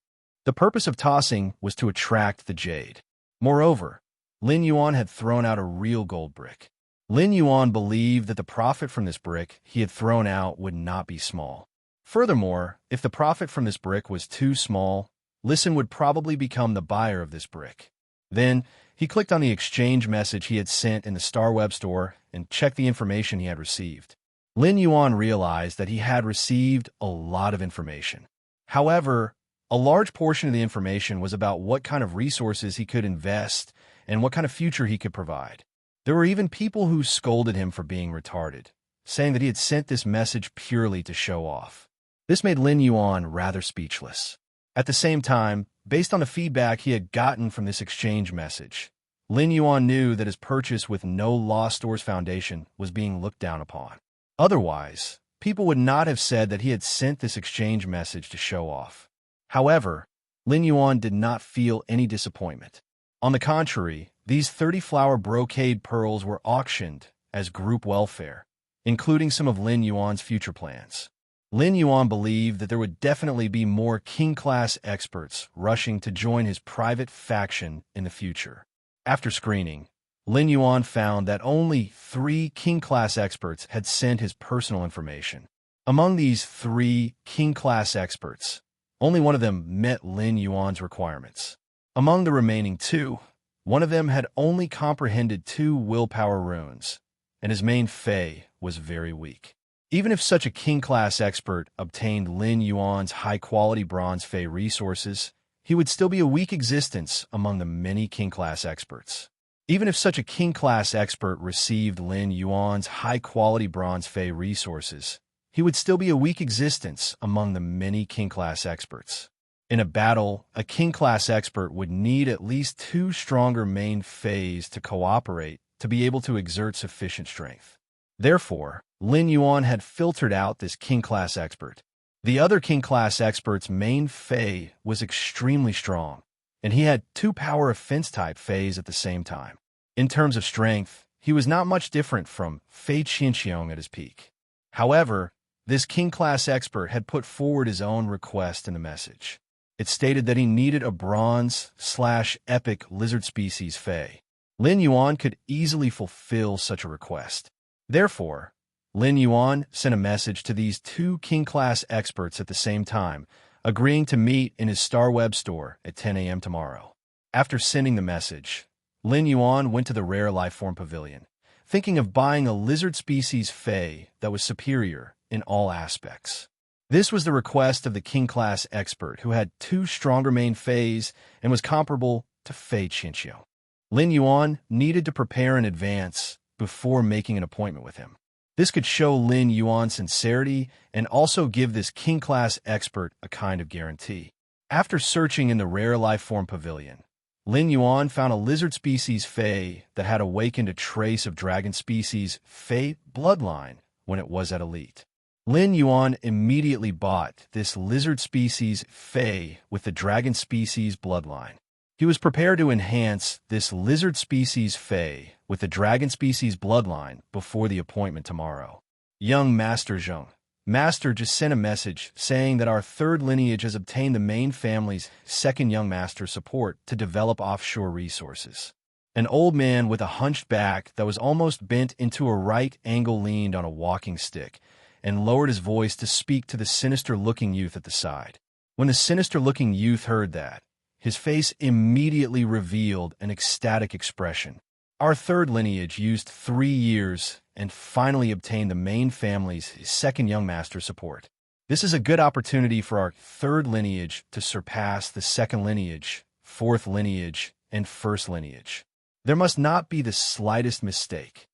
The purpose of tossing was to attract the jade. Moreover, Lin Yuan had thrown out a real gold brick. Lin Yuan believed that the profit from this brick he had thrown out would not be small. Furthermore, if the profit from this brick was too small, Listen would probably become the buyer of this brick. Then, he clicked on the exchange message he had sent in the Star Web Store and checked the information he had received. Lin Yuan realized that he had received a lot of information. However, a large portion of the information was about what kind of resources he could invest and what kind of future he could provide. There were even people who scolded him for being retarded, saying that he had sent this message purely to show off. This made Lin Yuan rather speechless. At the same time, based on the feedback he had gotten from this exchange message, Lin Yuan knew that his Purchase with No Lost Stores Foundation was being looked down upon. Otherwise, people would not have said that he had sent this exchange message to show off. However, Lin Yuan did not feel any disappointment. On the contrary, these 30 flower brocade pearls were auctioned as group welfare, including some of Lin Yuan's future plans. Lin Yuan believed that there would definitely be more king-class experts rushing to join his private faction in the future. After screening, Lin Yuan found that only 3 king-class experts had sent his personal information. Among these 3 king-class experts, only one of them met Lin Yuan's requirements. Among the remaining 2, one of them had only comprehended 2 willpower runes, and his main Fey was very weak. Even if such a king-class expert obtained Lin Yuan's high-quality bronze Fey resources, he would still be a weak existence among the many king-class experts. Even if such a king-class expert received Lin Yuan's high-quality bronze Fey resources, he would still be a weak existence among the many king-class experts. In a battle, a king-class expert would need at least 2 stronger main Feys to cooperate to be able to exert sufficient strength. Therefore, Lin Yuan had filtered out this king-class expert. The other king-class expert's main Fey was extremely strong, and he had 2 power offense-type Feys at the same time. In terms of strength, he was not much different from Fei Qianqiong at his peak. However, this king-class expert had put forward his own request in the message. It stated that he needed a bronze/epic lizard species fae. Lin Yuan could easily fulfill such a request. Therefore, Lin Yuan sent a message to these two king-class experts at the same time, agreeing to meet in his Star Web store at 10 a.m. tomorrow. After sending the message, Lin Yuan went to the Rare Lifeform Pavilion, thinking of buying a lizard species fae that was superior in all aspects. This was the request of the king-class expert who had two stronger main faes and was comparable to Fei Qinqiu. Lin Yuan needed to prepare in advance before making an appointment with him. This could show Lin Yuan's sincerity and also give this king-class expert a kind of guarantee. After searching in the Rare Lifeform Pavilion, Lin Yuan found a lizard species fae that had awakened a trace of dragon species fae bloodline when it was at elite. Lin Yuan immediately bought this lizard species fae with the dragon species bloodline. He was prepared to enhance this lizard species fae with the dragon species bloodline before the appointment tomorrow. Young Master Zheng. Master just sent a message saying that our third lineage has obtained the main family's second young master support to develop offshore resources. An old man with a hunched back that was almost bent into a right angle leaned on a walking stick and lowered his voice to speak to the sinister-looking youth at the side. When the sinister-looking youth heard that, his face immediately revealed an ecstatic expression. Our third lineage used 3 years and finally obtained the main family's second young master support. This is a good opportunity for our third lineage to surpass the second lineage, fourth lineage, and first lineage. There must not be the slightest mistake.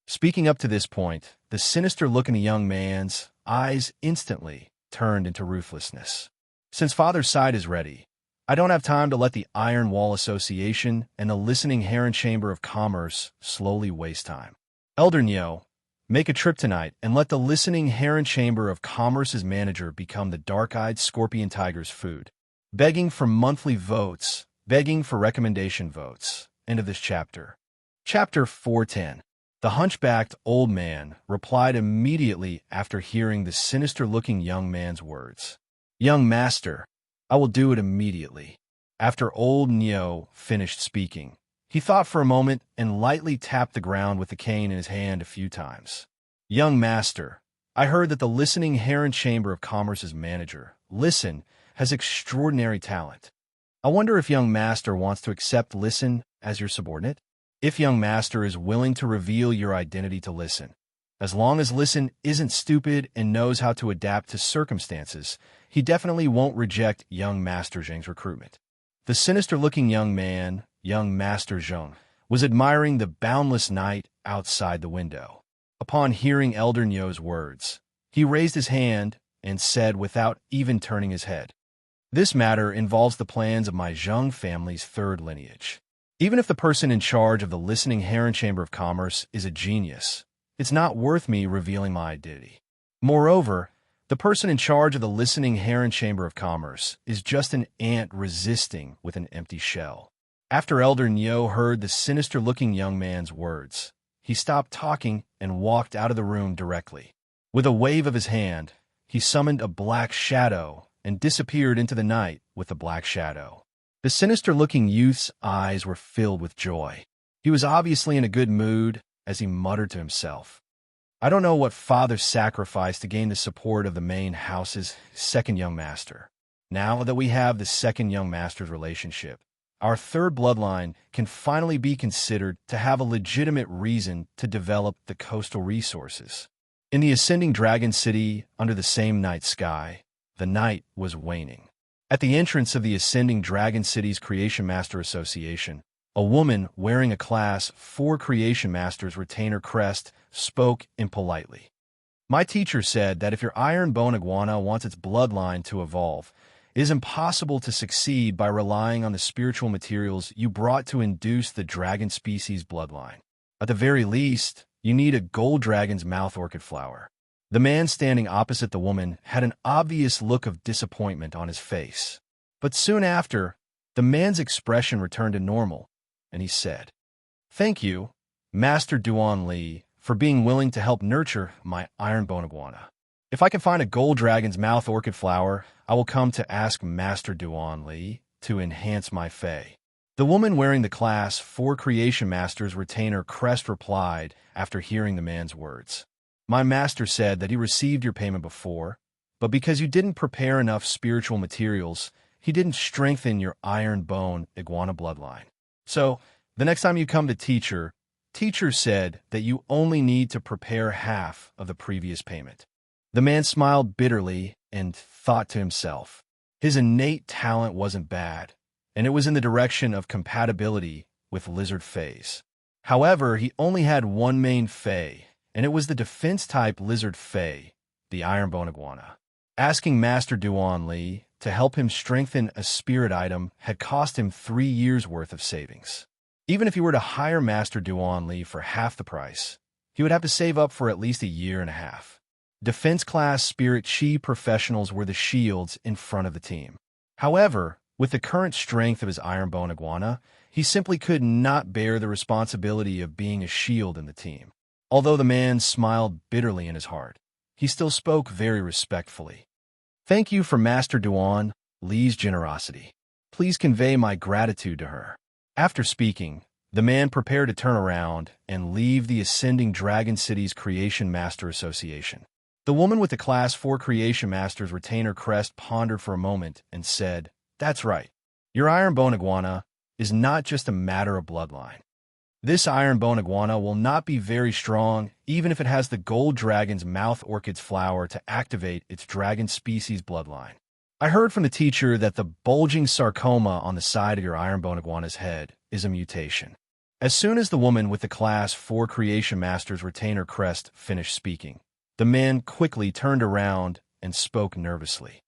Speaking up to this point, the sinister-looking young man's eyes instantly turned into ruthlessness. Since Father's side is ready, I don't have time to let the Iron Wall Association and the Listening Heron Chamber of Commerce slowly waste time. Elder Nyo, make a trip tonight and let the Listening Heron Chamber of Commerce's manager become the dark-eyed scorpion tiger's food. Begging for monthly votes, begging for recommendation votes. End of this chapter. Chapter 410. The hunchbacked old man replied immediately after hearing the sinister-looking young man's words. Young master, I will do it immediately. After old Nyo finished speaking, he thought for a moment and lightly tapped the ground with the cane in his hand a few times. Young master, I heard that the Listening Heron Chamber of Commerce's manager, Listen, has extraordinary talent. I wonder if young master wants to accept Listen as your subordinate? If young master is willing to reveal your identity to Listen. As long as Listen isn't stupid and knows how to adapt to circumstances, he definitely won't reject young Master Zheng's recruitment. The sinister-looking young man, young Master Zheng, was admiring the boundless night outside the window. Upon hearing Elder Nyo's words, he raised his hand and said without even turning his head, This matter involves the plans of my Zheng family's third lineage. Even if the person in charge of the Listening Heron Chamber of Commerce is a genius, it's not worth me revealing my identity. Moreover, the person in charge of the Listening Heron Chamber of Commerce is just an ant resisting with an empty shell. After Elder Nyo heard the sinister-looking young man's words, he stopped talking and walked out of the room directly. With a wave of his hand, he summoned a black shadow and disappeared into the night with the black shadow. The sinister-looking youth's eyes were filled with joy. He was obviously in a good mood as he muttered to himself, I don't know what father sacrificed to gain the support of the main house's second young master. Now that we have the second young master's relationship, our third bloodline can finally be considered to have a legitimate reason to develop the coastal resources. In the ascending dragon city under the same night sky, the night was waning. At the entrance of the ascending dragon city's Creation Master Association, a woman wearing a Class 4 Creation Master's retainer crest spoke impolitely. My teacher said that if your iron bone iguana wants its bloodline to evolve, it is impossible to succeed by relying on the spiritual materials you brought to induce the dragon species bloodline. At the very least, you need a gold dragon's mouth orchid flower. The man standing opposite the woman had an obvious look of disappointment on his face. But soon after, the man's expression returned to normal, and he said, Thank you, Master Duan Li, for being willing to help nurture my iron bone iguana. If I can find a gold dragon's mouth orchid flower, I will come to ask Master Duan Li to enhance my fae. The woman wearing the Class 4 Creation Master's retainer crest replied after hearing the man's words. My master said that he received your payment before, but because you didn't prepare enough spiritual materials, he didn't strengthen your iron bone iguana bloodline. So, the next time you come to teacher said that you only need to prepare half of the previous payment. The man smiled bitterly and thought to himself. His innate talent wasn't bad, and it was in the direction of compatibility with lizard fays. However, he only had one main fay, and it was the defense-type lizard fay, the ironbone iguana. Asking Master Duan Li to help him strengthen a spirit item had cost him 3 years' worth of savings. Even if he were to hire Master Duan Li for half the price, he would have to save up for at least a year and a half. Defense-class Spirit Chi professionals were the shields in front of the team. However, with the current strength of his ironbone iguana, he simply could not bear the responsibility of being a shield in the team. Although the man smiled bitterly in his heart, he still spoke very respectfully. Thank you for Master Duan Li's generosity. Please convey my gratitude to her. After speaking, the man prepared to turn around and leave the Ascending Dragon City's Creation Master Association. The woman with the Class 4 Creation Master's retainer crest pondered for a moment and said, That's right. Your ironbone iguana is not just a matter of bloodline. This ironbone iguana will not be very strong even if it has the gold dragon's mouth orchid's flower to activate its dragon species bloodline. I heard from the teacher that the bulging sarcoma on the side of your ironbone iguana's head is a mutation. As soon as the woman with the Class 4 Creation Master's retainer crest finished speaking, the man quickly turned around and spoke nervously.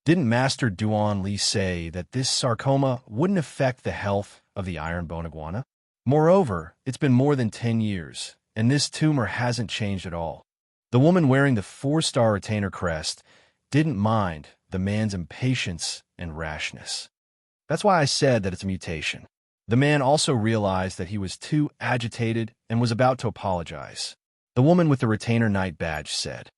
Didn't Master Duan Li say that this sarcoma wouldn't affect the health of the ironbone iguana? Moreover, it's been more than 10 years, and this tumor hasn't changed at all. The woman wearing the 4-star retainer crest didn't mind the man's impatience and rashness. That's why I said that it's a mutation. The man also realized that he was too agitated and was about to apologize. The woman with the retainer knight badge said,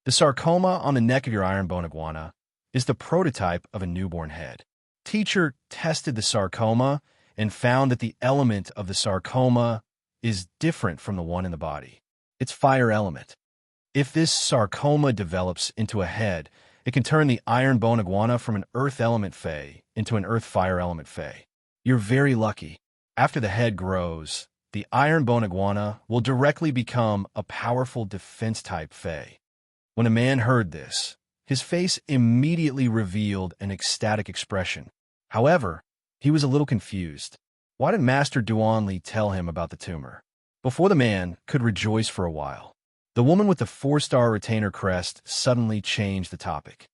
The sarcoma on the neck of your ironbone iguana is the prototype of a newborn head. Teacher tested the sarcoma and found that the element of the sarcoma is different from the one in the body. It's fire element. If this sarcoma develops into a head, it can turn the ironbone iguana from an earth element fae into an earth fire element fae. You're very lucky. After the head grows, the ironbone iguana will directly become a powerful defense-type fae. When a man heard this, his face immediately revealed an ecstatic expression. However, he was a little confused. Why did Master Duan Li tell him about the tumor? Before the man could rejoice for a while, the woman with the 4-star retainer crest suddenly changed the topic.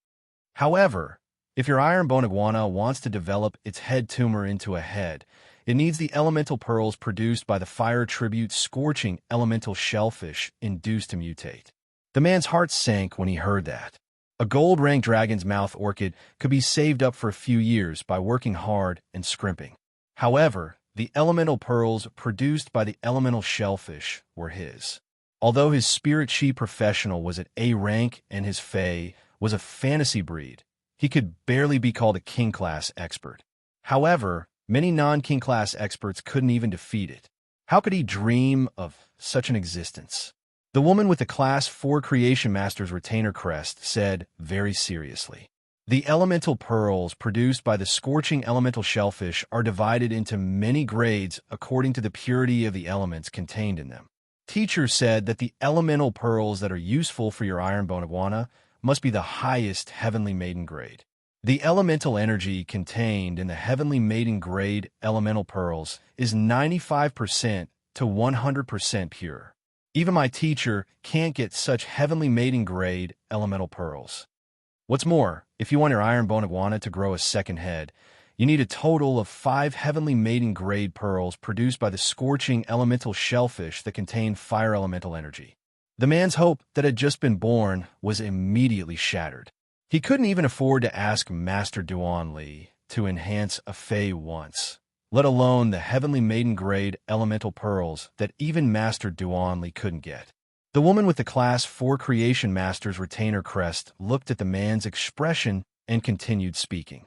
However, if your ironbone iguana wants to develop its head tumor into a head, it needs the elemental pearls produced by the fire tribute scorching elemental shellfish induced to mutate. The man's heart sank when he heard that. A gold-ranked dragon's mouth orchid could be saved up for a few years by working hard and scrimping. However, the elemental pearls produced by the elemental shellfish were his. Although his spirit chi professional was at A rank and his fae was a fantasy breed, he could barely be called a king-class expert. However, many non-king class experts couldn't even defeat it. How could he dream of such an existence? The woman with the Class 4 Creation Master's retainer crest said very seriously, The elemental pearls produced by the scorching elemental shellfish are divided into many grades according to the purity of the elements contained in them. Teacher said that the elemental pearls that are useful for your ironbone iguana must be the highest heavenly maiden grade. The elemental energy contained in the heavenly maiden grade elemental pearls is 95% to 100% pure. Even my teacher can't get such heavenly maiden grade elemental pearls. What's more, if you want your ironbone iguana to grow a second head, you need a total of 5 heavenly maiden grade pearls produced by the scorching elemental shellfish that contain fire elemental energy. The man's hope that had just been born was immediately shattered. He couldn't even afford to ask Master Duan Li to enhance a fae once, let alone the heavenly maiden grade elemental pearls that even Master Duan Li couldn't get. The woman with the Class 4 Creation Master's retainer crest looked at the man's expression and continued speaking.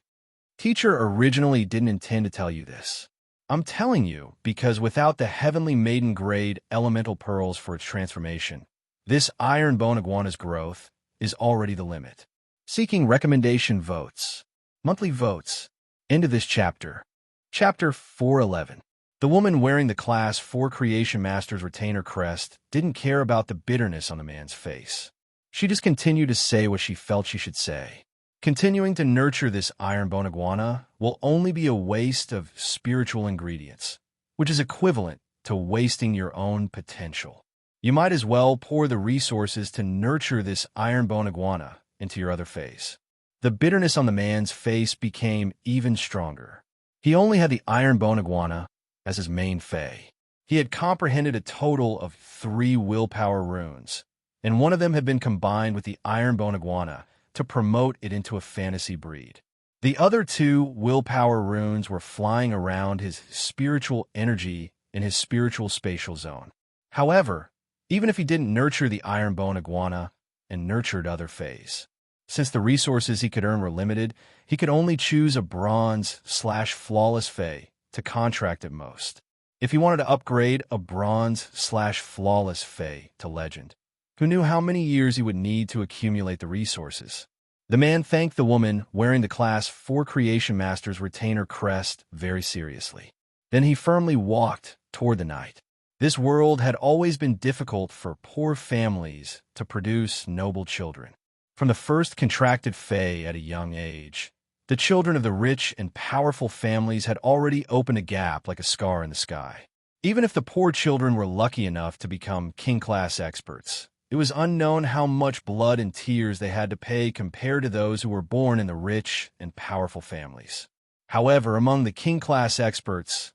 Teacher originally didn't intend to tell you this. I'm telling you because without the heavenly maiden grade elemental pearls for its transformation, this iron bone iguana's growth is already the limit. Seeking recommendation votes. Monthly votes. End of this chapter. Chapter 411. The woman wearing the Class 4 Creation Master's retainer crest didn't care about the bitterness on the man's face. She just continued to say what she felt she should say. Continuing to nurture this iron bone iguana will only be a waste of spiritual ingredients, which is equivalent to wasting your own potential. You might as well pour the resources to nurture this iron bone iguana into your other phase. The bitterness on the man's face became even stronger. He only had the iron bone iguana as his main fae. He had comprehended a total of 3 willpower runes, and one of them had been combined with the iron bone iguana to promote it into a fantasy breed. The other 2 willpower runes were flying around his spiritual energy in his spiritual spatial zone. However, even if he didn't nurture the iron bone iguana and nurtured other faes, since the resources he could earn were limited, he could only choose a bronze/flawless fae to contract at most. If he wanted to upgrade a bronze/flawless fae to legend, who knew how many years he would need to accumulate the resources? The man thanked the woman wearing the Class 4 Creation Master's retainer crest very seriously. Then he firmly walked toward the night. This world had always been difficult for poor families to produce noble children. From the first contracted fae at a young age, the children of the rich and powerful families had already opened a gap like a scar in the sky. Even if the poor children were lucky enough to become king-class experts, it was unknown how much blood and tears they had to pay compared to those who were born in the rich and powerful families. However, among the king-class experts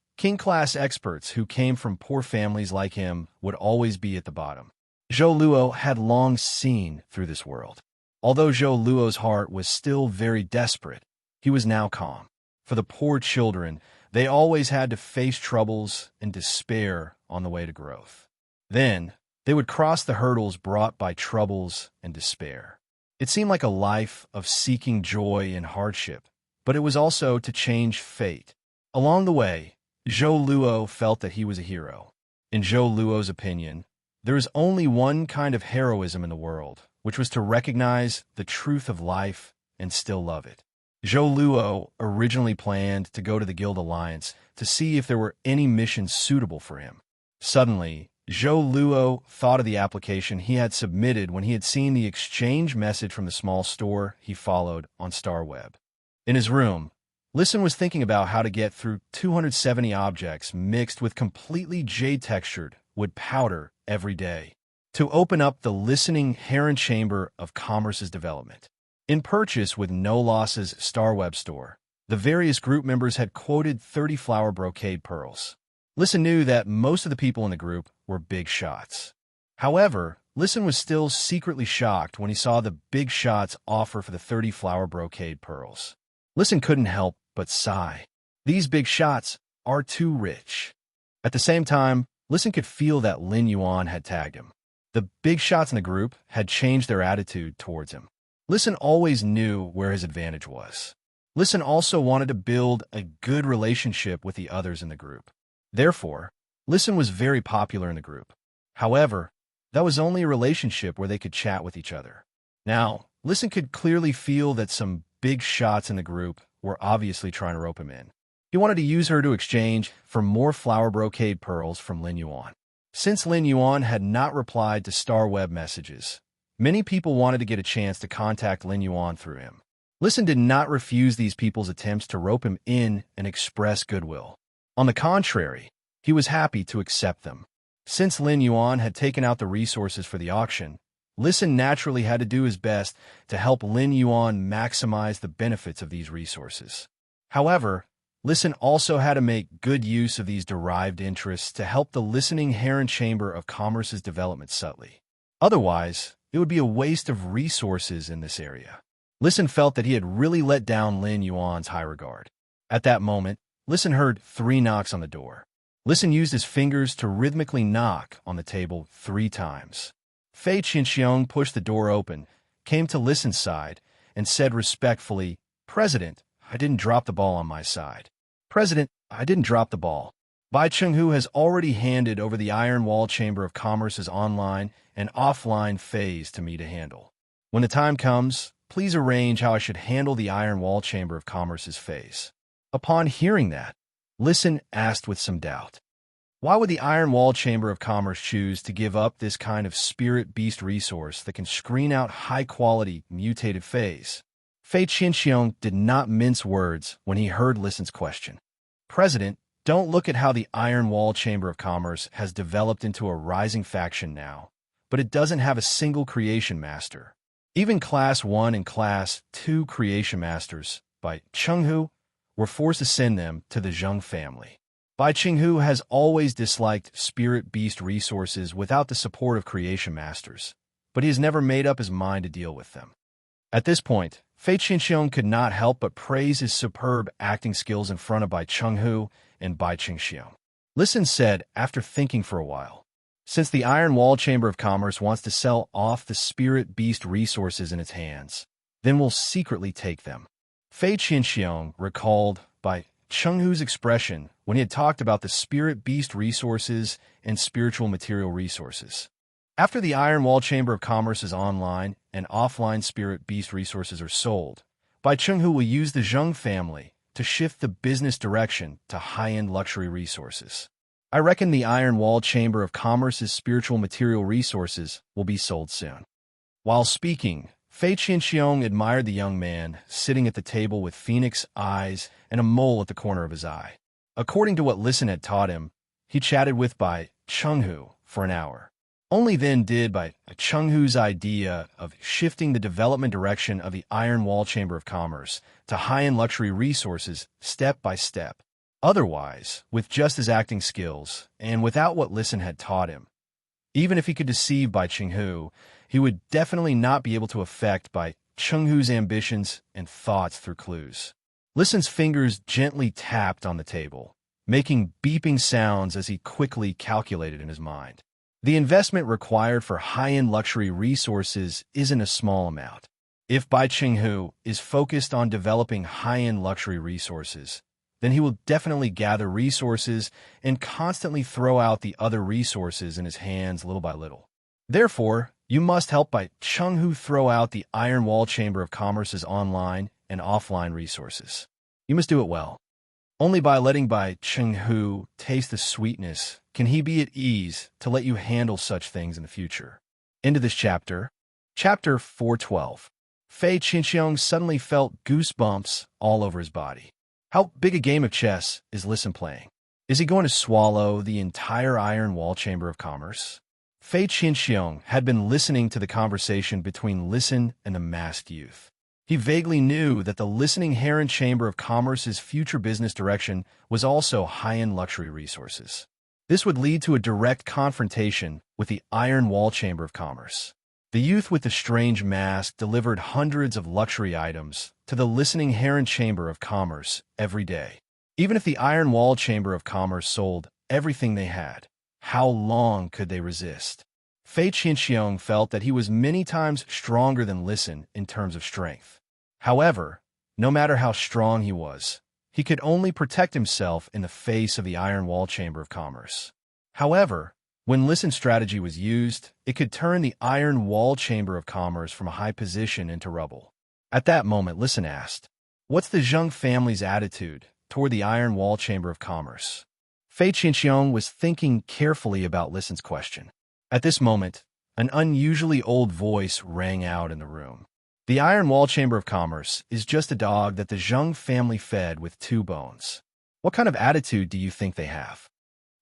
who came from poor families like him would always be at the bottom. Zhou Luo had long seen through this world. Although Zhou Luo's heart was still very desperate, he was now calm. For the poor children, they always had to face troubles and despair on the way to growth. Then, they would cross the hurdles brought by troubles and despair. It seemed like a life of seeking joy in hardship, but it was also to change fate. Along the way, Zhou Luo felt that he was a hero. In Zhou Luo's opinion, there is only one kind of heroism in the world, which was to recognize the truth of life and still love it. Zhou Luo originally planned to go to the Guild Alliance to see if there were any missions suitable for him. Suddenly, Zhou Luo thought of the application he had submitted when he had seen the exchange message from the small store he followed on StarWeb. In his room, Listen was thinking about how to get through 270 objects mixed with completely jade-textured wood powder every day to open up the listening Heron Chamber of Commerce's development. In purchase with no losses StarWeb store, the various group members had quoted 30 flower brocade pearls. Listen knew that most of the people in the group were big shots. However, Listen was still secretly shocked when he saw the big shots offer for the 30 flower brocade pearls. Listen couldn't help but sigh. These big shots are too rich. At the same time, Listen could feel that Lin Yuan had tagged him. The big shots in the group had changed their attitude towards him. Listen always knew where his advantage was. Listen also wanted to build a good relationship with the others in the group. Therefore, Listen was very popular in the group. However, that was only a relationship where they could chat with each other. Now, Listen could clearly feel that some big shots in the group were obviously trying to rope him in. He wanted to use her to exchange for more flower brocade pearls from Lin Yuan. Since Lin Yuan had not replied to StarWeb messages, many people wanted to get a chance to contact Lin Yuan through him. Listen did not refuse these people's attempts to rope him in and express goodwill. On the contrary, he was happy to accept them. Since Lin Yuan had taken out the resources for the auction, Listen naturally had to do his best to help Lin Yuan maximize the benefits of these resources. However, Listen also had to make good use of these derived interests to help the listening Heron Chamber of Commerce's development subtly. Otherwise, it would be a waste of resources in this area. Listen felt that he had really let down Lin Yuan's high regard. At that moment, Listen heard 3 knocks on the door. Listen used his fingers to rhythmically knock on the table 3 times. Fei Qinxiong pushed the door open, came to Listen's side, and said respectfully, "President, I didn't drop the ball on my side. President, I didn't drop the ball. Bai Chenghu has already handed over the Iron Wall Chamber of Commerce's online and offline phase to me to handle. When the time comes, please arrange how I should handle the Iron Wall Chamber of Commerce's phase." Upon hearing that, Listen asked with some doubt, why would the Iron Wall Chamber of Commerce choose to give up this kind of spirit beast resource that can screen out high-quality, mutated phase? Fei Qinxiong did not mince words when he heard Listen's question. "President, don't look at how the Iron Wall Chamber of Commerce has developed into a rising faction now, but it doesn't have a single creation master. Even Class 1 and Class 2 creation masters, by Chenghu, were forced to send them to the Zheng family. Bai Chenghu has always disliked spirit beast resources without the support of creation masters, but he has never made up his mind to deal with them." At this point, Fei Qinxiong could not help but praise his superb acting skills in front of Bai Chenghu and Bai Qingxiong. Listen said, after thinking for a while, "Since the Iron Wall Chamber of Commerce wants to sell off the spirit beast resources in its hands, then we'll secretly take them." Fei Qinxiong recalled Bai Chenghu's expression when he had talked about the spirit beast resources and spiritual material resources. After the Iron Wall Chamber of Commerce's online and offline spirit beast resources are sold, Bai Chenghu will use the Zheng family to shift the business direction to high-end luxury resources. I reckon the Iron Wall Chamber of Commerce's spiritual material resources will be sold soon. While speaking, Fei Qinxiong admired the young man sitting at the table with phoenix eyes and a mole at the corner of his eye. According to what Listen had taught him, he chatted with Bai Chenghu for an hour. Only then did Bai Chenghu's idea of shifting the development direction of the Iron Wall Chamber of Commerce to high-end luxury resources step by step. Otherwise, with just his acting skills and without what Listen had taught him, even if he could deceive Bai Chenghu, he would definitely not be able to affect Bai Chenghu's ambitions and thoughts through clues. Listen's fingers gently tapped on the table, making beeping sounds as he quickly calculated in his mind. The investment required for high-end luxury resources isn't a small amount. If Bai Chenghu is focused on developing high-end luxury resources, then he will definitely gather resources and constantly throw out the other resources in his hands little by little. Therefore, you must help Bai Chenghu throw out the Iron Wall Chamber of Commerce's online and offline resources. You must do it well. Only by letting Bai Chenghu taste the sweetness can he be at ease to let you handle such things in the future. Into this chapter. Chapter 412. Fei Qinxiong suddenly felt goosebumps all over his body. How big a game of chess is Listen playing? Is he going to swallow the entire Iron Wall Chamber of Commerce? Fei Qinxiong had been listening to the conversation between Listen and the masked youth. He vaguely knew that the Listening Heron Chamber of Commerce's future business direction was also high-end luxury resources. This would lead to a direct confrontation with the Iron Wall Chamber of Commerce. The youth with the strange mask delivered hundreds of luxury items to the Listening Heron Chamber of Commerce every day. Even if the Iron Wall Chamber of Commerce sold everything they had, how long could they resist? Fei Qinxiong felt that he was many times stronger than Listen in terms of strength. However, no matter how strong he was, he could only protect himself in the face of the Iron Wall Chamber of Commerce. However, when Listen's strategy was used, it could turn the Iron Wall Chamber of Commerce from a high position into rubble. At that moment, Listen asked, "What's the Zheng family's attitude toward the Iron Wall Chamber of Commerce?" Fei Qinxiong was thinking carefully about Listen's question. At this moment, an unusually old voice rang out in the room. "The Iron Wall Chamber of Commerce is just a dog that the Zheng family fed with 2 bones. What kind of attitude do you think they have?"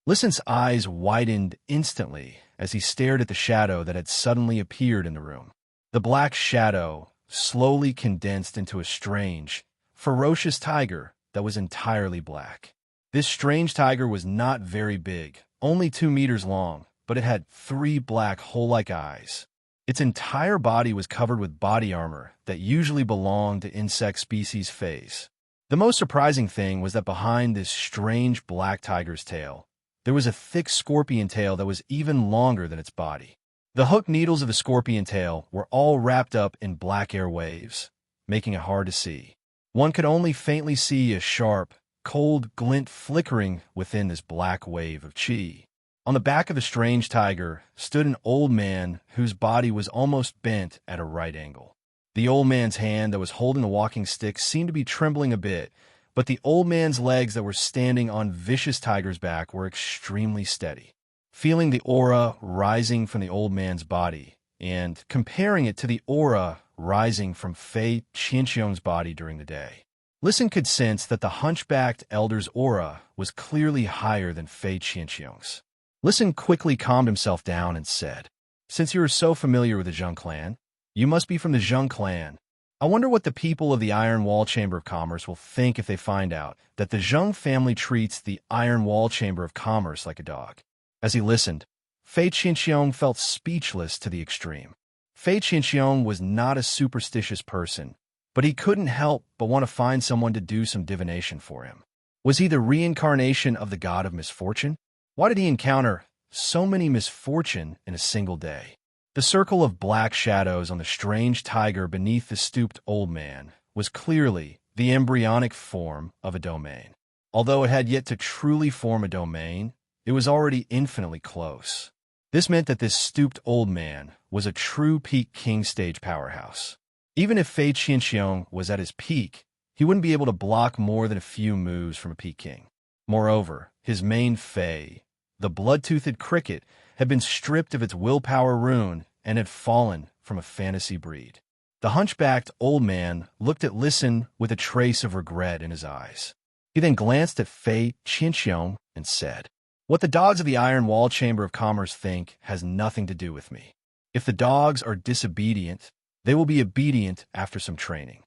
Listen's eyes widened instantly as he stared at the shadow that had suddenly appeared in the room. The black shadow slowly condensed into a strange, ferocious tiger that was entirely black. This strange tiger was not very big, only 2 meters long, but it had 3 black hole-like eyes. Its entire body was covered with body armor that usually belonged to insect species phase. The most surprising thing was that behind this strange black tiger's tail, there was a thick scorpion tail that was even longer than its body. The hooked needles of the scorpion tail were all wrapped up in black air waves, making it hard to see. One could only faintly see a sharp, cold glint flickering within this black wave of chi. On the back of the strange tiger stood an old man whose body was almost bent at a right angle. The old man's hand that was holding the walking stick seemed to be trembling a bit, but the old man's legs that were standing on vicious tiger's back were extremely steady. Feeling the aura rising from the old man's body and comparing it to the aura rising from Fei Qianxiong's body during the day, Listen could sense that the hunchbacked elder's aura was clearly higher than Fei Qianxiong's. Listen quickly calmed himself down and said, "Since you are so familiar with the Zheng clan, you must be from the Zheng clan. I wonder what the people of the Iron Wall Chamber of Commerce will think if they find out that the Zheng family treats the Iron Wall Chamber of Commerce like a dog." As he listened, Fei Qianxiong felt speechless to the extreme. Fei Qianxiong was not a superstitious person, but he couldn't help but want to find someone to do some divination for him. Was he the reincarnation of the god of misfortune? Why did he encounter so many misfortune in a single day? The circle of black shadows on the strange tiger beneath the stooped old man was clearly the embryonic form of a domain. Although it had yet to truly form a domain, it was already infinitely close. This meant that this stooped old man was a true peak king stage powerhouse. Even if Fei Qianxiong was at his peak, he wouldn't be able to block more than a few moves from a peak king. Moreover, his main Fei, the blood-toothed cricket, had been stripped of its willpower rune and had fallen from a fantasy breed. The hunchbacked old man looked at Listen with a trace of regret in his eyes. He then glanced at Fei Qianxiong and said, "What the dogs of the Iron Wall Chamber of Commerce think has nothing to do with me. If the dogs are disobedient, they will be obedient after some training.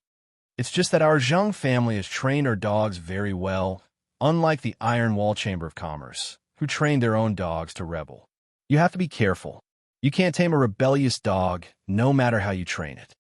It's just that our Zheng family has trained our dogs very well, unlike the Iron Wall Chamber of Commerce, who trained their own dogs to rebel. You have to be careful. You can't tame a rebellious dog, no matter how you train it."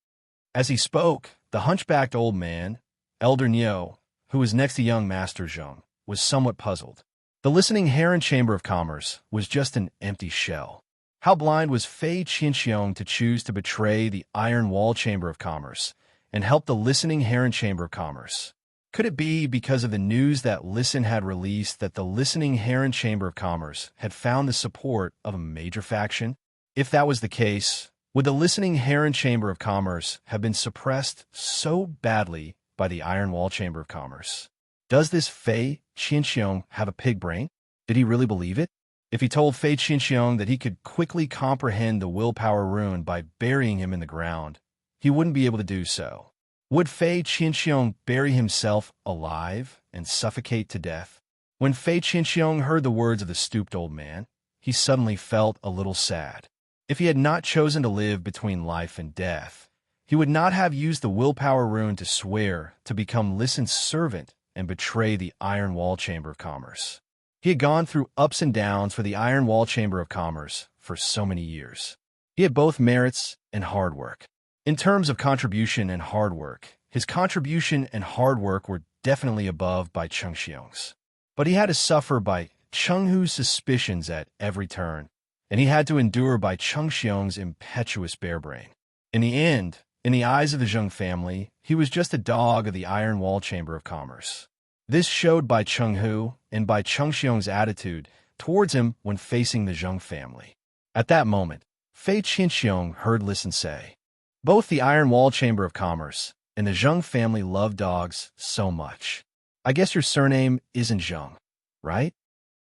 As he spoke, the hunchbacked old man, Elder Niu, who was next to young Master Zheng, was somewhat puzzled. The listening Heron Chamber of Commerce was just an empty shell. How blind was Fei Qianxiong to choose to betray the Iron Wall Chamber of Commerce and help the listening Heron Chamber of Commerce? Could it be because of the news that Listen had released that the listening Heron Chamber of Commerce had found the support of a major faction? If that was the case, would the listening Heron Chamber of Commerce have been suppressed so badly by the Iron Wall Chamber of Commerce? Does this Fei Qianxiong have a pig brain? Did he really believe it? If he told Fei Qianxiong that he could quickly comprehend the willpower rune by burying him in the ground, he wouldn't be able to do so. Would Fei Qianxiong bury himself alive and suffocate to death? When Fei Qianxiong heard the words of the stooped old man, he suddenly felt a little sad. If he had not chosen to live between life and death, he would not have used the willpower rune to swear to become Listen's servant and betray the Iron Wall Chamber of Commerce. He had gone through ups and downs for the Iron Wall Chamber of Commerce for so many years. He had both merits and hard work. In terms of contribution and hard work, his contribution and hard work were definitely above Bai Chengxiong's. But he had to suffer by Chenghu's suspicions at every turn, and he had to endure Bai Chengxiong's impetuous bear brain. In the end, in the eyes of the Zheng family, he was just a dog of the Iron Wall Chamber of Commerce. This showed Bai Chenghu and Bai Chengxiong's attitude towards him when facing the Zheng family. At that moment, Fei Qianxiong heard Listen say, "Both the Iron Wall Chamber of Commerce and the Zheng family love dogs so much. I guess your surname isn't Zheng, right?"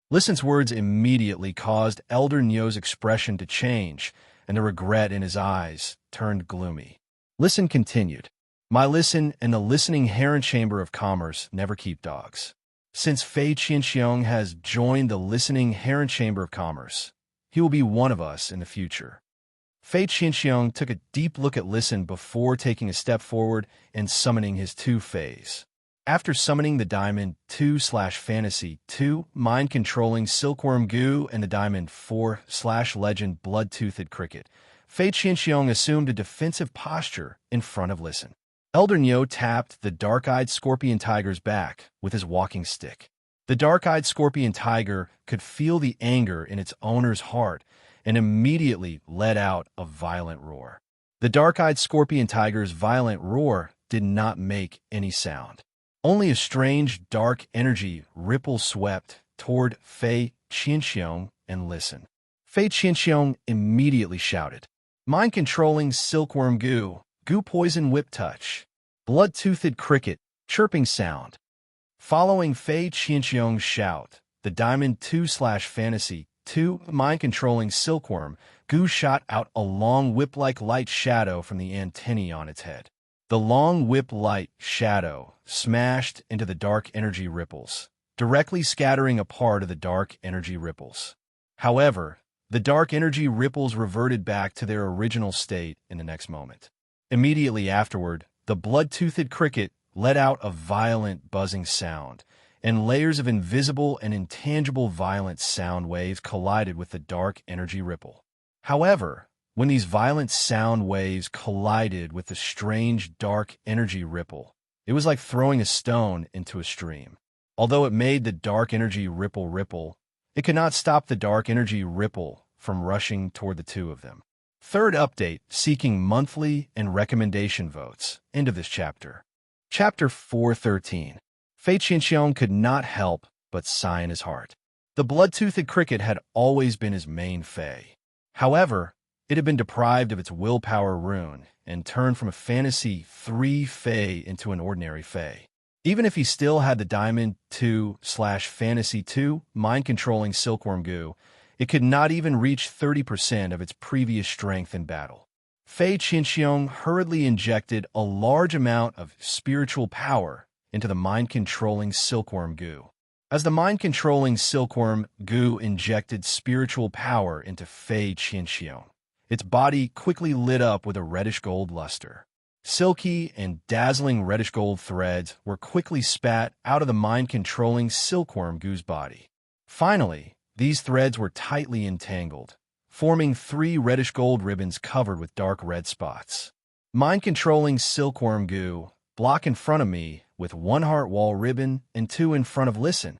Listen's words immediately caused Elder Niu's expression to change, and the regret in his eyes turned gloomy. Listen continued, "My Listen and the listening Heron Chamber of Commerce never keep dogs. Since Fei Qianxiong has joined the listening Heron Chamber of Commerce, he will be one of us in the future." Fei Qianxiong took a deep look at Listen before taking a step forward and summoning his two Feis. After summoning the Diamond 2/Fantasy 2 Mind-Controlling Silkworm Goo and the Diamond 4/Legend Blood-Toothed Cricket, Fei Qianxiong assumed a defensive posture in front of Listen. Elder Niu tapped the dark-eyed scorpion tiger's back with his walking stick. The dark-eyed scorpion tiger could feel the anger in its owner's heart, and immediately let out a violent roar. The dark-eyed scorpion tiger's violent roar did not make any sound. Only a strange, dark energy ripple swept toward Fei Qianxiong and listened. Fei Qianxiong immediately shouted, "Mind-controlling silkworm goo, goo poison whip touch, blood-toothed cricket, chirping sound." Following Fei Qianxiong's shout, the Diamond 2/Fantasy 2 mind-controlling silkworm goo shot out a long whip-like light shadow from the antennae on its head. The long whip-light shadow smashed into the dark energy ripples, directly scattering a part of the dark energy ripples. However, the dark energy ripples reverted back to their original state in the next moment. Immediately afterward, the blood-toothed cricket let out a violent buzzing sound, and layers of invisible and intangible violent sound waves collided with the dark energy ripple. However, when these violent sound waves collided with the strange dark energy ripple, it was like throwing a stone into a stream. Although it made the dark energy ripple, it could not stop the dark energy ripple from rushing toward the two of them. Third update, seeking monthly and recommendation votes. End of this chapter. Chapter 413. Fei Qianxiong could not help but sigh in his heart. The blood-toothed cricket had always been his main fei. However, it had been deprived of its willpower rune and turned from a Fantasy 3 fei into an ordinary fei. Even if he still had the Diamond 2/Fantasy 2 mind-controlling silkworm goo, it could not even reach 30% of its previous strength in battle. Fei Qianxiong hurriedly injected a large amount of spiritual power into the mind-controlling silkworm goo. As the mind-controlling silkworm goo injected spiritual power into Fei Qianxiong, its body quickly lit up with a reddish-gold luster. Silky and dazzling reddish-gold threads were quickly spat out of the mind-controlling silkworm goo's body. Finally, these threads were tightly entangled, forming 3 reddish-gold ribbons covered with dark red spots. Mind-controlling silkworm goo, block in front of me with 1 heart wall ribbon and 2 in front of listen.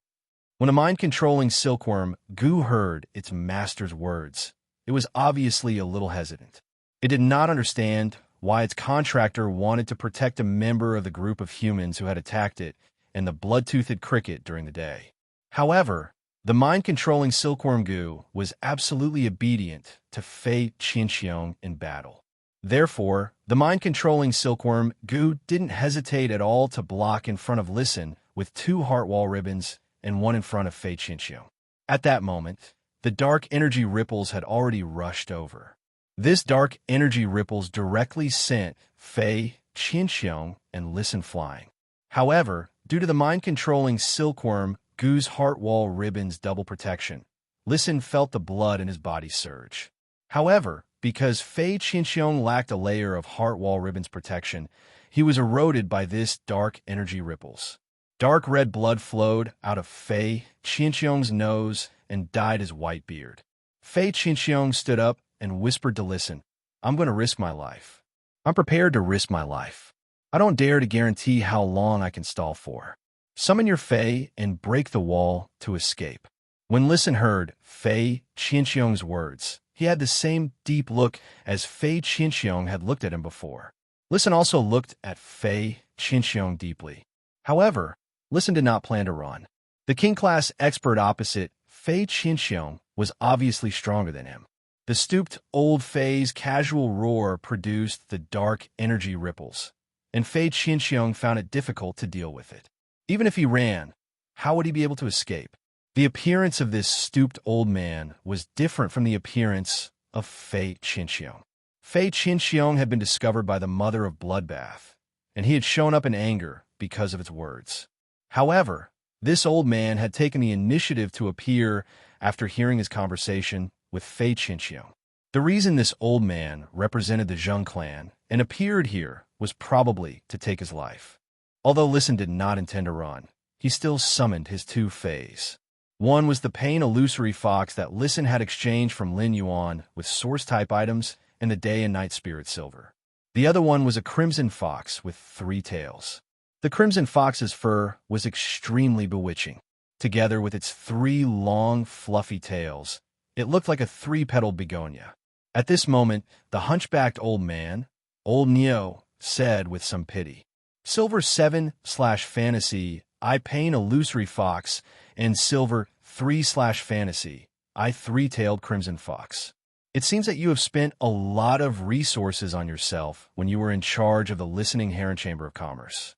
When a mind-controlling silkworm goo heard its master's words, it was obviously a little hesitant. It did not understand why its contractor wanted to protect a member of the group of humans who had attacked it and the blood-toothed cricket during the day. However, the mind-controlling silkworm goo was absolutely obedient to Fei Qianxiong in battle. Therefore, the mind-controlling silkworm goo didn't hesitate at all to block in front of listen with 2 heart wall ribbons and 1 in front of Fei Qianxiong. At that moment, the dark energy ripples had already rushed over. This dark energy ripples directly sent Fei Qianxiong and listen flying. However, due to the mind-controlling silkworm goo's heart wall ribbon's double protection, listen felt the blood in his body surge. However, because Fei Qianxiong lacked a layer of heart wall ribbon's protection, he was eroded by this dark energy ripples. Dark red blood flowed out of Fei Qianxiong's nose and dyed his white beard. Fei Qianxiong stood up and whispered to listen, "I'm going to risk my life. I'm prepared to risk my life. I don't dare to guarantee how long I can stall for. Summon your fei and break the wall to escape." When Listen heard Fei Qianxiong's words, he had the same deep look as Fei Qianxiong had looked at him before. Listen also looked at Fei Qianxiong deeply. However, Listen did not plan to run. The king-class expert opposite Fei Qianxiong was obviously stronger than him. The stooped old Fei's casual roar produced the dark energy ripples, and Fei Qianxiong found it difficult to deal with it. Even if he ran, how would he be able to escape? The appearance of this stooped old man was different from the appearance of Fei Qianxiong. Fei Qianxiong had been discovered by the mother of Bloodbath, and he had shown up in anger because of its words. However, this old man had taken the initiative to appear after hearing his conversation with Fei Qianxiong. The reason this old man represented the Zheng clan and appeared here was probably to take his life. Although Listen did not intend to run, he still summoned his 2 feis. One was the pain illusory fox that Listen had exchanged from Lin Yuan with source-type items and the day and night spirit silver. The other one was a crimson fox with 3 tails. The crimson fox's fur was extremely bewitching. Together with its 3 long, fluffy tails, It looked like a three-petaled begonia. At this moment, the hunchbacked old man, old Neo, said with some pity, Silver 7/fantasy, I paint illusory fox, and Silver 3/fantasy, I three-tailed crimson fox. It seems that you have spent a lot of resources on yourself when you were in charge of the Listening Heron Chamber of Commerce.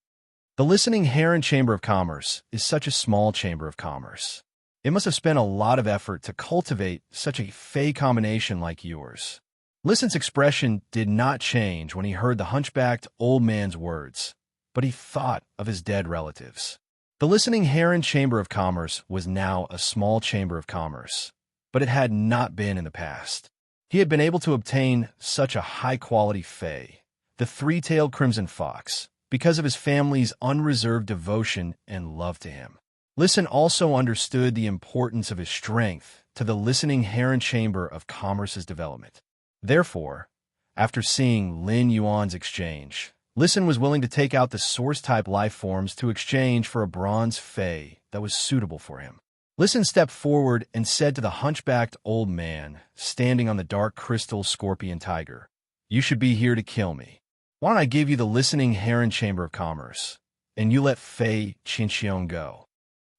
The Listening Heron Chamber of Commerce is such a small chamber of commerce. It must have spent a lot of effort to cultivate such a fey combination like yours. Listen's expression did not change when he heard the hunchbacked old man's words, but he thought of his dead relatives. The Listening Heron Chamber of Commerce was now a small chamber of commerce, but it had not been in the past. He had been able to obtain such a high-quality fey, the three-tailed crimson fox, because of his family's unreserved devotion and love to him. Listen also understood the importance of his strength to the Listening Heron Chamber of Commerce's development. Therefore, after seeing Lin Yuan's exchange, Listen was willing to take out the source-type life forms to exchange for a bronze fey that was suitable for him. Listen stepped forward and said to the hunchbacked old man, standing on the dark crystal scorpion tiger, You should be here to kill me. Why don't I give you the Listening Heron Chamber of Commerce, and you let Fei Qinxiong go?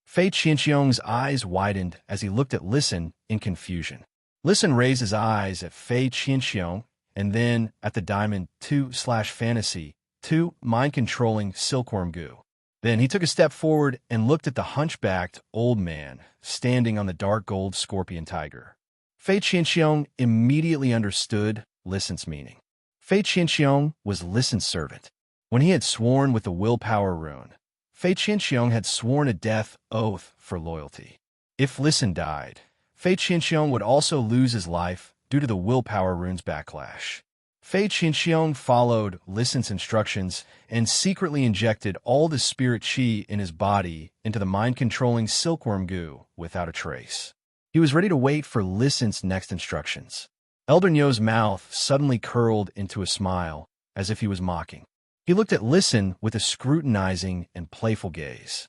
Fei Qinxiong's eyes widened as he looked at Listen in confusion. Listen raised his eyes at Fei Qinxiong and then at the diamond 2/fantasy, 2 mind-controlling silkworm goo. Then he took a step forward and looked at the hunchbacked old man standing on the dark gold scorpion tiger. Fei Qinxiong immediately understood Listen's meaning. Fei Qinxiong was Listen's servant. When he had sworn with the willpower rune, Fei Qinxiong had sworn a death oath for loyalty. If Listen died, Fei Qinxiong would also lose his life due to the willpower rune's backlash. Fei Qinxiong followed Listen's instructions and secretly injected all the spirit chi in his body into the mind-controlling silkworm goo without a trace. He was ready to wait for Listen's next instructions. Elder Nyo's mouth suddenly curled into a smile, as if he was mocking. He looked at Listen with a scrutinizing and playful gaze.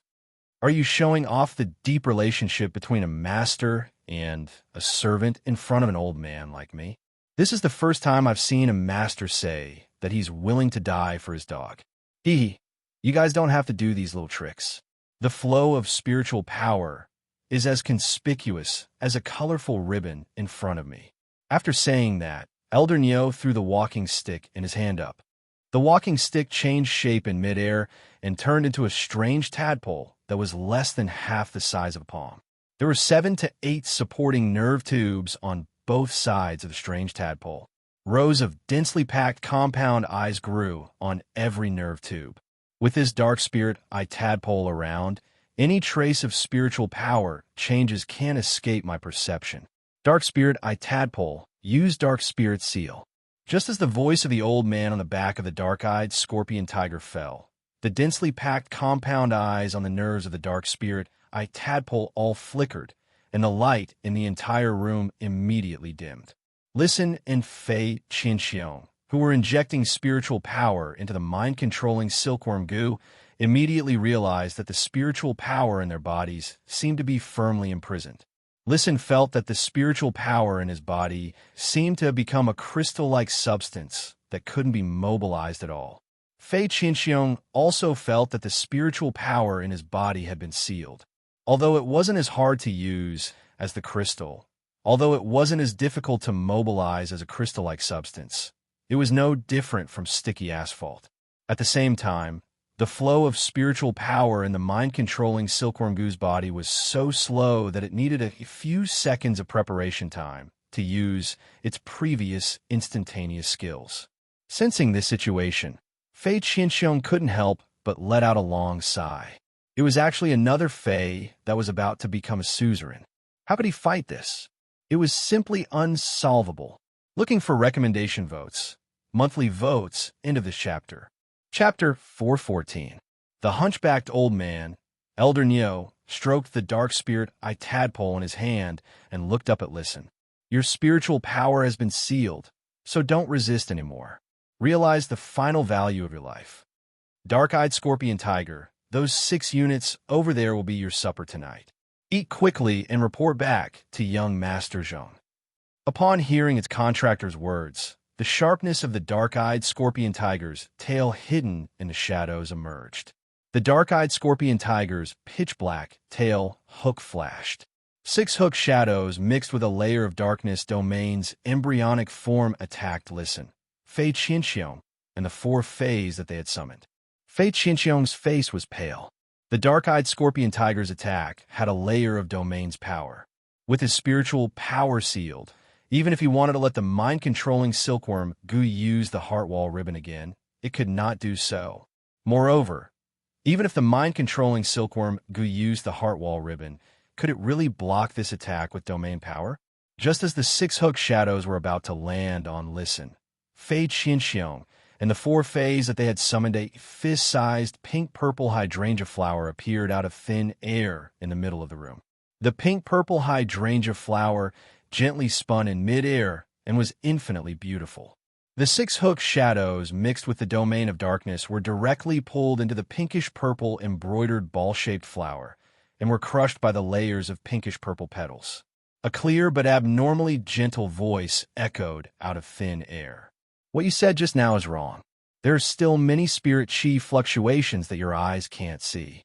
Are you showing off the deep relationship between a master and a servant in front of an old man like me? This is the first time I've seen a master say that he's willing to die for his dog. You guys don't have to do these little tricks. The flow of spiritual power is as conspicuous as a colorful ribbon in front of me. After saying that, Elder Nyo threw the walking stick in his hand up. The walking stick changed shape in midair and turned into a strange tadpole that was less than half the size of a palm. There were 7 to 8 supporting nerve tubes on both sides of the strange tadpole. Rows of densely packed compound eyes grew on every nerve tube. With this dark spirit eye tadpole around, any trace of spiritual power changes can't escape my perception. Dark Spirit Eye Tadpole, use Dark Spirit Seal. Just as the voice of the old man on the back of the dark-eyed scorpion tiger fell, the densely packed compound eyes on the nerves of the Dark Spirit Eye Tadpole all flickered, and the light in the entire room immediately dimmed. Listen and Fei Qinxiong, who were injecting spiritual power into the mind-controlling silkworm goo, immediately realized that the spiritual power in their bodies seemed to be firmly imprisoned. Listen felt that the spiritual power in his body seemed to have become a crystal-like substance that couldn't be mobilized at all. Fei Qinxiong also felt that the spiritual power in his body had been sealed. Although it wasn't as hard to use as the crystal, although it wasn't as difficult to mobilize as a crystal-like substance, it was no different from sticky asphalt. At the same time, the flow of spiritual power in the mind-controlling silkworm goo's body was so slow that it needed a few seconds of preparation time to use its previous instantaneous skills. Sensing this situation, Fei Qinxiong couldn't help but let out a long sigh. It was actually another Fei that was about to become a suzerain. How could he fight this? It was simply unsolvable. Looking for recommendation votes. Monthly votes, end of this chapter. Chapter 414. The hunchbacked old man, Elder Nyo, stroked the dark spirit eye tadpole in his hand and looked up at Listen. Your spiritual power has been sealed, so don't resist anymore. Realize the final value of your life. Dark-eyed scorpion tiger, those 6 units over there will be your supper tonight. Eat quickly and report back to young Master Zhong. Upon hearing its contractor's words, the sharpness of the dark-eyed scorpion tiger's tail hidden in the shadows emerged. The dark-eyed scorpion tiger's pitch-black tail hook flashed. 6 hook shadows mixed with a layer of darkness domain's embryonic form attacked Listen, Fei Qianxiong, and the 4 fays that they had summoned. Fei Qianxiong's face was pale. The dark-eyed scorpion tiger's attack had a layer of domain's power. With his spiritual power sealed, even if he wanted to let the mind-controlling silkworm Gu use the heart wall ribbon again, it could not do so. Moreover, even if the mind-controlling silkworm Gu used the heart wall ribbon, could it really block this attack with domain power? Just as the 6 hook shadows were about to land on Listen, Fei Qianxiong, and the 4 fays that they had summoned, a fist-sized pink-purple hydrangea flower appeared out of thin air in the middle of the room. The pink-purple hydrangea flower gently spun in mid-air and was infinitely beautiful. The 6 hook shadows mixed with the domain of darkness were directly pulled into the pinkish-purple embroidered ball-shaped flower and were crushed by the layers of pinkish-purple petals. A clear but abnormally gentle voice echoed out of thin air. What you said just now is wrong. There are still many spirit chi fluctuations that your eyes can't see.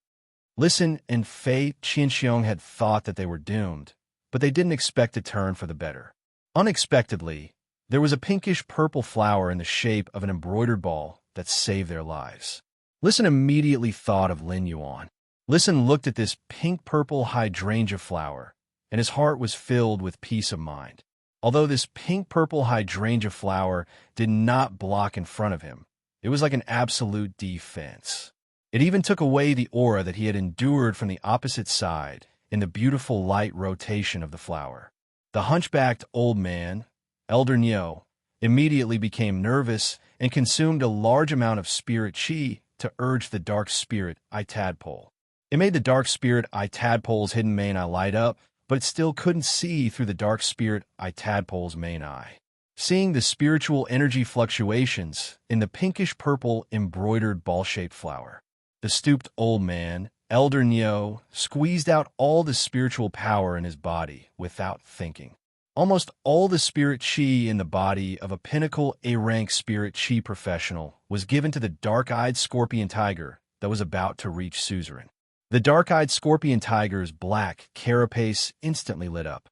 Listen and Fei Qianxiong had thought that they were doomed, but they didn't expect to turn for the better. Unexpectedly, there was a pinkish-purple flower in the shape of an embroidered ball that saved their lives. Listen immediately thought of Lin Yuan. Listen looked at this pink-purple hydrangea flower, and his heart was filled with peace of mind. Although this pink-purple hydrangea flower did not block in front of him, it was like an absolute defense. It even took away the aura that he had endured from the opposite side in the beautiful light rotation of the flower. The hunchbacked old man, Elder Nyo, immediately became nervous and consumed a large amount of spirit chi to urge the dark spirit I tadpole. It made the dark spirit I tadpole's hidden main eye light up, but it still couldn't see through the dark spirit I tadpole's main eye. Seeing the spiritual energy fluctuations in the pinkish-purple embroidered ball-shaped flower, the stooped old man, Elder Nyo, squeezed out all the spiritual power in his body without thinking. Almost all the spirit chi in the body of a pinnacle A-rank spirit chi professional was given to the dark-eyed scorpion tiger that was about to reach suzerain. The dark-eyed scorpion tiger's black carapace instantly lit up.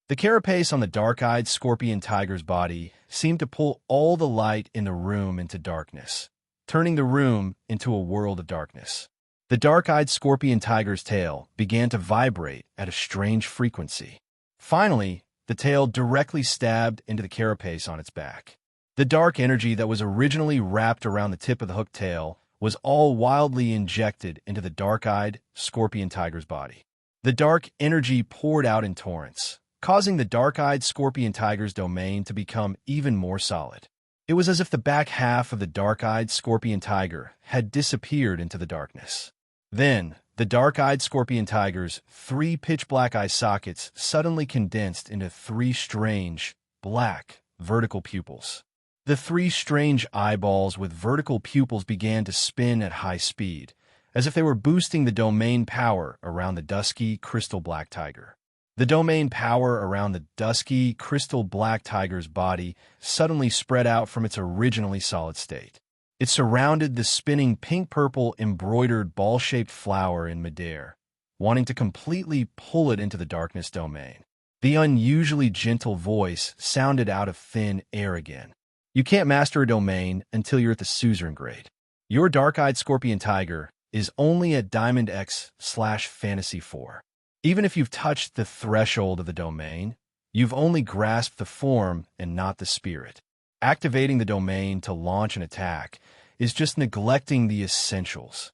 The carapace on the dark-eyed scorpion tiger's body seemed to pull all the light in the room into darkness, turning the room into a world of darkness. The dark-eyed scorpion tiger's tail began to vibrate at a strange frequency. Finally, the tail directly stabbed into the carapace on its back. The dark energy that was originally wrapped around the tip of the hooked tail was all wildly injected into the dark-eyed scorpion tiger's body. The dark energy poured out in torrents, causing the dark-eyed scorpion tiger's domain to become even more solid. It was as if the back half of the dark-eyed scorpion tiger had disappeared into the darkness. Then, the dark-eyed scorpion tiger's 3 pitch-black eye sockets suddenly condensed into 3 strange, black, vertical pupils. The 3 strange eyeballs with vertical pupils began to spin at high speed, as if they were boosting the domain power around the dusky, crystal-black tiger. The domain power around the dusky, crystal-black tiger's body suddenly spread out from its originally solid state. It surrounded the spinning pink-purple embroidered ball-shaped flower in midair, wanting to completely pull it into the darkness domain. The unusually gentle voice sounded out of thin air again. You can't master a domain until you're at the suzerain grade. Your dark-eyed scorpion tiger is only at Diamond X/Fantasy 4. Even if you've touched the threshold of the domain, you've only grasped the form and not the spirit. Activating the domain to launch an attack is just neglecting the essentials.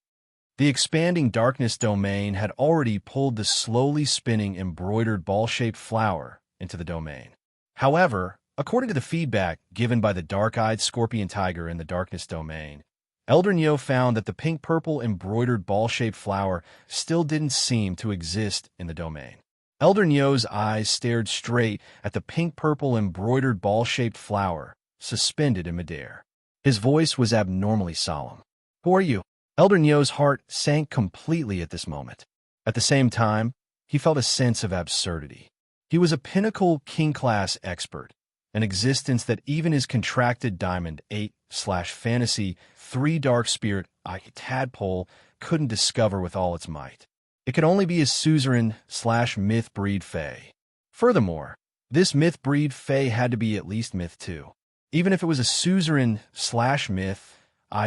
The expanding darkness domain had already pulled the slowly spinning embroidered ball-shaped flower into the domain. However, according to the feedback given by the dark-eyed scorpion tiger in the darkness domain, Elder Nyo found that the pink-purple embroidered ball-shaped flower still didn't seem to exist in the domain. Elder Nyo's eyes stared straight at the pink-purple embroidered ball-shaped flower suspended in midair. His voice was abnormally solemn. "Who are you?" Elder Nyo's heart sank completely at this moment. At the same time, he felt a sense of absurdity. He was a pinnacle king-class expert, an existence that even his contracted Diamond 8/fantasy 3 dark spirit tadpole couldn't discover with all its might. It could only be a suzerain/myth breed fae. Furthermore, this myth breed fae had to be at least myth 2. Even if it was a suzerain/myth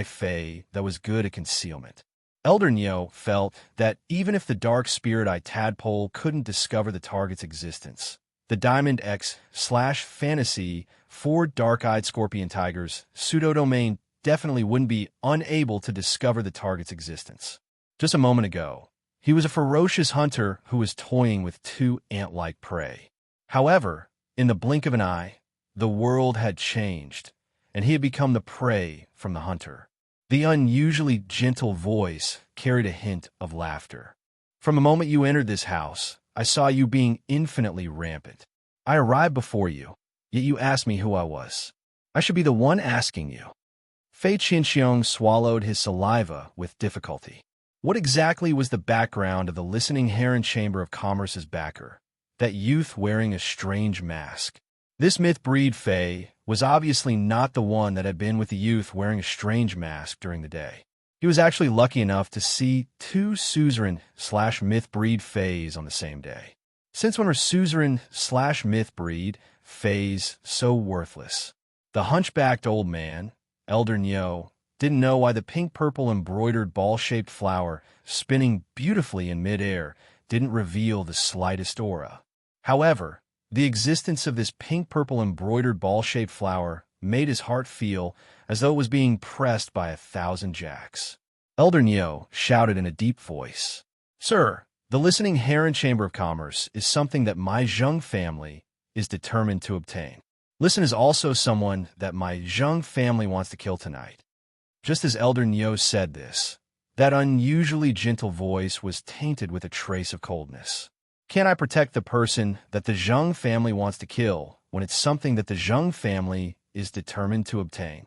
fae that was good at concealment. Elder Neo felt that even if the dark spirit tadpole couldn't discover the target's existence, the Diamond X/fantasy 4 dark-eyed scorpion tigers pseudo-domain definitely wouldn't be unable to discover the target's existence. Just a moment ago, he was a ferocious hunter who was toying with 2 ant-like prey. However, in the blink of an eye, the world had changed, and he had become the prey from the hunter. The unusually gentle voice carried a hint of laughter. From the moment you entered this house, I saw you being infinitely rampant. I arrived before you, yet you asked me who I was. I should be the one asking you. Fei Qinxiong swallowed his saliva with difficulty. What exactly was the background of the listening Heron Chamber of Commerce's backer, that youth wearing a strange mask? This myth breed fae was obviously not the one that had been with the youth wearing a strange mask during the day. He was actually lucky enough to see 2 suzerain/myth breed faes on the same day. Since when were suzerain/myth breed faes so worthless? The hunchbacked old man, Elder Neo, didn't know why the pink-purple embroidered ball-shaped flower spinning beautifully in mid-air didn't reveal the slightest aura. However, the existence of this pink-purple embroidered ball-shaped flower made his heart feel as though it was being pressed by 1,000 jacks. Elder Neo shouted in a deep voice, "Sir, the listening Heron Chamber of Commerce is something that my Zheng family is determined to obtain. Listen is also someone that my Zheng family wants to kill tonight." Just as Elder Neo said this, that unusually gentle voice was tainted with a trace of coldness. Can I protect the person that the Zheng family wants to kill when it's something that the Zheng family is determined to obtain?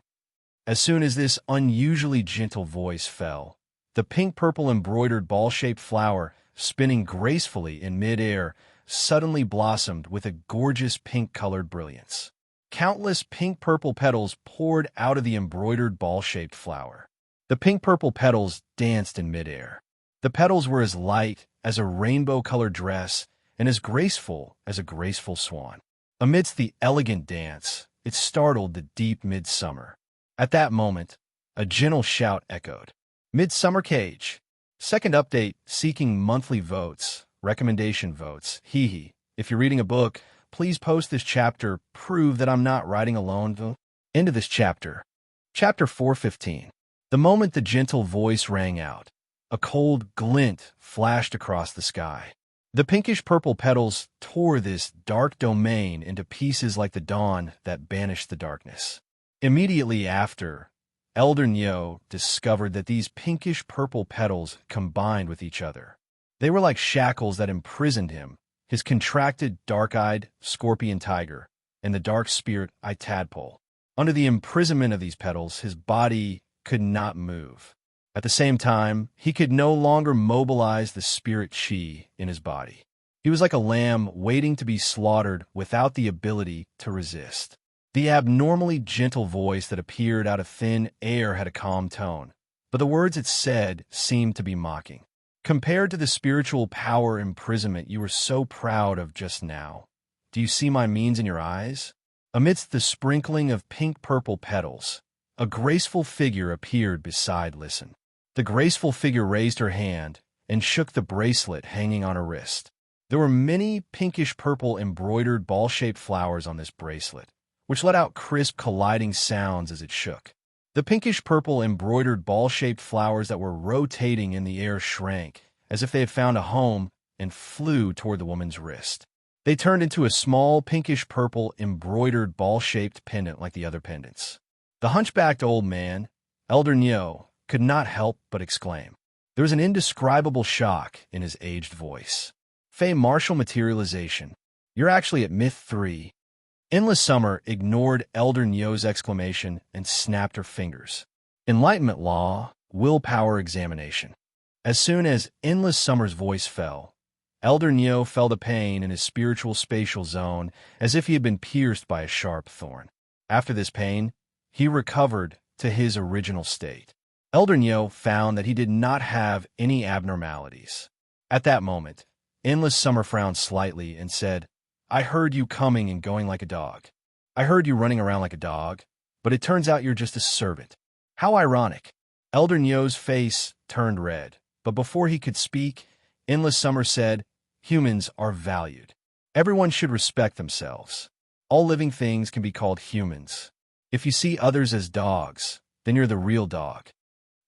As soon as this unusually gentle voice fell, the pink-purple embroidered ball-shaped flower, spinning gracefully in mid-air, suddenly blossomed with a gorgeous pink-colored brilliance. Countless pink-purple petals poured out of the embroidered ball-shaped flower. The pink-purple petals danced in mid-air. The petals were as light as a rainbow-colored dress and as graceful as a graceful swan. Amidst the elegant dance, it startled the deep midsummer. At that moment, a gentle shout echoed. "Midsummer Cage. Second update seeking monthly votes, recommendation votes. Hee. If you're reading a book, please post this chapter. Prove that I'm not writing alone." End of this chapter. Chapter 415. The moment the gentle voice rang out, a cold glint flashed across the sky. The pinkish-purple petals tore this dark domain into pieces like the dawn that banished the darkness. Immediately after, Elder Neo discovered that these pinkish-purple petals combined with each other. They were like shackles that imprisoned him, his contracted, dark-eyed scorpion tiger, and the dark spirit tadpole. Under the imprisonment of these petals, his body could not move. At the same time, he could no longer mobilize the spirit chi in his body. He was like a lamb waiting to be slaughtered without the ability to resist. The abnormally gentle voice that appeared out of thin air had a calm tone, but the words it said seemed to be mocking. Compared to the spiritual power imprisonment you were so proud of just now, do you see my means in your eyes? Amidst the sprinkling of pink-purple petals, a graceful figure appeared beside Listen. The graceful figure raised her hand and shook the bracelet hanging on her wrist. There were many pinkish-purple embroidered ball-shaped flowers on this bracelet, which let out crisp colliding sounds as it shook. The pinkish-purple embroidered ball-shaped flowers that were rotating in the air shrank, as if they had found a home, and flew toward the woman's wrist. They turned into a small pinkish-purple embroidered ball-shaped pendant like the other pendants. The hunchbacked old man, Elder Neo, could not help but exclaim. There was an indescribable shock in his aged voice. "Fey martial materialization. You're actually at Myth 3. Endless Summer ignored Elder Neo's exclamation and snapped her fingers. Enlightenment Law, Willpower Examination. As soon as Endless Summer's voice fell, Elder Neo felt a pain in his spiritual spatial zone as if he had been pierced by a sharp thorn. After this pain, he recovered to his original state. Elder Neo found that he did not have any abnormalities. At that moment, Endless Summer frowned slightly and said, "I heard you coming and going like a dog. I heard you running around like a dog, but it turns out you're just a servant. How ironic." Elder Neo's face turned red, but before he could speak, Endless Summer said, "Humans are valued. Everyone should respect themselves. All living things can be called humans. If you see others as dogs, then you're the real dog.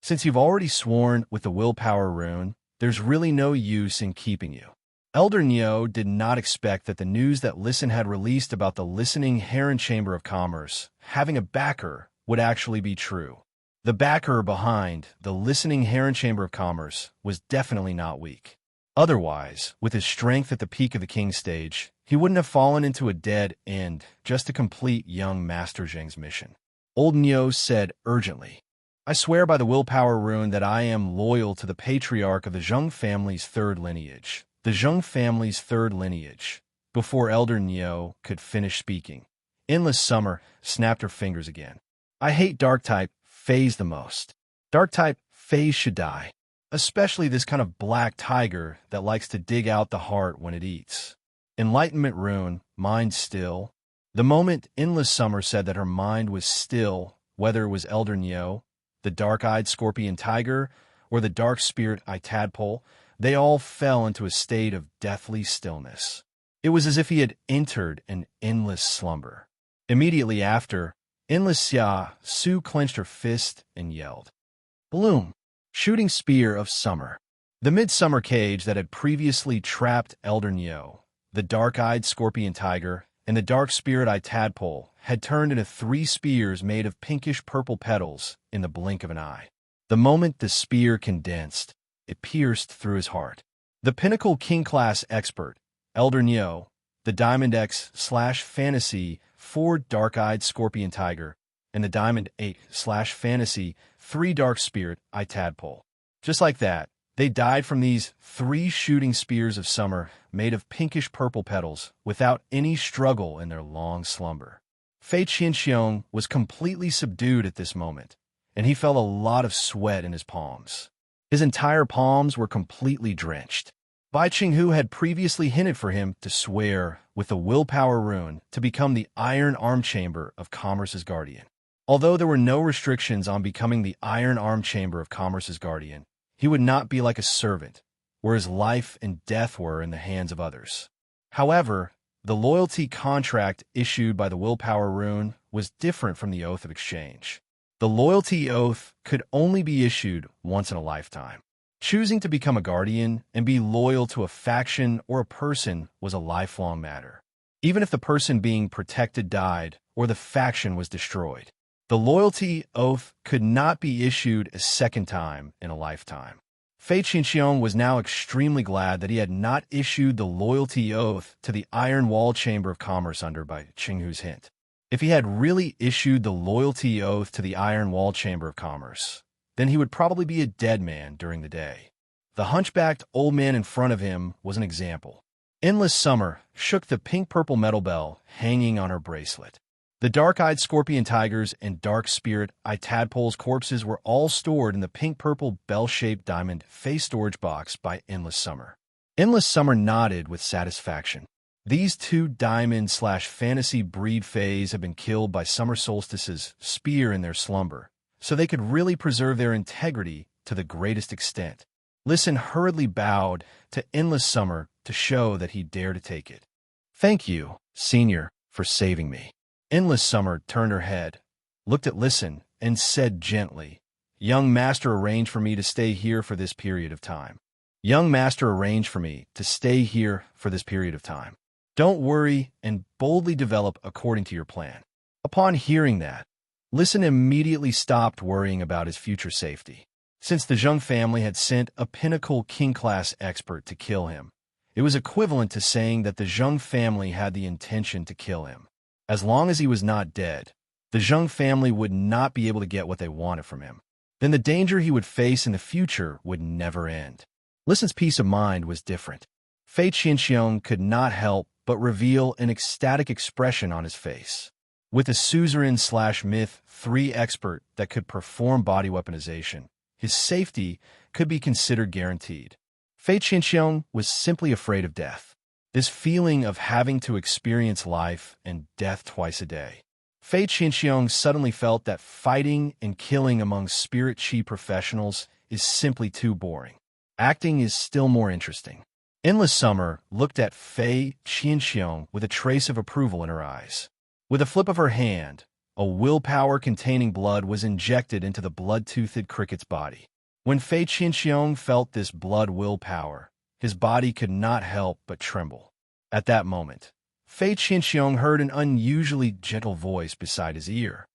Since you've already sworn with the willpower rune, there's really no use in keeping you." Elder Neo did not expect that the news that Listen had released about the Listening Heron Chamber of Commerce having a backer would actually be true. The backer behind the Listening Heron Chamber of Commerce was definitely not weak. Otherwise, with his strength at the peak of the king stage, he wouldn't have fallen into a dead end just to complete young Master Zheng's mission. Old Neo said urgently, "I swear by the willpower rune that I am loyal to the patriarch of the Zheng family's third lineage." The Zheng family's third lineage. Before Elder Neo could finish speaking, Endless Summer snapped her fingers again. "I hate Dark-type phase the most. Dark-type phase should die. Especially this kind of black tiger that likes to dig out the heart when it eats." Enlightenment rune, mind still. The moment Endless Summer said that her mind was still, whether it was Elder Neo, the dark-eyed scorpion tiger, or the dark spirit-eyed tadpole, they all fell into a state of deathly stillness. It was as if he had entered an endless slumber. Immediately after, Endless Su clenched her fist and yelled, "Bloom! Shooting spear of summer!" The midsummer cage that had previously trapped Elder Neo, the dark-eyed scorpion tiger, and the dark spirit-eyed tadpole had turned into 3 spears made of pinkish-purple petals in the blink of an eye. The moment the spear condensed, it pierced through his heart. The Pinnacle King-class expert, Elder Neo, the Diamond X/Fantasy 4 Dark-Eyed Scorpion Tiger, and the Diamond 8/Fantasy 3 Dark Spirit-Eyed Tadpole. Just like that, they died from these 3 shooting spears of summer made of pinkish-purple petals without any struggle in their long slumber. Fei Qianxiong was completely subdued at this moment, and he felt a lot of sweat in his palms. His entire palms were completely drenched. Bai Qinghu had previously hinted for him to swear with the willpower rune to become the Iron Arm Chamber of Commerce's guardian. Although there were no restrictions on becoming the Iron Arm Chamber of Commerce's guardian, he would not be like a servant, where his life and death were in the hands of others. However, the loyalty contract issued by the willpower rune was different from the Oath of Exchange. The loyalty oath could only be issued once in a lifetime. Choosing to become a guardian and be loyal to a faction or a person was a lifelong matter. Even if the person being protected died or the faction was destroyed, the loyalty oath could not be issued a second time in a lifetime. Fei Qinxiong was now extremely glad that he had not issued the loyalty oath to the Iron Wall Chamber of Commerce under Bai Qinghu's hint. If he had really issued the loyalty oath to the Iron Wall Chamber of Commerce, then he would probably be a dead man during the day. The hunchbacked old man in front of him was an example. Endless Summer shook the pink-purple metal bell hanging on her bracelet. The dark-eyed scorpion tigers and dark spirit-eyed tadpoles' corpses were all stored in the pink-purple bell-shaped diamond face storage box by Endless Summer. Endless Summer nodded with satisfaction. These 2 diamond/fantasy breed fays had been killed by Summer Solstice's spear in their slumber, so they could really preserve their integrity to the greatest extent. Listen hurriedly bowed to Endless Summer to show that he dared to take it. "Thank you, Senior, for saving me." Endless Summer turned her head, looked at Listen, and said gently, "Young Master arranged for me to stay here for this period of time. Young Master arranged for me to stay here for this period of time. Don't worry and boldly develop according to your plan." Upon hearing that, Listen immediately stopped worrying about his future safety. Since the Zheng family had sent a Pinnacle King-class expert to kill him, it was equivalent to saying that the Zheng family had the intention to kill him. As long as he was not dead, the Zheng family would not be able to get what they wanted from him. Then the danger he would face in the future would never end. Listen's peace of mind was different. Fei Qianxiong could not help but reveal an ecstatic expression on his face. With a suzerain/myth 3 expert that could perform body weaponization, his safety could be considered guaranteed. Fei Qianxiong was simply afraid of death. This feeling of having to experience life and death twice a day. Fei Qianxiong suddenly felt that fighting and killing among spirit qi professionals is simply too boring. Acting is still more interesting. Endless Summer looked at Fei Qianxiong with a trace of approval in her eyes. With a flip of her hand, a willpower-containing blood was injected into the blood-toothed cricket's body. When Fei Qianxiong felt this blood willpower, his body could not help but tremble. At that moment, Fei Qianxiong heard an unusually gentle voice beside his ear.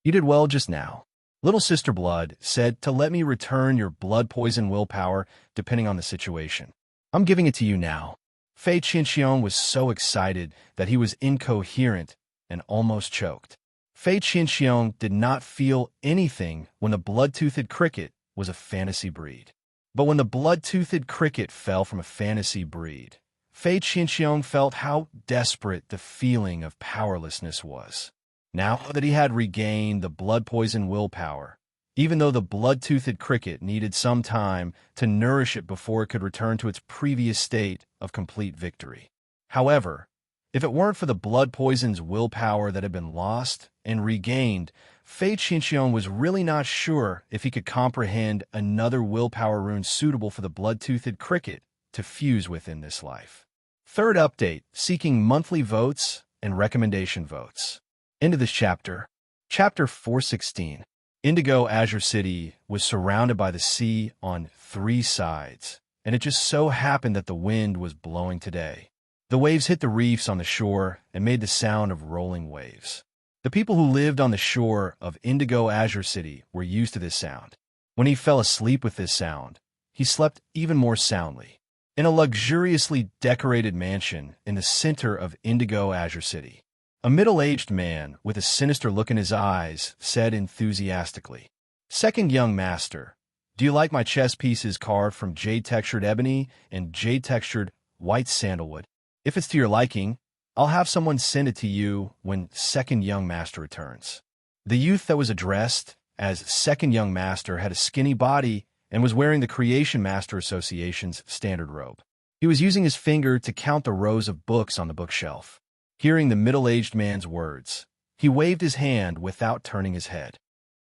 "You did well just now. Little Sister Blood said to let me return your blood poison willpower depending on the situation. I'm giving it to you now." Fei Qianxiong was so excited that he was incoherent and almost choked. Fei Qianxiong did not feel anything when the blood-toothed cricket was a fantasy breed. But when the blood-toothed cricket fell from a fantasy breed, Fei Qianxiong felt how desperate the feeling of powerlessness was. Now that he had regained the blood-poison willpower, even though the blood-toothed cricket needed some time to nourish it before it could return to its previous state of complete victory. However, if it weren't for the blood-poison's willpower that had been lost and regained, Fei Qianxiong was really not sure if he could comprehend another willpower rune suitable for the blood-toothed cricket to fuse with in this life. Third update, seeking monthly votes and recommendation votes. Into this chapter. Chapter 416. Indigo Azure City was surrounded by the sea on 3 sides, and it just so happened that the wind was blowing today. The waves hit the reefs on the shore and made the sound of rolling waves. The people who lived on the shore of Indigo Azure City were used to this sound. When he fell asleep with this sound, he slept even more soundly. In a luxuriously decorated mansion in the center of Indigo Azure City, a middle-aged man with a sinister look in his eyes said enthusiastically, "Second young master, do you like my chess pieces carved from jade-textured ebony and jade-textured white sandalwood? If it's to your liking, I'll have someone send it to you when second young master returns." The youth that was addressed as second young master had a skinny body and was wearing the Creation Master Association's standard robe. He was using his finger to count the rows of books on the bookshelf. Hearing the middle-aged man's words, he waved his hand without turning his head.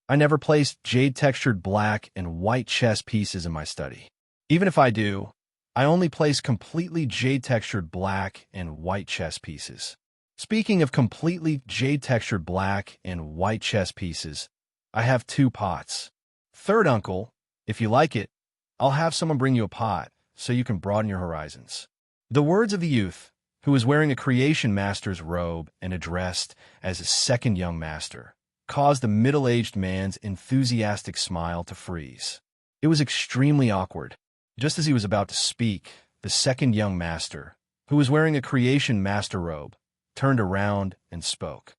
"I never placed jade-textured black and white chess pieces in my study. Even if I do, I only place completely jade-textured black and white chess pieces. Speaking of completely jade-textured black and white chess pieces, I have 2 pots. Third uncle, if you like it, I'll have someone bring you a pot so you can broaden your horizons." The words of the youth, who was wearing a Creation Master's robe and addressed as a second young master, caused the middle-aged man's enthusiastic smile to freeze. It was extremely awkward. Just as he was about to speak, the second young master, who was wearing a Creation Master robe, turned around and spoke.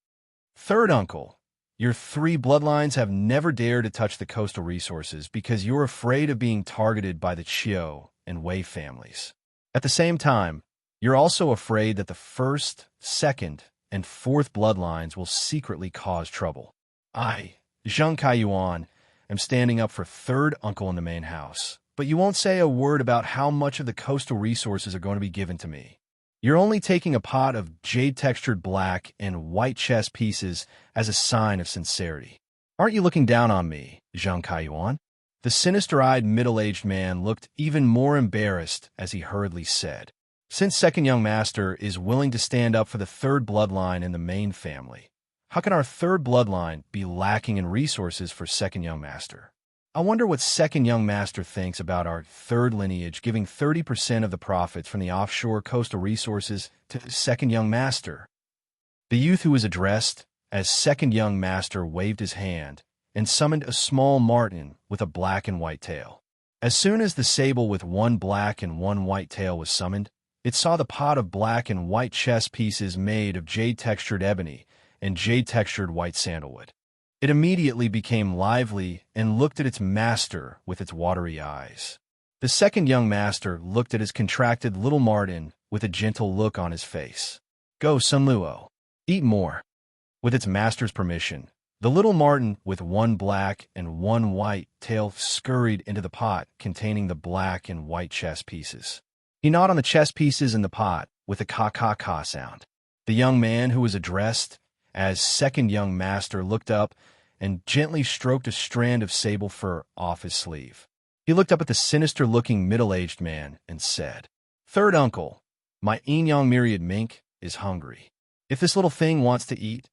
"Third uncle, your 3 bloodlines have never dared to touch the coastal resources because you're afraid of being targeted by the Qiu and Wei families. At the same time, you're also afraid that the 1st, 2nd, and 4th bloodlines will secretly cause trouble. I, Zheng Kaiyuan, am standing up for third uncle in the main house, but you won't say a word about how much of the coastal resources are going to be given to me. You're only taking a pot of jade-textured black and white chess pieces as a sign of sincerity. Aren't you looking down on me, Zheng Kaiyuan?" The sinister-eyed middle-aged man looked even more embarrassed as he hurriedly said, "Since second young master is willing to stand up for the 3rd bloodline in the main family, how can our 3rd bloodline be lacking in resources for second young master? I wonder what second young master thinks about our 3rd lineage giving 30% of the profits from the offshore coastal resources to second young master." The youth who was addressed as second young master waved his hand and summoned a small marten with a black and white tail. As soon as the sable with 1 black and 1 white tail was summoned, it saw the pot of black and white chess pieces made of jade-textured ebony and jade-textured white sandalwood. It immediately became lively and looked at its master with its watery eyes. The second young master looked at his contracted little Martin with a gentle look on his face. Go, Sunluo. Eat more. With its master's permission, the little Martin with one black and one white tail scurried into the pot containing the black and white chess pieces. He gnawed on the chess pieces in the pot with a ka-ka-ka sound. The young man who was addressed as second young master looked up and gently stroked a strand of sable fur off his sleeve. He looked up at the sinister-looking middle-aged man and said, Third uncle, my Enyang myriad mink is hungry. If this little thing wants to eat,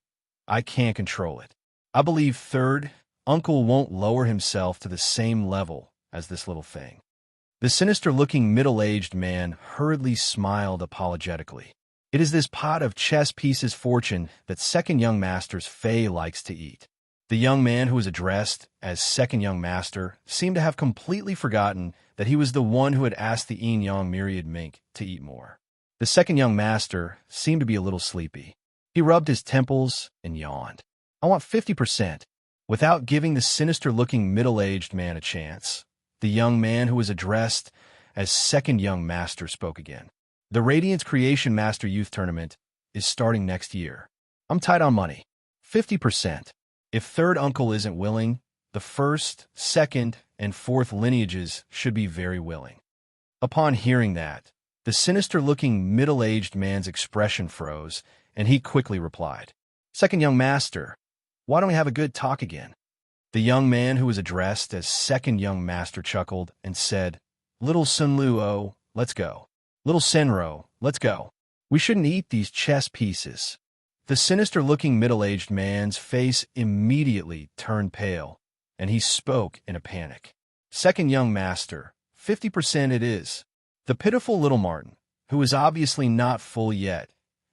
I can't control it. I believe third uncle won't lower himself to the same level as this little thing. The sinister-looking middle-aged man hurriedly smiled apologetically. It is this pot of chess pieces fortune that second young master's Fei likes to eat. The young man who was addressed as second young master seemed to have completely forgotten that he was the one who had asked the Enyang myriad mink to eat more. The second young master seemed to be a little sleepy. He rubbed his temples and yawned. I want 50%. Without giving the sinister-looking middle-aged man a chance, the young man who was addressed as second young master spoke again. The Radiance Creation Master Youth Tournament is starting next year. I'm tight on money. 50%. If third uncle isn't willing, the first, second, and fourth lineages should be very willing. Upon hearing that, the sinister-looking middle-aged man's expression froze, and he quickly replied, Second young master, why don't we have a good talk again? The young man who was addressed as second young master chuckled and said, Little Sunluo, let's go. Little Senro, let's go. We shouldn't eat these chess pieces. The sinister-looking middle-aged man's face immediately turned pale, and he spoke in a panic. Second young master, 50% it is. The pitiful little Martin, who was obviously not full yet,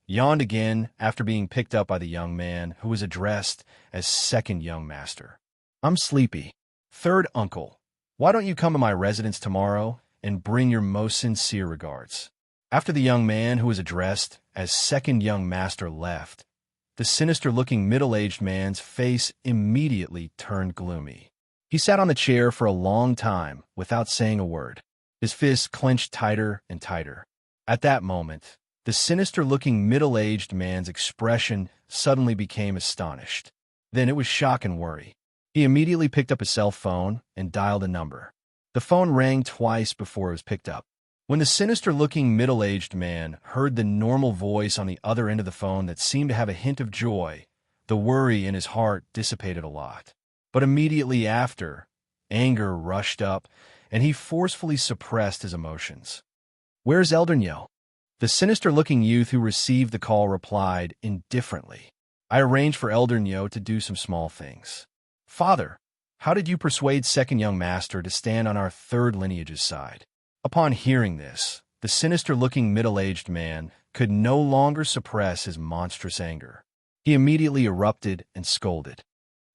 yawned again after being picked up by the young man who was addressed as second young master. I'm sleepy. Third uncle, why don't you come to my residence tomorrow and bring your most sincere regards? After the young man who was addressed as second young master left, the sinister-looking middle-aged man's face immediately turned gloomy. He sat on the chair for a long time without saying a word, his fists clenched tighter and tighter. At that moment, the sinister-looking middle-aged man's expression suddenly became astonished. Then it was shock and worry. He immediately picked up his cell phone and dialed a number. The phone rang twice before it was picked up. When the sinister-looking middle-aged man heard the normal voice on the other end of the phone that seemed to have a hint of joy, the worry in his heart dissipated a lot. But immediately after, anger rushed up, and he forcefully suppressed his emotions. Where's Eldernyo? The sinister-looking youth who received the call replied indifferently. I arranged for Eldernyo to do some small things. Father, how did you persuade second young master to stand on our third lineage's side? Upon hearing this, the sinister-looking middle-aged man could no longer suppress his monstrous anger. He immediately erupted and scolded.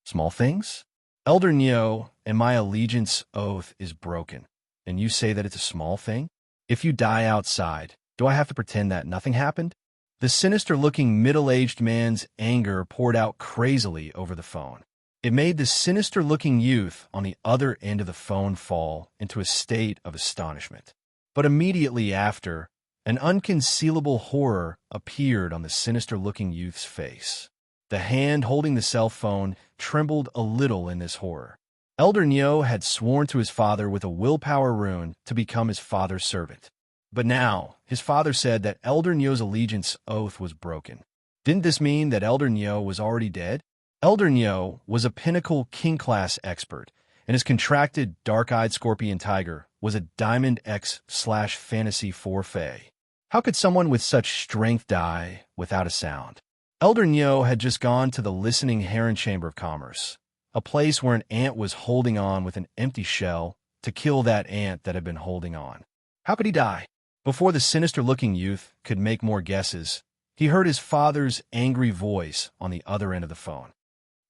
Small things? Elder Nyo and my allegiance oath is broken, and you say that it's a small thing? If you die outside, do I have to pretend that nothing happened? The sinister-looking middle-aged man's anger poured out crazily over the phone. It made the sinister-looking youth on the other end of the phone fall into a state of astonishment. But immediately after, an unconcealable horror appeared on the sinister-looking youth's face. The hand holding the cell phone trembled a little in this horror. Elder Nyo had sworn to his father with a willpower rune to become his father's servant. But now, his father said that Elder Nyo's allegiance oath was broken. Didn't this mean that Elder Nyo was already dead? Elder Nyo was a pinnacle king-class expert, and his contracted dark-eyed scorpion tiger was a Diamond X/Fantasy 4 Fae. How could someone with such strength die without a sound? Elder Nyo had just gone to the listening Heron Chamber of Commerce, a place where an ant was holding on with an empty shell to kill that ant that had been holding on. How could he die? Before the sinister-looking youth could make more guesses, he heard his father's angry voice on the other end of the phone.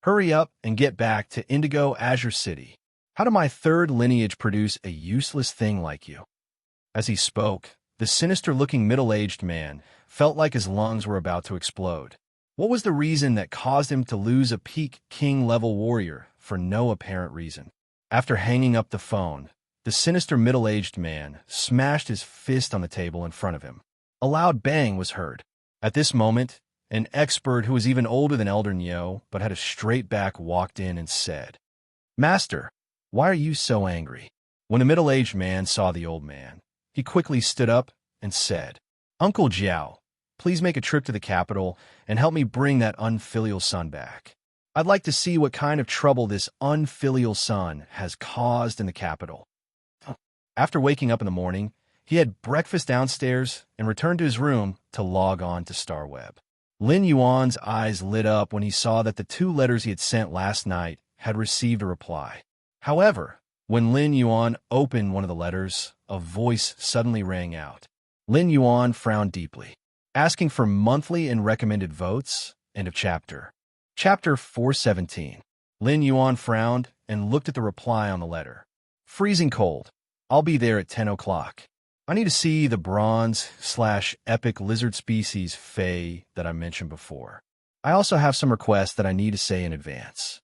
Hurry up and get back to Indigo Azure City. How did my third lineage produce a useless thing like you? As he spoke, the sinister-looking middle-aged man felt like his lungs were about to explode. What was the reason that caused him to lose a peak king-level warrior for no apparent reason? After hanging up the phone, The sinister middle-aged man smashed his fist on the table in front of him. A loud bang was heard. At this moment, an expert who was even older than Elder Nyo but had a straight back walked in and said, "Master, why are you so angry?" When the middle-aged man saw the old man, he quickly stood up and said, "Uncle Jiao, please make a trip to the capital and help me bring that unfilial son back. I'd like to see what kind of trouble this unfilial son has caused in the capital." After waking up in the morning, he had breakfast downstairs and returned to his room to log on to StarWeb. Lin Yuan's eyes lit up when he saw that the 2 letters he had sent last night had received a reply. However, when Lin Yuan opened one of the letters, a voice suddenly rang out. Lin Yuan frowned deeply. Asking for monthly and recommended votes. End of chapter. Chapter 417. Lin Yuan frowned and looked at the reply on the letter. Freezing cold. I'll be there at 10 o'clock. I need to see the bronze/epic lizard species Fae that I mentioned before. I also have some requests that I need to say in advance.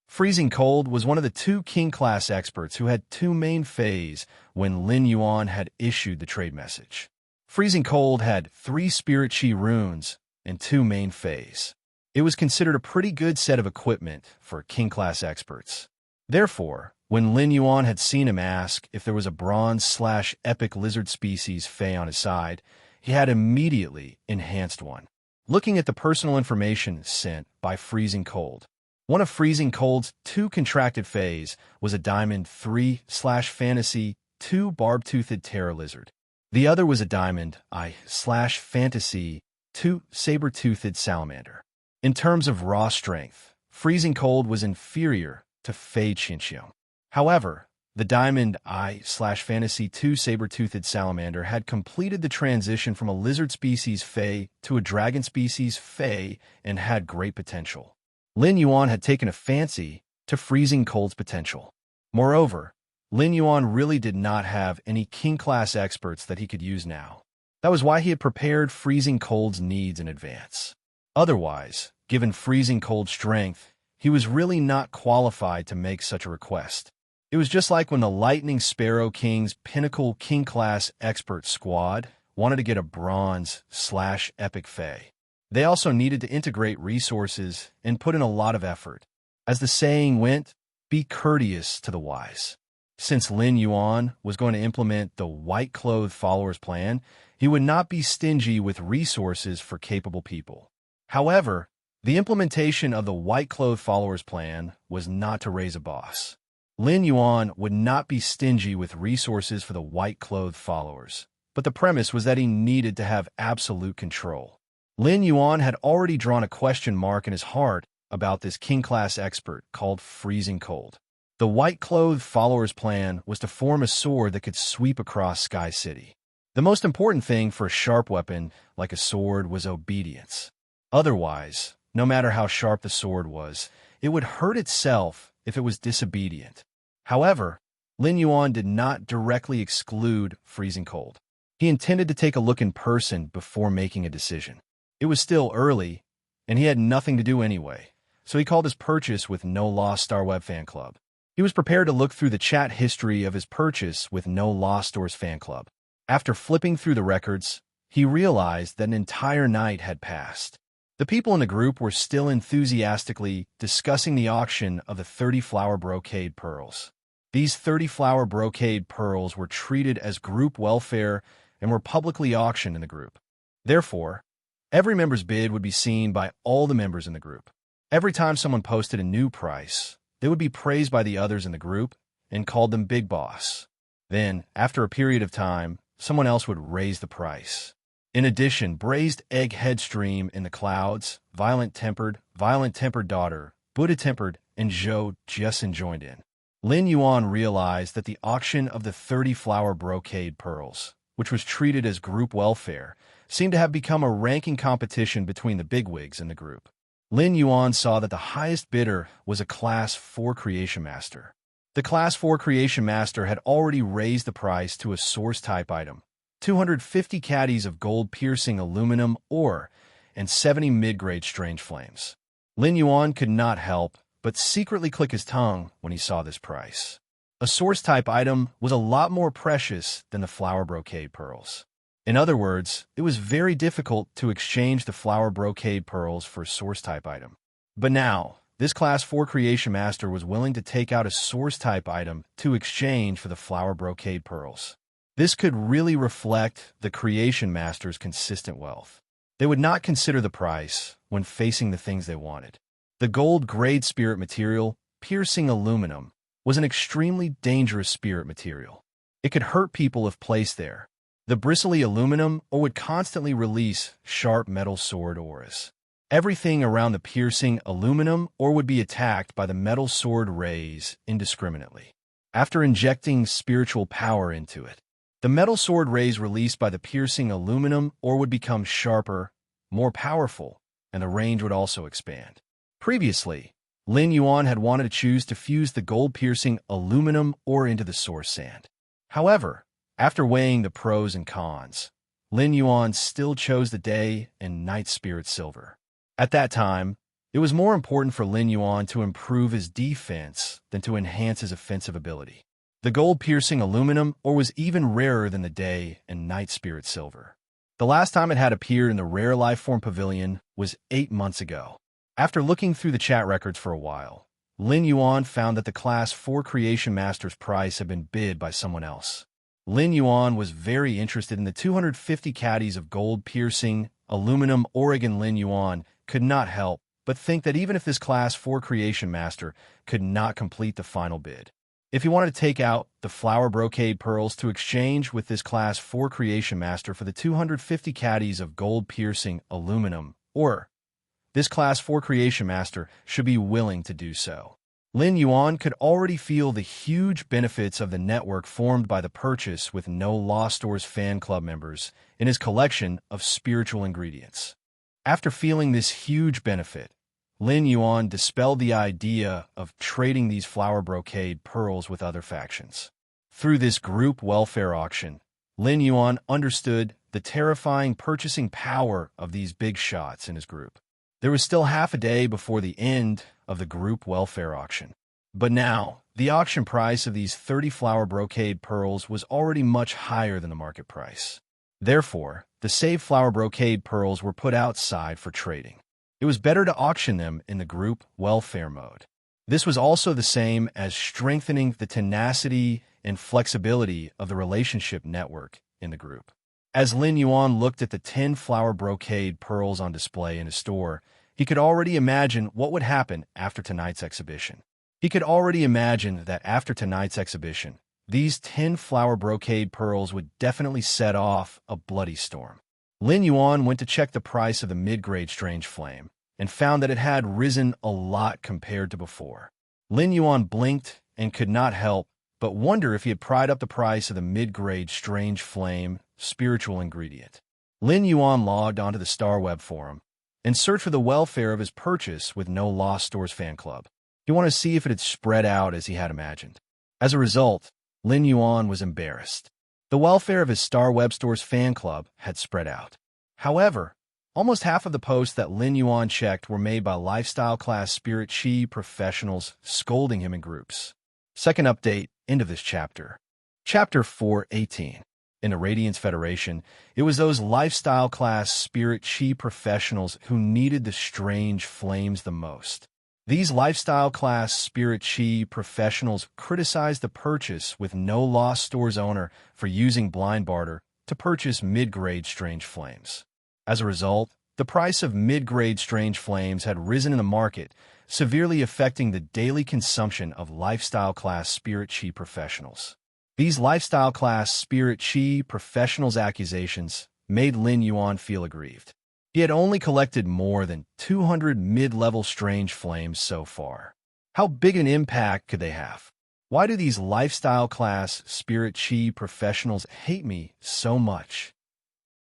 Freezing Cold was one of the 2 king-class experts who had 2 main Faes when Lin Yuan had issued the trade message. Freezing Cold had 3 Spirit Chi runes and 2 main Faes. It was considered a pretty good set of equipment for king-class experts. Therefore, when Lin Yuan had seen him ask if there was a bronze/epic lizard species Fae on his side, he had immediately enhanced one. Looking at the personal information sent by Freezing Cold, one of Freezing Cold's 2 contracted Faes was a Diamond 3/Fantasy 2 Barb-Toothed Terror Lizard. The other was a Diamond I/Fantasy 2 Saber-Toothed Salamander. In terms of raw strength, Freezing Cold was inferior to Fei Qinxiu. However, the Diamond I/Fantasy 2 Saber-Toothed Salamander had completed the transition from a lizard species Fae to a dragon species Fae and had great potential. Lin Yuan had taken a fancy to Freezing Cold's potential. Moreover, Lin Yuan really did not have any king-class experts that he could use now. That was why he had prepared Freezing Cold's needs in advance. Otherwise, given Freezing Cold's strength, he was really not qualified to make such a request. It was just like when the Lightning Sparrow King's Pinnacle King-class expert squad wanted to get a bronze/epic Fae. They also needed to integrate resources and put in a lot of effort. As the saying went, be courteous to the wise. Since Lin Yuan was going to implement the white-clothed followers plan, he would not be stingy with resources for capable people. However, the implementation of the white-clothed followers plan was not to raise a boss. Lin Yuan would not be stingy with resources for the white-clothed followers, but the premise was that he needed to have absolute control. Lin Yuan had already drawn a question mark in his heart about this king-class expert called Freezing Cold. The white-clothed followers plan was to form a sword that could sweep across Sky City. The most important thing for a sharp weapon like a sword was obedience. Otherwise, no matter how sharp the sword was, it would hurt itself if it was disobedient. However, Lin Yuan did not directly exclude Freezing Cold. He intended to take a look in person before making a decision. It was still early, and he had nothing to do anyway, so he called his purchase with No Lost StarWeb Fan Club. He was prepared to look through the chat history of his purchase with No Lost Stores Fan Club. After flipping through the records, he realized that an entire night had passed. The people in the group were still enthusiastically discussing the auction of the 30-flower brocade pearls. These 30-flower brocade pearls were treated as group welfare and were publicly auctioned in the group. Therefore, every member's bid would be seen by all the members in the group. Every time someone posted a new price, they would be praised by the others in the group and called them Big Boss. Then, after a period of time, someone else would raise the price. In addition, Braised Egg Headstream in the Clouds, Violent Tempered Daughter, Buddha Tempered, and Zhou Justin joined in. Lin Yuan realized that the auction of the 30-flower brocade pearls, which was treated as group welfare, seemed to have become a ranking competition between the bigwigs in the group. Lin Yuan saw that the highest bidder was a Class 4 Creation Master. The Class 4 Creation Master had already raised the price to a source-type item, 250 caddies of gold-piercing aluminum ore, and 70 mid-grade strange flames. Lin Yuan could not help but secretly click his tongue when he saw this price. A source-type item was a lot more precious than the flower brocade pearls. In other words, it was very difficult to exchange the flower brocade pearls for a source-type item. But now, this Class 4 Creation Master was willing to take out a source-type item to exchange for the flower brocade pearls. This could really reflect the Creation Master's consistent wealth. They would not consider the price when facing the things they wanted. The gold-grade spirit material, piercing aluminum, was an extremely dangerous spirit material. It could hurt people if placed there. The bristly aluminum or would constantly release sharp metal sword auras. Everything around the piercing aluminum or would be attacked by the metal sword rays indiscriminately. After injecting spiritual power into it, the metal sword rays released by the piercing aluminum or would become sharper, more powerful, and the range would also expand. Previously, Lin Yuan had wanted to choose to fuse the gold-piercing aluminum ore into the source sand. However, after weighing the pros and cons, Lin Yuan still chose the day and night spirit silver. At that time, it was more important for Lin Yuan to improve his defense than to enhance his offensive ability. The gold-piercing aluminum ore was even rarer than the day and night spirit silver. The last time it had appeared in the Rare Lifeform Pavilion was 8 months ago. After looking through the chat records for a while, Lin Yuan found that the Class 4 Creation Master's price had been bid by someone else. Lin Yuan was very interested in the 250 caddies of gold-piercing aluminum Oregon. Lin Yuan could not help but think that even if this Class 4 Creation Master could not complete the final bid, if he wanted to take out the flower brocade pearls to exchange with this Class 4 Creation Master for the 250 caddies of gold-piercing aluminum, or this Class 4 Creation Master should be willing to do so. Lin Yuan could already feel the huge benefits of the network formed by the purchase with No Lost Stores fan club members in his collection of spiritual ingredients. After feeling this huge benefit, Lin Yuan dispelled the idea of trading these flower brocade pearls with other factions. Through this group welfare auction, Lin Yuan understood the terrifying purchasing power of these big shots in his group. There was still half a day before the end of the group welfare auction. But now, the auction price of these 30 flower brocade pearls was already much higher than the market price. Therefore, the saved flower brocade pearls were put outside for trading. It was better to auction them in the group welfare mode. This was also the same as strengthening the tenacity and flexibility of the relationship network in the group. As Lin Yuan looked at the 10 flower brocade pearls on display in his store, he could already imagine what would happen after tonight's exhibition. He could already imagine that after tonight's exhibition, these 10 flower brocade pearls would definitely set off a bloody storm. Lin Yuan went to check the price of the mid-grade strange flame and found that it had risen a lot compared to before. Lin Yuan blinked and could not help but wonder if he had pried up the price of the mid-grade strange flame spiritual ingredient. Lin Yuan logged onto the Star Web forum and searched for the welfare of his purchase with No Lost Stores fan club. He wanted to see if it had spread out as he had imagined. As a result, Lin Yuan was embarrassed. The welfare of his Star Web Stores fan club had spread out. However, almost half of the posts that Lin Yuan checked were made by lifestyle class spirit chi professionals scolding him in groups. Second update, end of this chapter. Chapter 4:18. In the Radiance Federation, it was those lifestyle class spirit chi professionals who needed the strange flames the most. These lifestyle class spirit chi professionals criticized the purchase with No Lost Stores owner for using blind barter to purchase mid-grade strange flames. As a result, the price of mid-grade strange flames had risen in the market, severely affecting the daily consumption of lifestyle class spirit chi professionals. These lifestyle class spirit chi professionals' accusations made Lin Yuan feel aggrieved. He had only collected more than 200 mid-level strange flames so far. How big an impact could they have? Why do these lifestyle class spirit chi professionals hate me so much?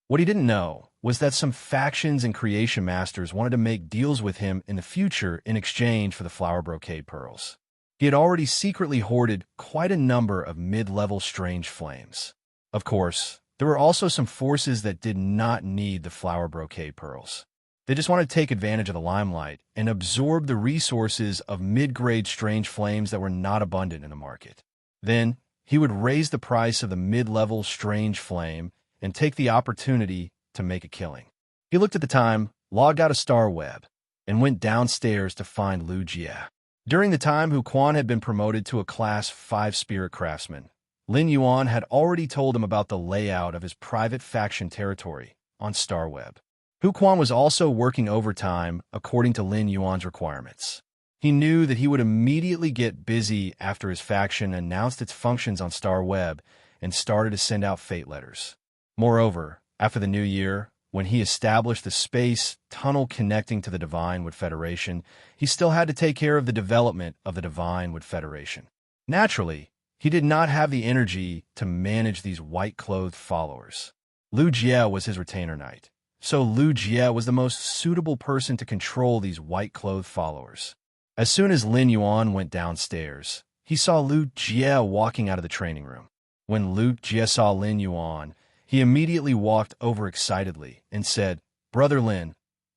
What he didn't know was that some factions and creation masters wanted to make deals with him in the future in exchange for the flower brocade pearls. He had already secretly hoarded quite a number of mid-level strange flames. Of course, there were also some forces that did not need the flower brocade pearls. They just wanted to take advantage of the limelight and absorb the resources of mid-grade strange flames that were not abundant in the market. Then, he would raise the price of the mid-level strange flame and take the opportunity to make a killing. He looked at the time, logged out a star web, and went downstairs to find Lu Jie. During the time Hu Quan had been promoted to a Class 5 spirit craftsman, Lin Yuan had already told him about the layout of his private faction territory on Starweb. Hu Quan was also working overtime according to Lin Yuan's requirements. He knew that he would immediately get busy after his faction announced its functions on Starweb and started to send out fate letters. Moreover, after the new year, when he established the space tunnel connecting to the Divine Wood Federation, he still had to take care of the development of the Divine Wood Federation. Naturally, he did not have the energy to manage these white-clothed followers. Lu Jie was his retainer knight, so Lu Jie was the most suitable person to control these white-clothed followers. As soon as Lin Yuan went downstairs, he saw Lu Jie walking out of the training room. When Lu Jie saw Lin Yuan, he immediately walked over excitedly and said, "Brother Lin,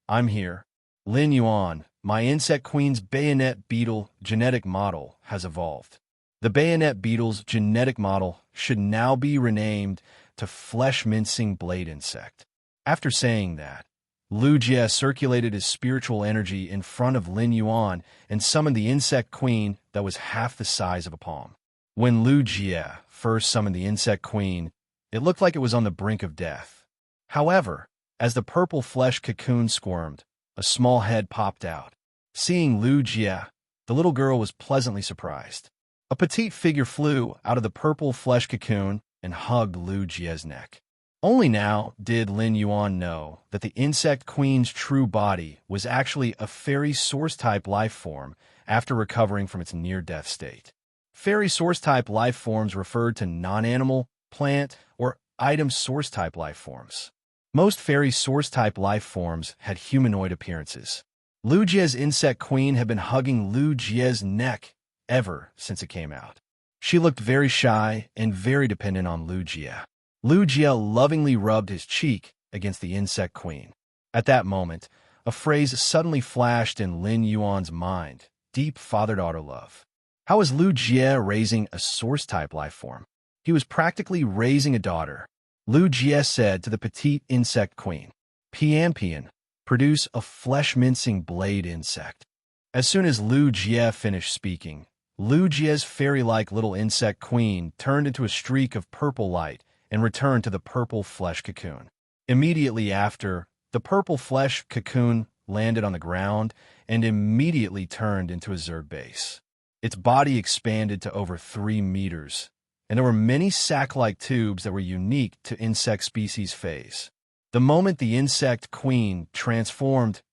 I'm here. Lin Yuan, my insect queen's bayonet beetle genetic model has evolved. The bayonet beetle's genetic model should now be renamed to flesh-mincing blade insect." After saying that, Lu Jie circulated his spiritual energy in front of Lin Yuan and summoned the insect queen that was half the size of a palm. When Lu Jie first summoned the insect queen, it looked like it was on the brink of death. However, as the purple flesh cocoon squirmed, a small head popped out. Seeing Lu Jie, the little girl was pleasantly surprised. A petite figure flew out of the purple flesh cocoon and hugged Lu Jie's neck. Only now did Lin Yuan know that the insect queen's true body was actually a fairy source-type life form after recovering from its near-death state. Fairy source-type life forms referred to non-animal, plant, or item source-type life forms. Most fairy source-type life forms had humanoid appearances. Lu Jie's insect queen had been hugging Lu Jie's neck ever since it came out. She looked very shy and very dependent on Lu Jie. Lu Jie lovingly rubbed his cheek against the insect queen. At that moment, a phrase suddenly flashed in Lin Yuan's mind: deep father-daughter love. How was Lu Jie raising a source-type life form? He was practically raising a daughter. Lu Jie said to the petite insect queen, "Pian, produce a flesh-mincing blade insect." As soon as Lu Jie finished speaking, Lu Jie's fairy-like little insect queen turned into a streak of purple light and returned to the purple flesh cocoon. Immediately after, the purple flesh cocoon landed on the ground and immediately turned into a zerg base. Its body expanded to over 3 meters, and there were many sac-like tubes that were unique to insect species phase. The moment the insect queen transformed,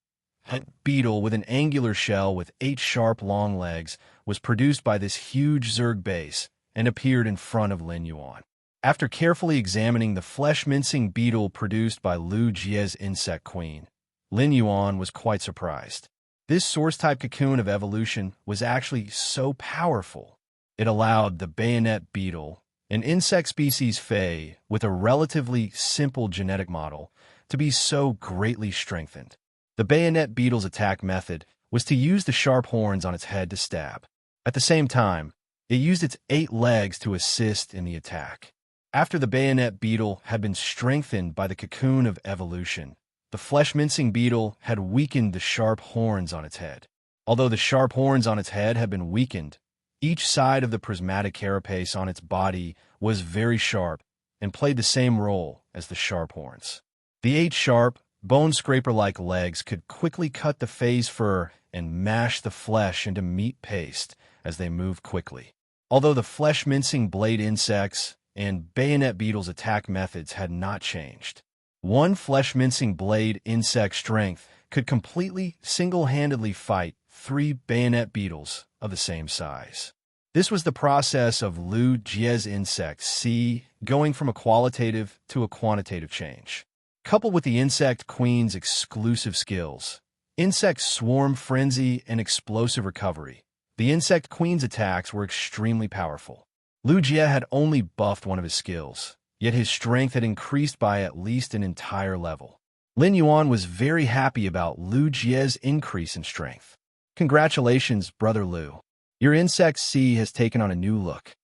a beetle with an angular shell with 8 sharp long legs was produced by this huge zerg base and appeared in front of Lin Yuan. After carefully examining the flesh-mincing beetle produced by Lu Jie's insect queen, Lin Yuan was quite surprised. This source-type cocoon of evolution was actually so powerful. It allowed the bayonet beetle, an insect species Fey with a relatively simple genetic model, to be so greatly strengthened. The bayonet beetle's attack method was to use the sharp horns on its head to stab. At the same time, it used its 8 legs to assist in the attack. After the bayonet beetle had been strengthened by the cocoon of evolution, the flesh-mincing beetle had weakened the sharp horns on its head. Although the sharp horns on its head had been weakened, each side of the prismatic carapace on its body was very sharp and played the same role as the sharp horns. The 8 sharp, bone-scraper-like legs could quickly cut the phase fur and mash the flesh into meat paste as they moved quickly. Although the flesh-mincing blade insects and bayonet beetle's attack methods had not changed, one flesh-mincing blade insect strength could completely single-handedly fight 3 bayonet beetles of the same size. This was the process of Lu Jie's insect C going from a qualitative to a quantitative change. Coupled with the insect queen's exclusive skills, insect swarm frenzy and explosive recovery, the insect queen's attacks were extremely powerful. Lu Jie had only buffed one of his skills, yet his strength had increased by at least an entire level. Lin Yuan was very happy about Lu Jie's increase in strength. "Congratulations, Brother Lu. Your insect C has taken on a new look.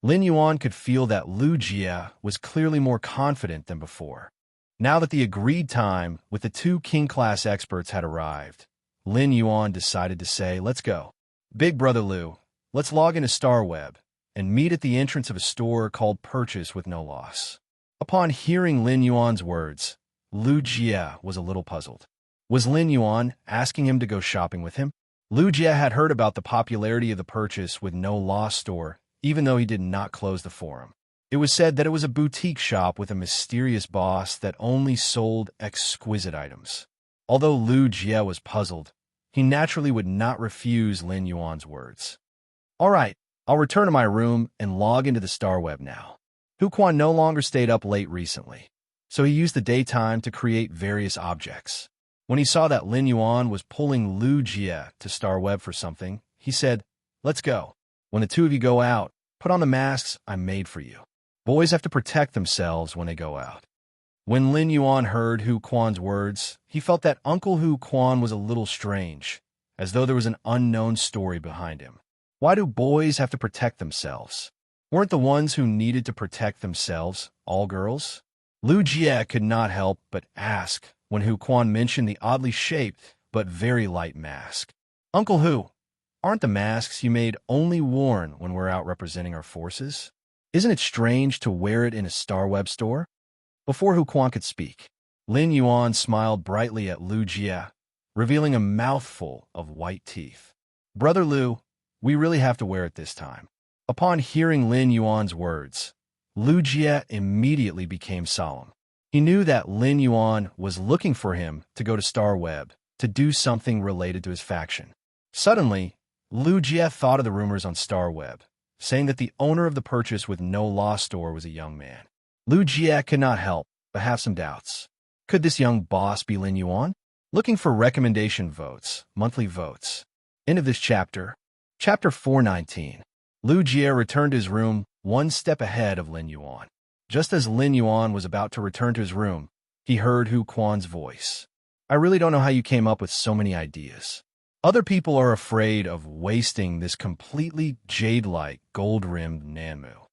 Lin Yuan could feel that Lu Jie was clearly more confident than before. Now that the agreed time with the two king-class experts had arrived, Lin Yuan decided to say, "Let's go. Big brother Lu, let's log into StarWeb and meet at the entrance of a store called Purchase with No Loss." Upon hearing Lin Yuan's words, Lu Jie was a little puzzled. Was Lin Yuan asking him to go shopping with him? Lu Jie had heard about the popularity of the Purchase with No Loss store, even though he did not close the forum. It was said that it was a boutique shop with a mysterious boss that only sold exquisite items. Although Lu Jie was puzzled, he naturally would not refuse Lin Yuan's words. "All right, I'll return to my room and log into the StarWeb now." Hu Quan no longer stayed up late recently, so he used the daytime to create various objects. When he saw that Lin Yuan was pulling Lu Jie to StarWeb for something, he said, "Let's go. When the two of you go out, put on the masks I made for you. Boys have to protect themselves when they go out." When Lin Yuan heard Hu Quan's words, he felt that Uncle Hu Quan was a little strange, as though there was an unknown story behind him. Why do boys have to protect themselves? Weren't the ones who needed to protect themselves all girls? Lu Jie could not help but ask when Hu Quan mentioned the oddly shaped but very light mask. "Uncle Hu, aren't the masks you made only worn when we're out representing our forces? Isn't it strange to wear it in a StarWeb store?" Before Hu Quan could speak, Lin Yuan smiled brightly at Lu Jie, revealing a mouthful of white teeth. "Brother Lu, we really have to wear it this time." Upon hearing Lin Yuan's words, Lu Jie immediately became solemn. He knew that Lin Yuan was looking for him to go to StarWeb to do something related to his faction. Suddenly, Lu Jie thought of the rumors on StarWeb, saying that the owner of the Purchase with No Loss store was a young man. Lu Jie could not help but have some doubts. Could this young boss be Lin Yuan? Looking for recommendation votes, monthly votes. End of this chapter. Chapter 419. Lu Jie returned to his room one step ahead of Lin Yuan. Just as Lin Yuan was about to return to his room, he heard Hu Quan's voice. "I really don't know how you came up with so many ideas. Other people are afraid of wasting this completely jade-like gold-rimmed Nanmu.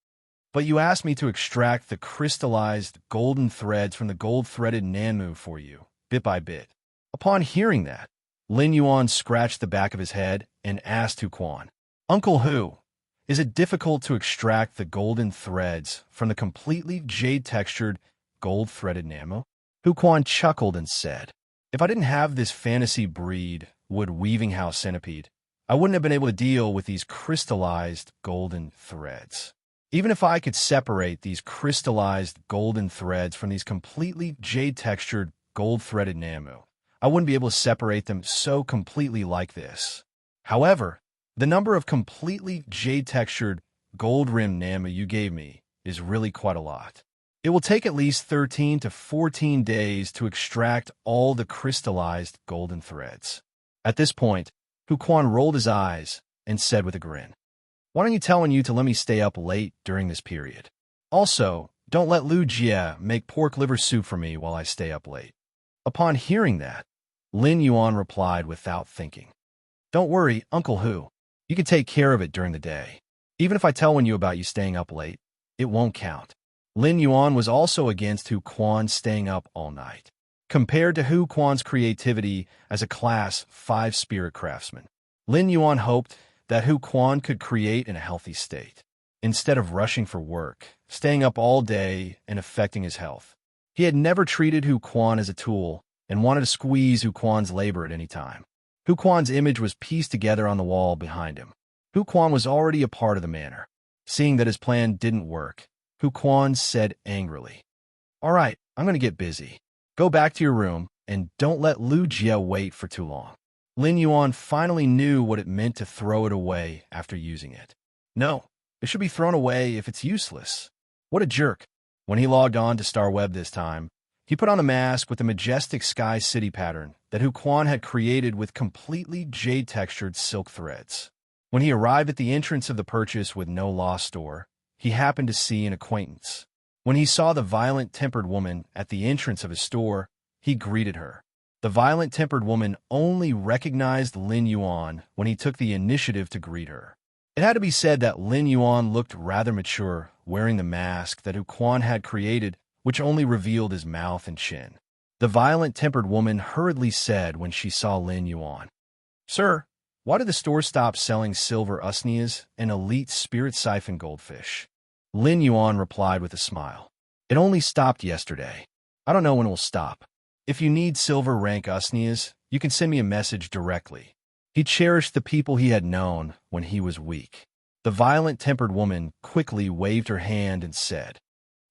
But you asked me to extract the crystallized golden threads from the gold-threaded Nanmu for you, bit by bit." Upon hearing that, Lin Yuan scratched the back of his head and asked Hu Quan, "Uncle Hu, is it difficult to extract the golden threads from the completely jade-textured, gold-threaded Nanmu?" Hu Quan chuckled and said, "If I didn't have this fantasy breed wood weaving house centipede, I wouldn't have been able to deal with these crystallized golden threads. Even if I could separate these crystallized golden threads from these completely jade-textured, gold-threaded Nanmu, I wouldn't be able to separate them so completely like this. However, the number of completely jade-textured, gold-rimmed Nanmu you gave me is really quite a lot. It will take at least 13 to 14 days to extract all the crystallized golden threads." At this point, Hu Quan rolled his eyes and said with a grin, "Why don't you tell you to let me stay up late during this period? Also, don't let Lu Jie make pork liver soup for me while I stay up late." Upon hearing that, Lin Yuan replied without thinking, "Don't worry, Uncle Hu. You can take care of it during the day. Even if I tell you about you staying up late, it won't count." Lin Yuan was also against Hu Quan staying up all night. Compared to Hu Quan's creativity as a Class 5 spirit craftsman, Lin Yuan hoped that Hu Quan could create in a healthy state, instead of rushing for work, staying up all day, and affecting his health. He had never treated Hu Quan as a tool and wanted to squeeze Hu Quan's labor at any time. Hu Quan's image was pieced together on the wall behind him. Hu Quan was already a part of the manor. Seeing that his plan didn't work, Hu Quan said angrily, "All right, I'm going to get busy. Go back to your room, and don't let Lu Jie wait for too long." Lin Yuan finally knew what it meant to throw it away after using it. No, it should be thrown away if it's useless. What a jerk. When he logged on to StarWeb this time, he put on a mask with the majestic sky city pattern that Hu Quan had created with completely jade-textured silk threads. When he arrived at the entrance of the Purchase with No Loss store, he happened to see an acquaintance. When he saw the violent-tempered woman at the entrance of his store, he greeted her. The violent-tempered woman only recognized Lin Yuan when he took the initiative to greet her. It had to be said that Lin Yuan looked rather mature, wearing the mask that Huquan had created, which only revealed his mouth and chin. The violent-tempered woman hurriedly said when she saw Lin Yuan, "Sir, why did the store stop selling silver usnias and elite spirit siphon goldfish?" Lin Yuan replied with a smile, "It only stopped yesterday. I don't know when it will stop. If you need silver rank usnias, you can send me a message directly." He cherished the people he had known when he was weak. The violent-tempered woman quickly waved her hand and said,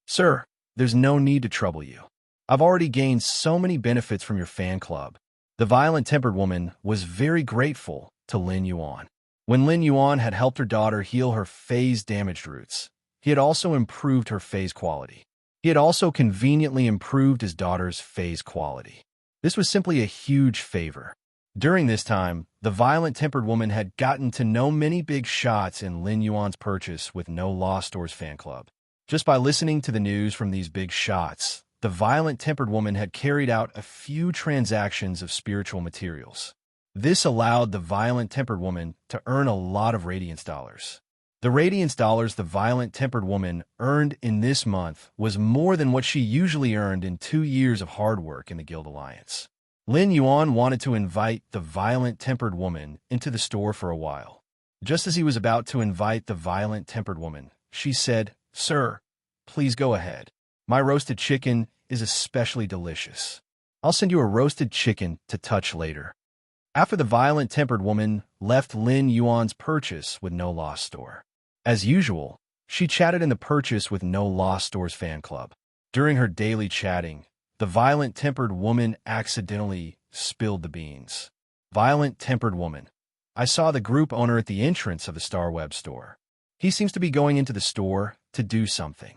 "Sir, there's no need to trouble you. I've already gained so many benefits from your fan club." The violent-tempered woman was very grateful to Lin Yuan. When Lin Yuan had helped her daughter heal her phase-damaged roots, he had also improved her phase quality. He had also conveniently improved his daughter's phase quality. This was simply a huge favor. During this time, the violent-tempered woman had gotten to know many big shots in Lin Yuan's purchase with No Lost Stores fan club. Just by listening to the news from these big shots, the violent-tempered woman had carried out a few transactions of spiritual materials. This allowed the violent-tempered woman to earn a lot of Radiance dollars. The Radiance dollars the violent-tempered woman earned in this month was more than what she usually earned in 2 years of hard work in the Guild Alliance. Lin Yuan wanted to invite the violent-tempered woman into the store for a while. Just as he was about to invite the violent-tempered woman, she said, "Sir, please go ahead. My roasted chicken is especially delicious. I'll send you a roasted chicken to touch later." After the violent-tempered woman left Lin Yuan's purchase with No Lost Store. As usual, she chatted in the purchase with No Lost Stores fan club. During her daily chatting, the violent-tempered woman accidentally spilled the beans. Violent-tempered woman, "I saw the group owner at the entrance of the Star Web store. He seems to be going into the store to do something."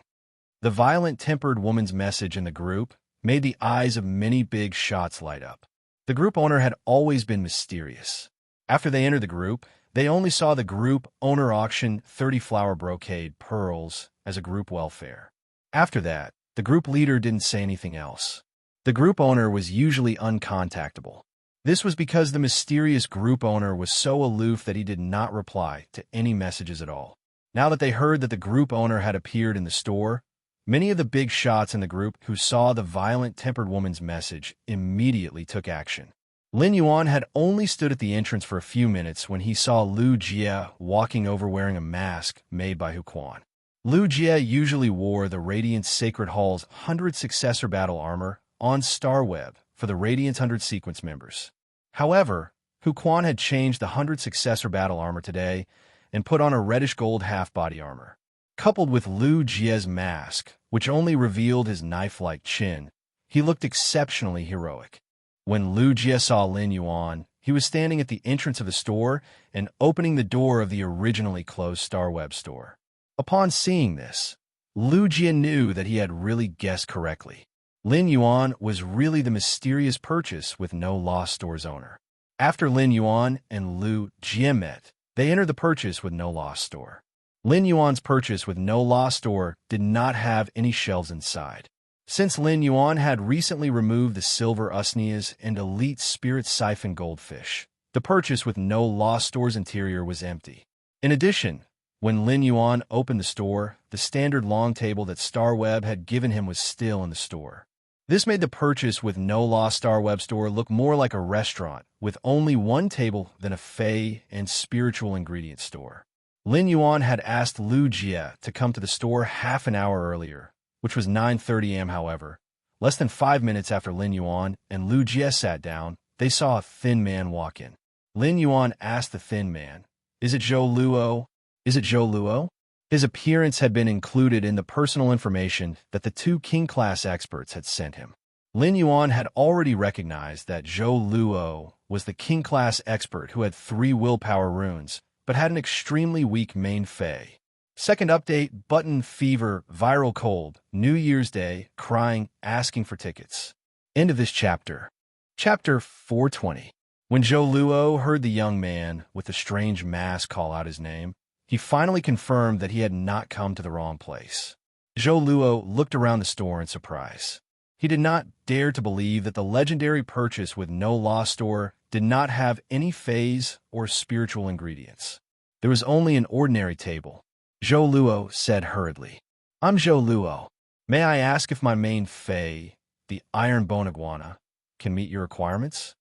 The violent-tempered woman's message in the group made the eyes of many big shots light up. The group owner had always been mysterious. After they entered the group, they only saw the group owner auction 30 flower brocade pearls as a group welfare. After that, the group leader didn't say anything else. The group owner was usually uncontactable. This was because the mysterious group owner was so aloof that he did not reply to any messages at all. Now that they heard that the group owner had appeared in the store, many of the big shots in the group who saw the violent-tempered woman's message immediately took action. Lin Yuan had only stood at the entrance for a few minutes when he saw Lu Jie walking over wearing a mask made by Huquan. Lu Jie usually wore the Radiance Sacred Hall's 100 Successor Battle Armor on Starweb for the Radiance 100 Sequence members. However, Huquan had changed the 100 Successor Battle Armor today and put on a reddish-gold half-body armor. Coupled with Lu Jie's mask, which only revealed his knife-like chin, he looked exceptionally heroic. When Lu Jie saw Lin Yuan, he was standing at the entrance of the store and opening the door of the originally closed Starweb store. Upon seeing this, Lu Jie knew that he had really guessed correctly. Lin Yuan was really the mysterious purchase with No Lost Stores owner. After Lin Yuan and Lu Jie met, they entered the purchase with No Lost Store. Lin Yuan's purchase with No Lost Store did not have any shelves inside. Since Lin Yuan had recently removed the silver usnias and elite spirit siphon goldfish, the purchase with No Lost Store's interior was empty. In addition, when Lin Yuan opened the store, the standard long table that Starweb had given him was still in the store. This made the purchase with No Lost Starweb store look more like a restaurant with only one table than a fey and spiritual ingredient store. Lin Yuan had asked Lu Jie to come to the store half an hour earlier, which was 9:30 a.m. However, less than 5 minutes after Lin Yuan and Lu Jie sat down, they saw a thin man walk in. Lin Yuan asked the thin man, "Is it Zhou Luo? Is it Zhou Luo?" His appearance had been included in the personal information that the 2 King-class experts had sent him. Lin Yuan had already recognized that Zhou Luo was the King-class expert who had 3 willpower runes, but had an extremely weak main fey. Second update, button, fever, viral cold, New Year's Day, crying, asking for tickets. End of this chapter. Chapter 420. When Zhou Luo heard the young man with the strange mask call out his name, he finally confirmed that he had not come to the wrong place. Zhou Luo looked around the store in surprise. He did not dare to believe that the legendary purchase with No Lost Store did not have any phase or spiritual ingredients. There was only an ordinary table. Zhou Luo said hurriedly. I'm Zhou Luo. May I ask if my main fae, the iron bone iguana, can meet your requirements?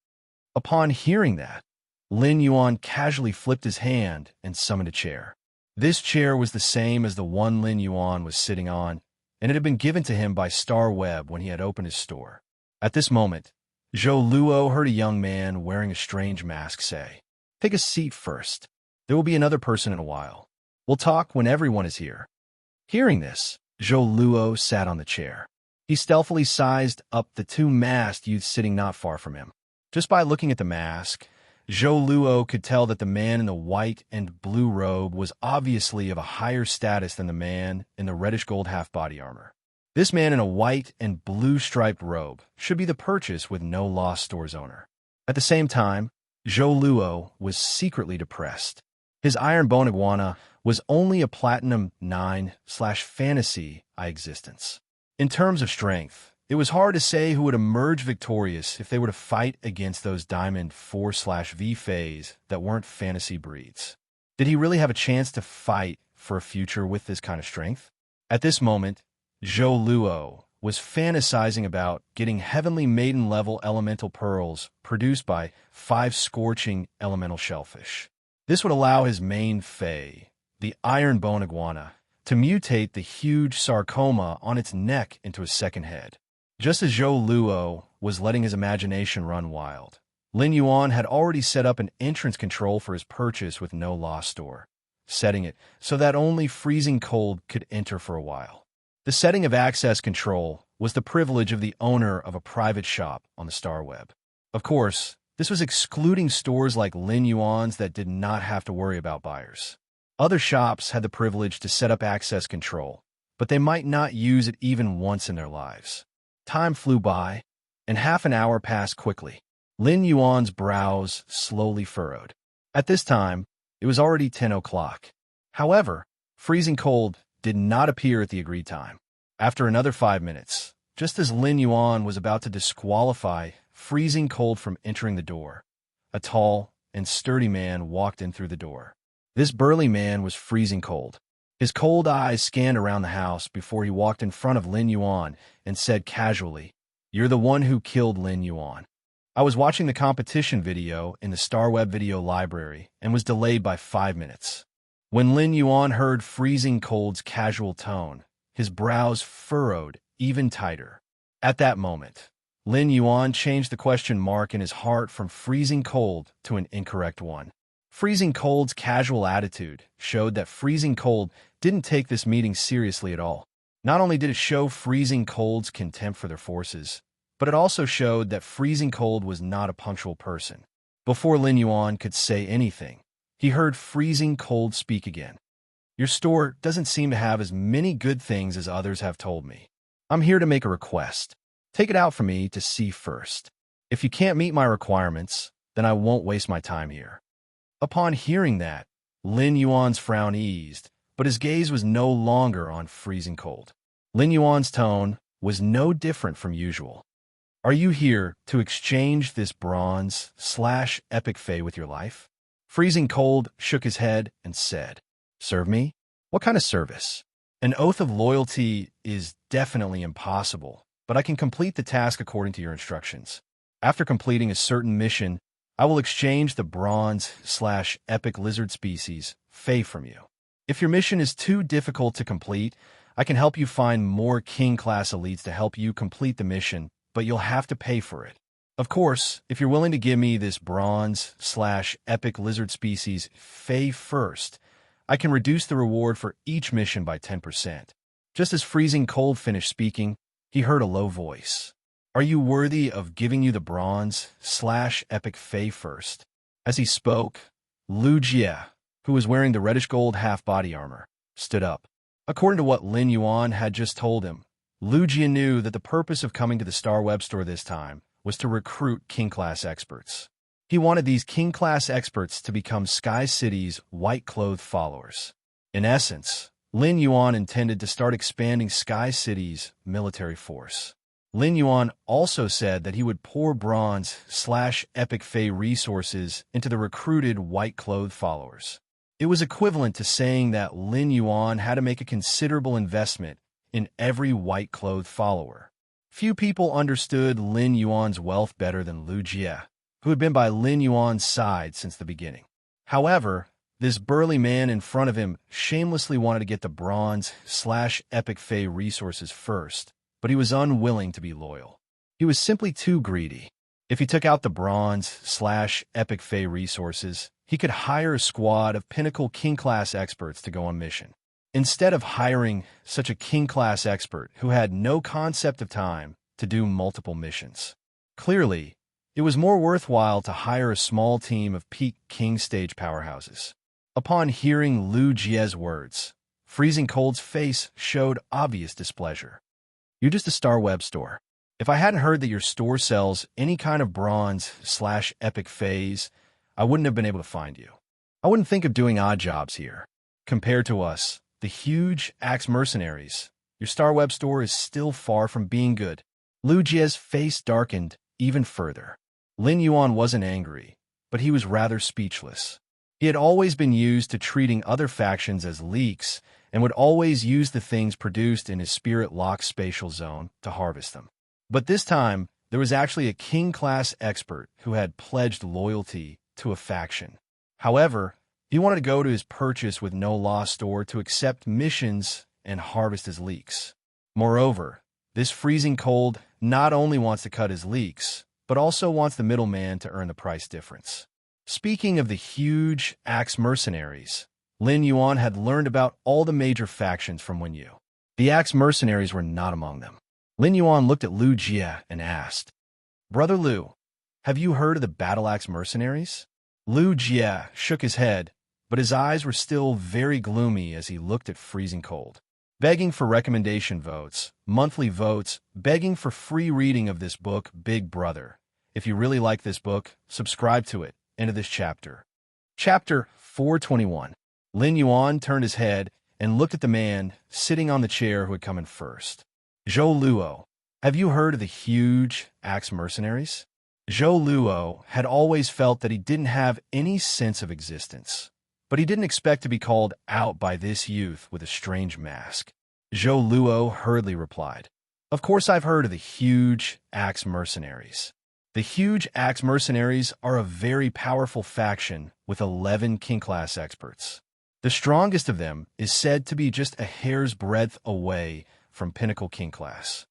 Upon hearing that, Lin Yuan casually flipped his hand and summoned a chair. This chair was the same as the one Lin Yuan was sitting on, and it had been given to him by Star Web when he had opened his store. At this moment, Zhou Luo heard a young man wearing a strange mask say, Take a seat first. There will be another person in a while. We'll talk when everyone is here. Hearing this, Zhou Luo sat on the chair. He stealthily sized up the two masked youths sitting not far from him. Just by looking at the mask, Zhou Luo could tell that the man in the white and blue robe was obviously of a higher status than the man in the reddish-gold half-body armor. This man in a white and blue-striped robe should be the purchase with no loss store's owner. At the same time, Zhou Luo was secretly depressed. His iron bone iguana was only a platinum 9/fantasy existence. In terms of strength, it was hard to say who would emerge victorious if they were to fight against those diamond 4/V fays that weren't fantasy breeds. Did he really have a chance to fight for a future with this kind of strength? At this moment, Zhou Luo was fantasizing about getting heavenly maiden-level elemental pearls produced by 5 scorching elemental shellfish. This would allow his main fae, the iron bone iguana, to mutate the huge sarcoma on its neck into a second head. Just as Zhou Luo was letting his imagination run wild, Lin Yuan had already set up an entrance control for his purchase with no loss store, setting it so that only freezing cold could enter for a while. The setting of access control was the privilege of the owner of a private shop on the Star Web. Of course, this was excluding stores like Lin Yuan's that did not have to worry about buyers. Other shops had the privilege to set up access control, but they might not use it even once in their lives. Time flew by, and half an hour passed quickly. Lin Yuan's brows slowly furrowed. At this time, it was already 10 o'clock. However, freezing cold did not appear at the agreed time. After another 5 minutes, just as Lin Yuan was about to disqualify freezing cold from entering the door, a tall and sturdy man walked in through the door. This burly man was freezing cold. His cold eyes scanned around the house before he walked in front of Lin Yuan and said casually, "You're the one who killed Lin Yuan. I was watching the competition video in the Star Web video library and was delayed by 5 minutes." When Lin Yuan heard freezing cold's casual tone, his brows furrowed even tighter. At that moment, Lin Yuan changed the question mark in his heart from freezing cold to an incorrect one. Freezing cold's casual attitude showed that freezing cold didn't take this meeting seriously at all. Not only did it show freezing cold's contempt for their forces, but it also showed that freezing cold was not a punctual person. Before Lin Yuan could say anything, he heard freezing cold speak again. "Your store doesn't seem to have as many good things as others have told me. I'm here to make a request. Take it out for me to see first. If you can't meet my requirements, then I won't waste my time here." Upon hearing that, Lin Yuan's frown eased, but his gaze was no longer on freezing cold. Lin Yuan's tone was no different from usual. "Are you here to exchange this bronze/epic fae with your life?" Freezing cold shook his head and said, "Serve me? What kind of service? An oath of loyalty is definitely impossible, but I can complete the task according to your instructions. After completing a certain mission, I will exchange the bronze/epic lizard species fae from you. If your mission is too difficult to complete, I can help you find more king-class elites to help you complete the mission, but you'll have to pay for it. Of course, if you're willing to give me this bronze/epic lizard species fae first, I can reduce the reward for each mission by 10%. Just as freezing cold finished speaking, he heard a low voice. "Are you worthy of giving you the bronze/epic fae first?" As he spoke, Lu Jie, who was wearing the reddish-gold half-body armor, stood up. According to what Lin Yuan had just told him, Lu Jie knew that the purpose of coming to the Star Web store this time was to recruit king-class experts. He wanted these king-class experts to become Sky City's white-clothed followers. In essence, Lin Yuan intended to start expanding Sky City's military force. Lin Yuan also said that he would pour bronze/epic fae resources into the recruited white-clothed followers. It was equivalent to saying that Lin Yuan had to make a considerable investment in every white-clothed follower. Few people understood Lin Yuan's wealth better than Lu Jie, who had been by Lin Yuan's side since the beginning. However, this burly man in front of him shamelessly wanted to get the bronze/epic Fey resources first, but he was unwilling to be loyal. He was simply too greedy. If he took out the bronze/epic Fey resources, he could hire a squad of pinnacle king-class experts to go on mission. Instead of hiring such a king-class expert who had no concept of time to do multiple missions. Clearly, it was more worthwhile to hire a small team of peak king stage powerhouses. Upon hearing Lu Jie's words, Freezing Cold's face showed obvious displeasure. "You're just a Star Web store. If I hadn't heard that your store sells any kind of bronze/epic phase, I wouldn't have been able to find you. I wouldn't think of doing odd jobs here. Compared to us, the huge axe mercenaries, your Star Web store is still far from being good." Lu Jie's face darkened even further. Lin Yuan wasn't angry, but he was rather speechless. He had always been used to treating other factions as leaks and would always use the things produced in his spirit-locked spatial zone to harvest them. But this time, there was actually a king-class expert who had pledged loyalty to a faction. However, he wanted to go to his purchase with no loss store to accept missions and harvest his leaks. Moreover, this Freezing Cold not only wants to cut his leaks, but also wants the middleman to earn the price difference. Speaking of the huge axe mercenaries, Lin Yuan had learned about all the major factions from Wen Yu. The axe mercenaries were not among them. Lin Yuan looked at Lu Jie and asked, "Brother Lu, have you heard of the battle axe mercenaries?" Lu Jie shook his head, but his eyes were still very gloomy as he looked at Freezing Cold. Begging for recommendation votes, monthly votes, begging for free reading of this book, Big Brother. If you really like this book, subscribe to it. End of this chapter. Chapter 421. Lin Yuan turned his head and looked at the man sitting on the chair who had come in first. "Zhou Luo, have you heard of the huge axe mercenaries?" Zhou Luo had always felt that he didn't have any sense of existence, but he didn't expect to be called out by this youth with a strange mask. Zhou Luo hurriedly replied, "Of course I've heard of the huge axe mercenaries. The huge axe mercenaries are a very powerful faction with 11 king-class experts. The strongest of them is said to be just a hair's breadth away from pinnacle king-class."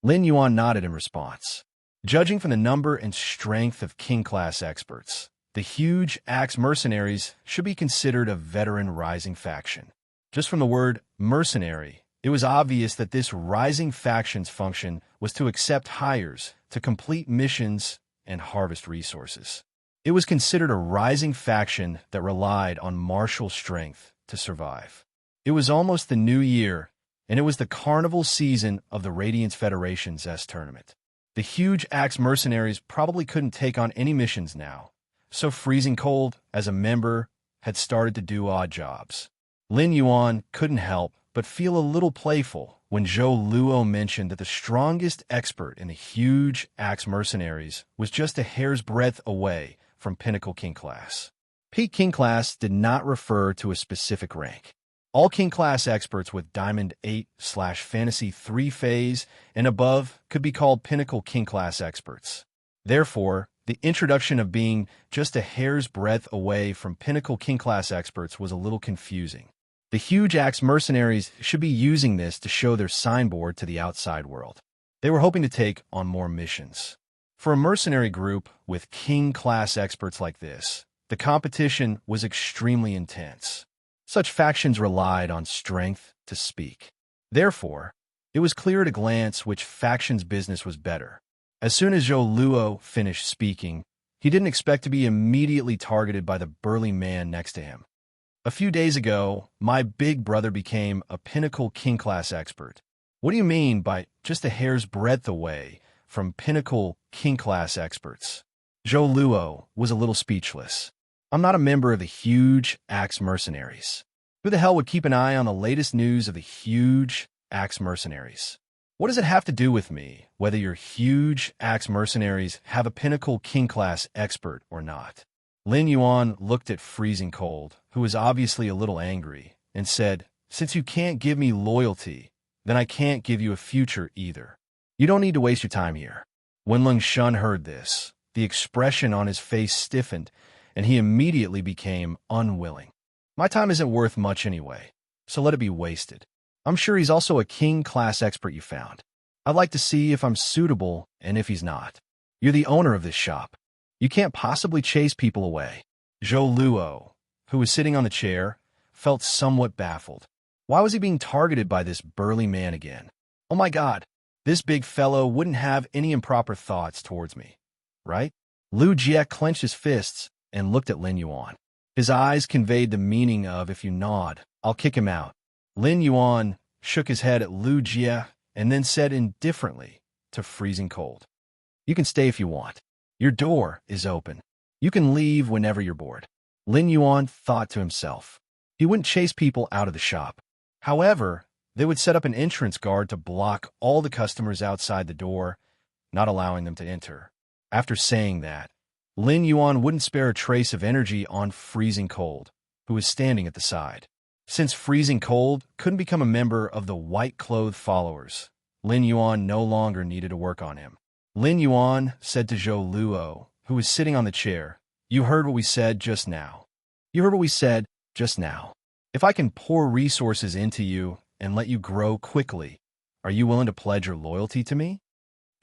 Lin Yuan nodded in response. Judging from the number and strength of king-class experts, the huge axe mercenaries should be considered a veteran rising faction. Just from the word mercenary, it was obvious that this rising faction's function was to accept hires to complete missions and harvest resources. It was considered a rising faction that relied on martial strength to survive. It was almost the new year, and it was the carnival season of the Radiance Federation's S tournament. The huge axe mercenaries probably couldn't take on any missions now, so Freezing Cold, as a member, had started to do odd jobs. Lin Yuan couldn't help but feel a little playful when Zhou Luo mentioned that the strongest expert in the huge axe mercenaries was just a hair's breadth away from Pinnacle King Class. Peak King Class did not refer to a specific rank. All King Class experts with Diamond 8/Fantasy 3 phase and above could be called Pinnacle King Class experts. Therefore, the introduction of being just a hair's breadth away from Pinnacle King Class experts was a little confusing. The huge axe mercenaries should be using this to show their signboard to the outside world. They were hoping to take on more missions. For a mercenary group with king-class experts like this, the competition was extremely intense. Such factions relied on strength to speak. Therefore, it was clear at a glance which faction's business was better. As soon as Zhou Luo finished speaking, he didn't expect to be immediately targeted by the burly man next to him. "A few days ago, my big brother became a Pinnacle King-class expert. What do you mean by just a hair's breadth away from Pinnacle King-class experts?" Zhou Luo was a little speechless. "I'm not a member of the huge axe mercenaries. Who the hell would keep an eye on the latest news of the huge axe mercenaries? What does it have to do with me, whether your huge axe mercenaries have a Pinnacle King-class expert or not?" Lin Yuan looked at Freezing Cold, who was obviously a little angry, and said, "Since you can't give me loyalty, then I can't give you a future either. You don't need to waste your time here." When Lin Shun heard this, the expression on his face stiffened, and he immediately became unwilling. "My time isn't worth much anyway, so let it be wasted. I'm sure he's also a king-class expert you found. I'd like to see if I'm suitable and if he's not. You're the owner of this shop. You can't possibly chase people away." Zhou Luo, who was sitting on the chair, felt somewhat baffled. Why was he being targeted by this burly man again? Oh my God, this big fellow wouldn't have any improper thoughts towards me, right? Lu Jie clenched his fists and looked at Lin Yuan. His eyes conveyed the meaning of, "If you nod, I'll kick him out." Lin Yuan shook his head at Lu Jie and then said indifferently to Freezing Cold, "You can stay if you want. Your door is open. You can leave whenever you're bored." Lin Yuan thought to himself. He wouldn't chase people out of the shop. However, they would set up an entrance guard to block all the customers outside the door, not allowing them to enter. After saying that, Lin Yuan wouldn't spare a trace of energy on Freezing Cold, who was standing at the side. Since Freezing Cold couldn't become a member of the white-clothed followers, Lin Yuan no longer needed to work on him. Lin Yuan said to Zhou Luo, who was sitting on the chair, "You heard what we said just now. You heard what we said just now. If I can pour resources into you and let you grow quickly, are you willing to pledge your loyalty to me?"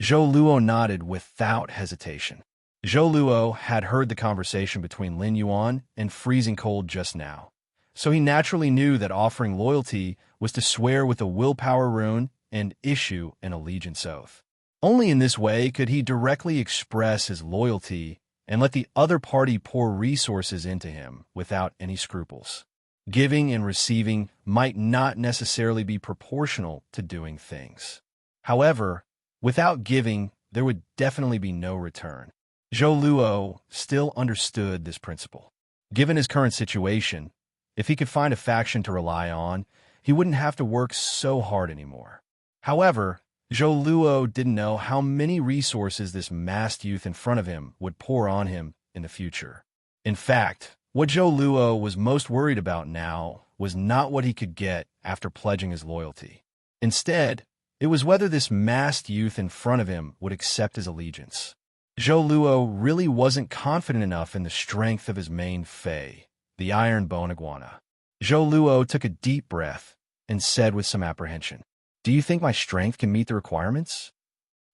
Zhou Luo nodded without hesitation. Zhou Luo had heard the conversation between Lin Yuan and Freezing Cold just now, so he naturally knew that offering loyalty was to swear with a willpower rune and issue an allegiance oath. Only in this way could he directly express his loyalty and let the other party pour resources into him without any scruples. Giving and receiving might not necessarily be proportional to doing things. However, without giving, there would definitely be no return. Zhou Luo still understood this principle. Given his current situation, if he could find a faction to rely on, he wouldn't have to work so hard anymore. However, Zhou Luo didn't know how many resources this masked youth in front of him would pour on him in the future. In fact, what Zhou Luo was most worried about now was not what he could get after pledging his loyalty. Instead, it was whether this masked youth in front of him would accept his allegiance. Zhou Luo really wasn't confident enough in the strength of his main Fey, the Iron Bone Iguana. Zhou Luo took a deep breath and said with some apprehension, "Do you think my strength can meet the requirements?"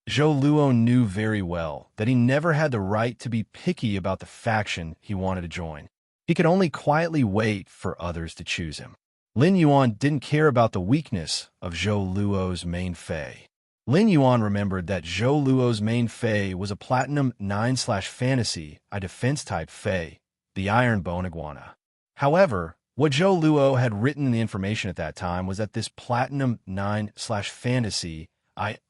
Zhou Luo knew very well that he never had the right to be picky about the faction he wanted to join. He could only quietly wait for others to choose him. Lin Yuan didn't care about the weakness of Zhou Luo's main Fey. Lin Yuan remembered that Zhou Luo's main Fey was a Platinum 9/Fantasy, a defense-type Fey, the Iron Bone Iguana. However, what Zhou Luo had written in the information at that time was that this Platinum 9/Fantasy,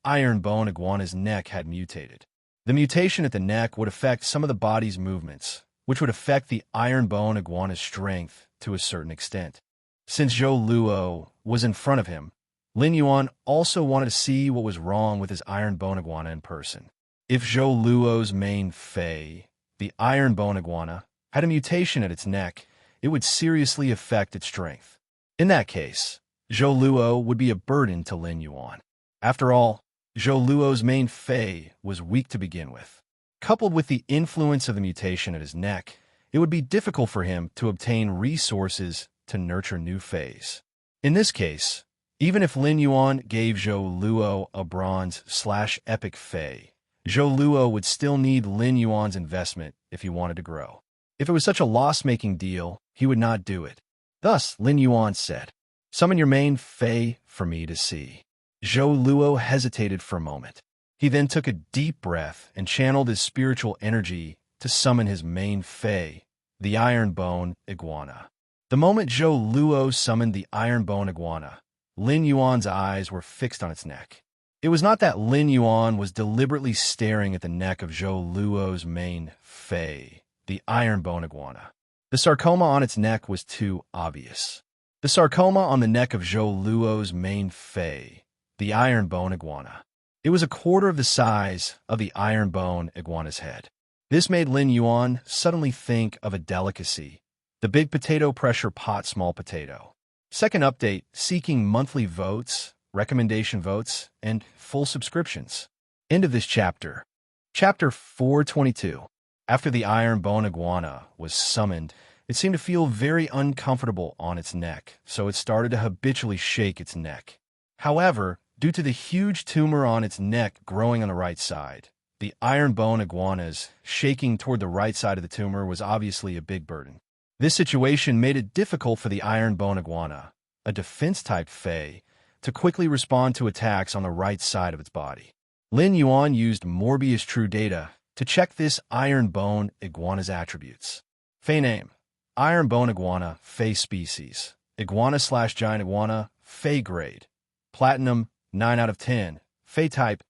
Iron Bone Iguana's neck had mutated. The mutation at the neck would affect some of the body's movements, which would affect the Iron Bone Iguana's strength to a certain extent. Since Zhou Luo was in front of him, Lin Yuan also wanted to see what was wrong with his Iron Bone Iguana in person. If Zhou Luo's main Fey, the Iron Bone Iguana, had a mutation at its neck, it would seriously affect its strength. In that case, Zhou Luo would be a burden to Lin Yuan. After all, Zhou Luo's main Fey was weak to begin with. Coupled with the influence of the mutation at his neck, it would be difficult for him to obtain resources to nurture new Feys. In this case, even if Lin Yuan gave Zhou Luo a bronze/epic Fey, Zhou Luo would still need Lin Yuan's investment if he wanted to grow. If it was such a loss-making deal, he would not do it. Thus, Lin Yuan said, "Summon your main Fey for me to see." Zhou Luo hesitated for a moment. He then took a deep breath and channeled his spiritual energy to summon his main Fey, the Iron Bone Iguana. The moment Zhou Luo summoned the Iron Bone Iguana, Lin Yuan's eyes were fixed on its neck. It was not that Lin Yuan was deliberately staring at the neck of Zhou Luo's main Fey, the Iron Bone Iguana. The sarcoma on its neck was too obvious. The sarcoma on the neck of Zhou Luo's main Fey, the Iron Bone Iguana. It was a quarter of the size of the Iron Bone Iguana's head. This made Lin Yuan suddenly think of a delicacy: the big potato pressure pot small potato. Second update: seeking monthly votes, recommendation votes, and full subscriptions. End of this chapter. Chapter 422. After the iron bone iguana was summoned, it seemed to feel very uncomfortable on its neck, so it started to habitually shake its neck. However, due to the huge tumor on its neck growing on the right side, the iron bone iguana's shaking toward the right side of the tumor was obviously a big burden. This situation made it difficult for the iron bone iguana, a defense-type Fey, to quickly respond to attacks on the right side of its body. Lin Yuan used Morbius True Data to check this iron bone iguana's attributes. Fey name: Iron bone iguana, Fey species. Iguana/giant iguana, Fey grade. Platinum, 9 out of 10. Fey type: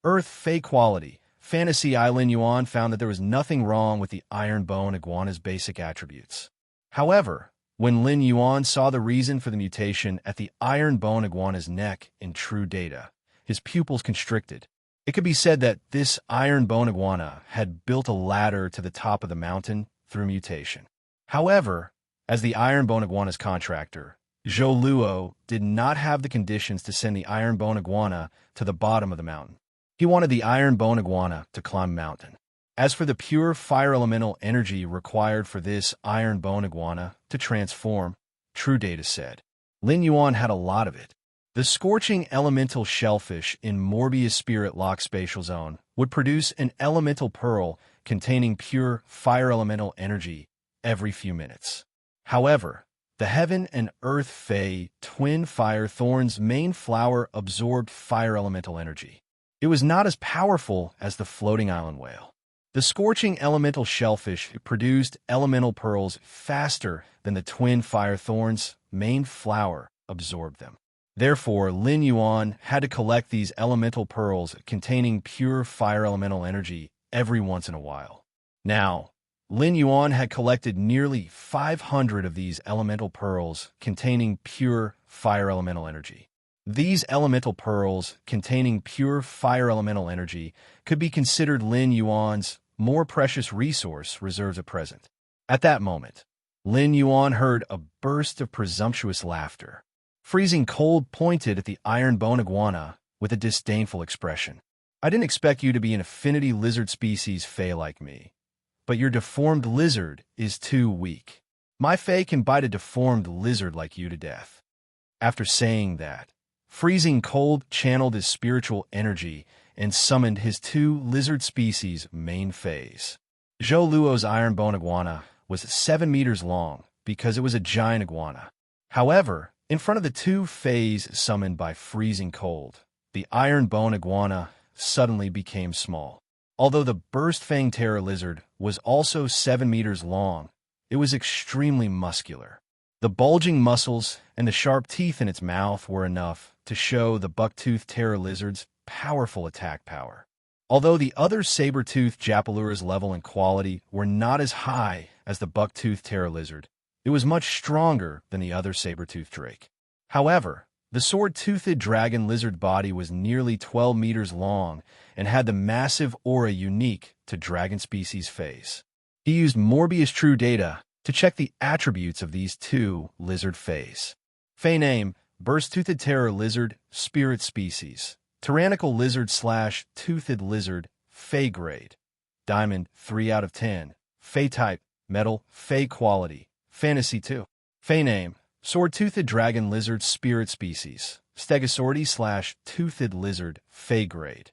Earth. Fey quality: Fantasy. Lin Yuan found that there was nothing wrong with the iron bone iguana's basic attributes. However, when Lin Yuan saw the reason for the mutation at the iron bone iguana's neck in True Data, his pupils constricted. It could be said that this iron bone iguana had built a ladder to the top of the mountain through mutation. However, as the iron bone iguana's contractor, Zhou Luo did not have the conditions to send the iron bone iguana to the bottom of the mountain. He wanted the iron bone iguana to climb mountain. As for the pure fire elemental energy required for this iron bone iguana to transform, True Data said Lin Yuan had a lot of it. The scorching elemental shellfish in Morbius Spirit Lock Spatial Zone would produce an elemental pearl containing pure fire elemental energy every few minutes. However, the Heaven and Earth Fey Twin Fire Thorn's main flower absorbed fire elemental energy. It was not as powerful as the floating island whale. The scorching elemental shellfish produced elemental pearls faster than the Twin Fire Thorn's main flower absorbed them. Therefore, Lin Yuan had to collect these elemental pearls containing pure fire elemental energy every once in a while. Now, Lin Yuan had collected nearly 500 of these elemental pearls containing pure fire elemental energy. These elemental pearls containing pure fire elemental energy could be considered Lin Yuan's more precious resource reserves at present. At that moment, Lin Yuan heard a burst of presumptuous laughter. Freezing Cold pointed at the iron bone iguana with a disdainful expression. I didn't expect you to be an affinity lizard species Fey like me, but your deformed lizard is too weak. My Fey can bite a deformed lizard like you to death. After saying that, Freezing Cold channeled his spiritual energy and summoned his 2 lizard species main Feys. Zhou Luo's iron bone iguana was 7 meters long because it was a giant iguana. However, in front of the 2 Feys summoned by Freezing Cold, the iron bone iguana suddenly became small. Although the burst fang terror lizard was also 7 meters long, it was extremely muscular. The bulging muscles and the sharp teeth in its mouth were enough to show the buck-toothed terror lizard's powerful attack power. Although the other saber-toothed Japalura's level and quality were not as high as the buck-toothed terror lizard, it was much stronger than the other saber-toothed drake. However, the sword-toothed dragon lizard body was nearly 12 meters long and had the massive aura unique to dragon species Feys. He used Morbius True Data to check the attributes of these 2 lizard Feys. Fey name: Burst-toothed terror lizard, spirit species. Tyrannical lizard/toothed lizard, Fey grade. Diamond, 3 out of 10. Fey type: metal. Fey quality: Fantasy 2. Fey name: Sword-toothed dragon lizard, spirit species. Stegosauridi/toothed lizard, Fey grade.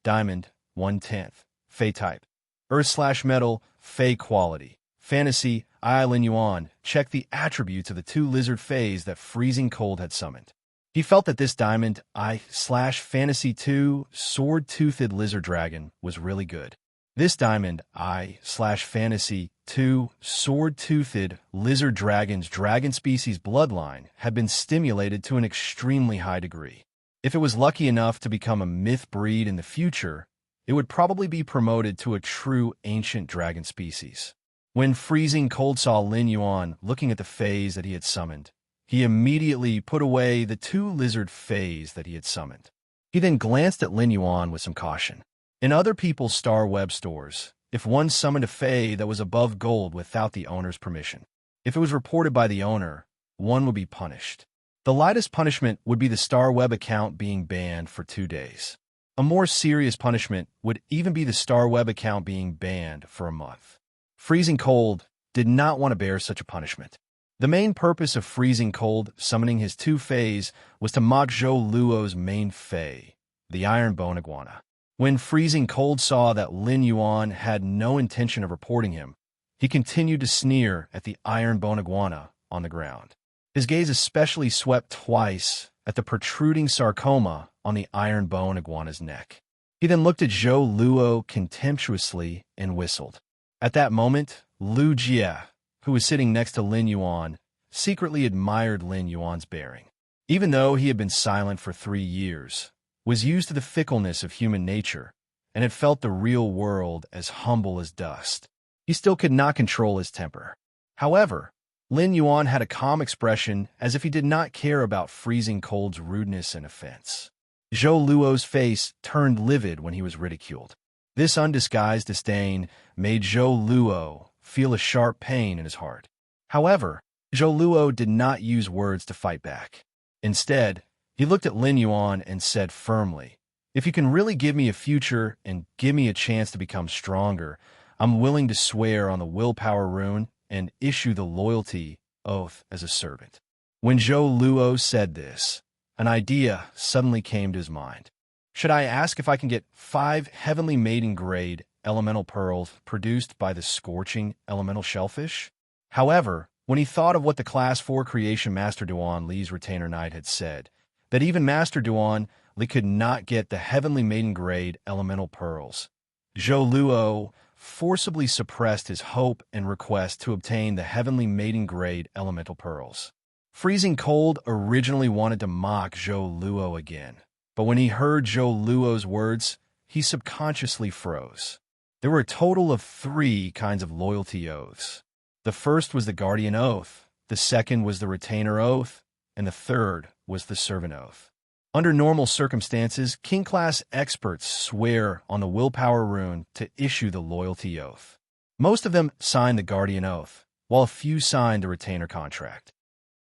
Diamond, 1/10. Fey type: Earth/metal. Fey quality: Fantasy. Lin Yuan checked the attributes of the 2 lizard Feys that Freezing Cold had summoned. He felt that this Diamond I/Fantasy 2 sword-toothed lizard dragon was really good. This Diamond I/Fantasy 2 sword-toothed lizard dragon's dragon species bloodline had been stimulated to an extremely high degree. If it was lucky enough to become a myth breed in the future, it would probably be promoted to a true ancient dragon species. When Freezing Cold saw Lin Yuan looking at the Feys that he had summoned, he immediately put away the 2 lizard Feys that he had summoned. He then glanced at Lin Yuan with some caution. In other people's Star Web stores, if one summoned a fae that was above gold without the owner's permission. If it was reported by the owner, one would be punished. The lightest punishment would be the Star Web account being banned for 2 days. A more serious punishment would even be the Star Web account being banned for a month. Freezing Cold did not want to bear such a punishment. The main purpose of Freezing Cold summoning his 2 fays was to mock Zhou Luo's main fae, the Iron Bone Iguana. When Freezing Cold saw that Lin Yuan had no intention of reporting him, he continued to sneer at the Iron Bone Iguana on the ground. His gaze especially swept twice at the protruding sarcoma on the Iron Bone Iguana's neck. He then looked at Zhou Luo contemptuously and whistled. At that moment, Lu Jie, who was sitting next to Lin Yuan, secretly admired Lin Yuan's bearing. Even though he had been silent for 3 years, was used to the fickleness of human nature, and had felt the real world as humble as dust, he still could not control his temper. However, Lin Yuan had a calm expression as if he did not care about Freezing Cold's rudeness and offense. Zhou Luo's face turned livid when he was ridiculed. This undisguised disdain made Zhou Luo feel a sharp pain in his heart. However, Zhou Luo did not use words to fight back. Instead, he looked at Lin Yuan and said firmly, "If you can really give me a future and give me a chance to become stronger, I'm willing to swear on the willpower rune and issue the loyalty oath as a servant." When Zhou Luo said this, an idea suddenly came to his mind. Should I ask if I can get 5 heavenly maiden grade elemental pearls produced by the scorching elemental shellfish? However, when he thought of what the Class 4 creation Master Duan Li's retainer knight had said, that even Master Duan Li could not get the heavenly maiden grade elemental pearls, Zhou Luo forcibly suppressed his hope and request to obtain the heavenly maiden grade elemental pearls. Freezing Cold originally wanted to mock Zhou Luo again, but when he heard Zhou Luo's words, he subconsciously froze. There were a total of 3 kinds of loyalty oaths. The first was the Guardian Oath, the second was the Retainer Oath, and the third was the Servant Oath. Under normal circumstances, King-class experts swear on the willpower rune to issue the loyalty oath. Most of them sign the Guardian Oath, while a few sign the Retainer contract.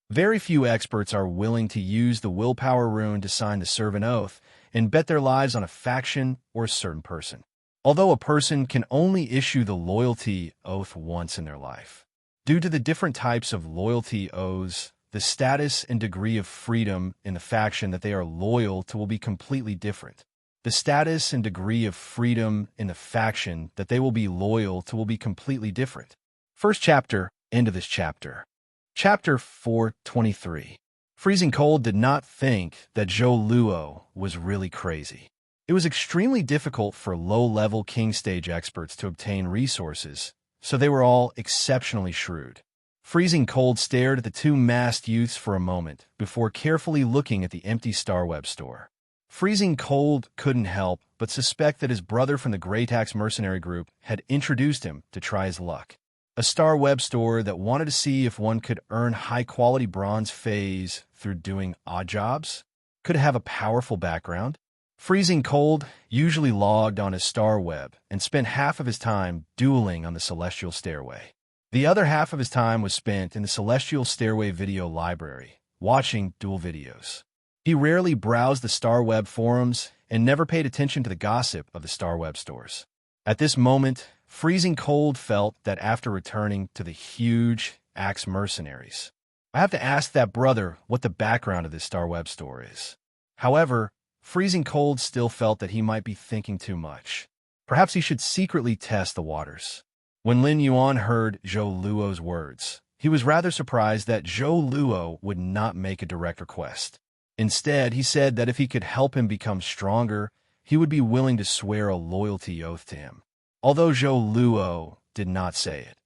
Very few experts are willing to use the willpower rune to sign the Servant Oath and bet their lives on a faction or a certain person. Although a person can only issue the loyalty oath once in their life. Due to the different types of loyalty oaths, the status and degree of freedom in the faction that they are loyal to will be completely different. The status and degree of freedom in the faction that they will be loyal to will be completely different. First chapter, end of this chapter. Chapter 423. Freezing Cold did not think that Zhou Luo was really crazy. It was extremely difficult for low-level king stage experts to obtain resources, so they were all exceptionally shrewd. Freezing Cold stared at the 2 masked youths for a moment before carefully looking at the empty Star Web store. Freezing Cold couldn't help but suspect that his brother from the Greytax mercenary group had introduced him to try his luck. A Star Web store that wanted to see if one could earn high-quality bronze phase through doing odd jobs? Could it have a powerful background? Freezing Cold usually logged on his Star Web and spent half of his time dueling on the Celestial Stairway. The other half of his time was spent in the Celestial Stairway video library, watching duel videos. He rarely browsed the Star Web forums and never paid attention to the gossip of the Star Web stores. At this moment, Freezing Cold felt that after returning to the huge Axe mercenaries, I have to ask that brother what the background of this Star Web store is. However, Freezing Cold still felt that he might be thinking too much. Perhaps he should secretly test the waters. When Lin Yuan heard Zhou Luo's words, he was rather surprised that Zhou Luo would not make a direct request. Instead, he said that if he could help him become stronger, he would be willing to swear a loyalty oath to him. Although Zhou Luo did not say it,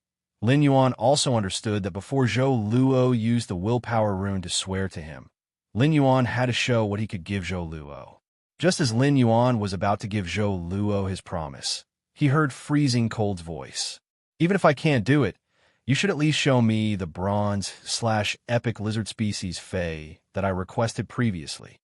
Lin Yuan also understood that before Zhou Luo used the willpower rune to swear to him, Lin Yuan had to show what he could give Zhou Luo. Just as Lin Yuan was about to give Zhou Luo his promise, he heard Freezing Cold's voice. "Even if I can't do it, you should at least show me the bronze/epic lizard species Fae that I requested previously."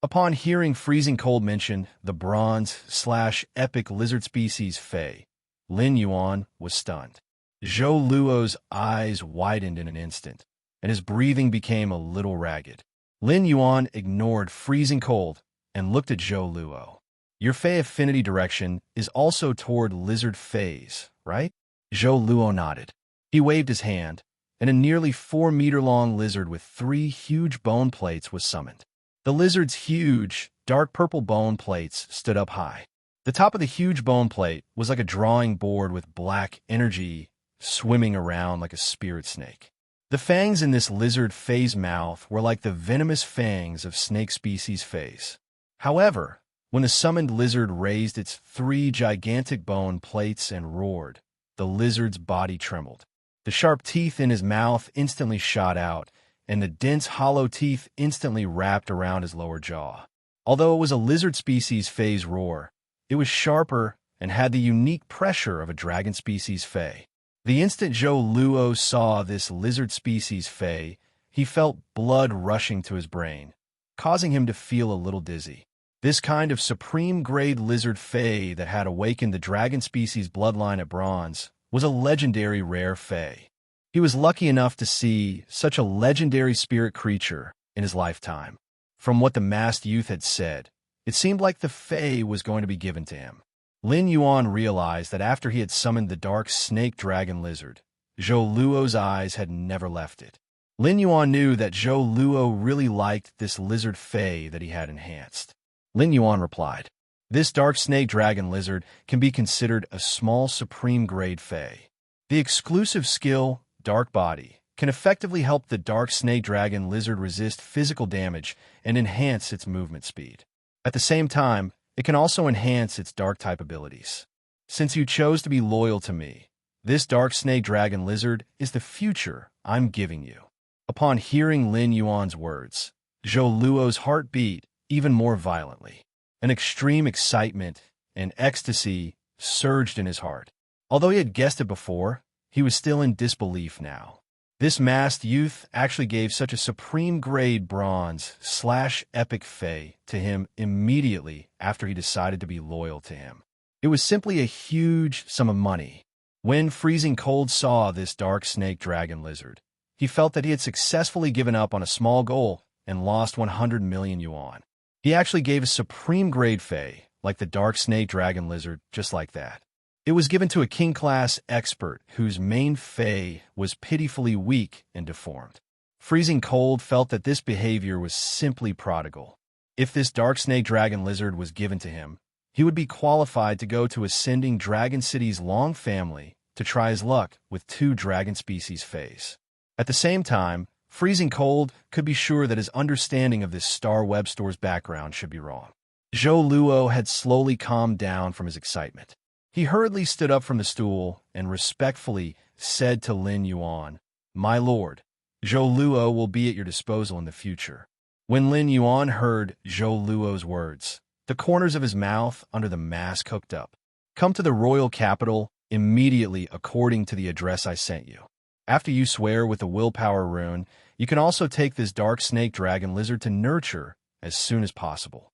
Upon hearing Freezing Cold mention the bronze/epic lizard species Fae, Lin Yuan was stunned. Zhou Luo's eyes widened in an instant, and his breathing became a little ragged. Lin Yuan ignored freezing cold and looked at Zhou Luo. Your Fey affinity direction is also toward lizard phase, right? Zhou Luo nodded. He waved his hand, and a nearly 4-meter-long lizard with 3 huge bone plates was summoned. The lizard's huge, dark purple bone plates stood up high. The top of the huge bone plate was like a drawing board with black energy swimming around like a spirit snake. The fangs in this lizard Fey's mouth were like the venomous fangs of snake species Feys. However, when the summoned lizard raised its 3 gigantic bone plates and roared, the lizard's body trembled. The sharp teeth in his mouth instantly shot out, and the dense hollow teeth instantly wrapped around his lower jaw. Although it was a lizard species Fey's roar, it was sharper and had the unique pressure of a dragon species Fey. The instant Zhou Luo saw this lizard species Fey, he felt blood rushing to his brain, causing him to feel a little dizzy. This kind of supreme-grade lizard Fey that had awakened the dragon species bloodline at Bronze was a legendary rare Fey. He was lucky enough to see such a legendary spirit creature in his lifetime. From what the masked youth had said, it seemed like the Fey was going to be given to him. Lin Yuan realized that after he had summoned the dark snake dragon lizard, Zhou Luo's eyes had never left it. Lin Yuan knew that Zhou Luo really liked this lizard Fey that he had enhanced. Lin Yuan replied, "This dark snake dragon lizard can be considered a small supreme-grade Fey. The exclusive skill, Dark Body, can effectively help the dark snake dragon lizard resist physical damage and enhance its movement speed. At the same time, it can also enhance its dark-type abilities. Since you chose to be loyal to me, this dark snake dragon lizard is the future I'm giving you." Upon hearing Lin Yuan's words, Zhou Luo's heart beat even more violently. An extreme excitement and ecstasy surged in his heart. Although he had guessed it before, he was still in disbelief now. This masked youth actually gave such a supreme-grade bronze/epic Fey to him immediately after he decided to be loyal to him. It was simply a huge sum of money. When Freezing Cold saw this dark snake dragon lizard, he felt that he had successfully given up on a small goal and lost 100 million yuan. He actually gave a supreme-grade Fey, like the dark snake dragon lizard, just like that. It was given to a king-class expert whose main Fey was pitifully weak and deformed. Freezing Cold felt that this behavior was simply prodigal. If this dark snake dragon lizard was given to him, he would be qualified to go to Ascending Dragon City's long family to try his luck with 2 dragon species Feys. At the same time, Freezing Cold could be sure that his understanding of this Star Web Store's background should be wrong. Zhou Luo had slowly calmed down from his excitement. He hurriedly stood up from the stool and respectfully said to Lin Yuan, "My lord, Zhou Luo will be at your disposal in the future." When Lin Yuan heard Zhou Luo's words, the corners of his mouth under the mask hooked up. "Come to the royal capital immediately according to the address I sent you. After you swear with the willpower rune, you can also take this dark snake dragon lizard to nurture as soon as possible.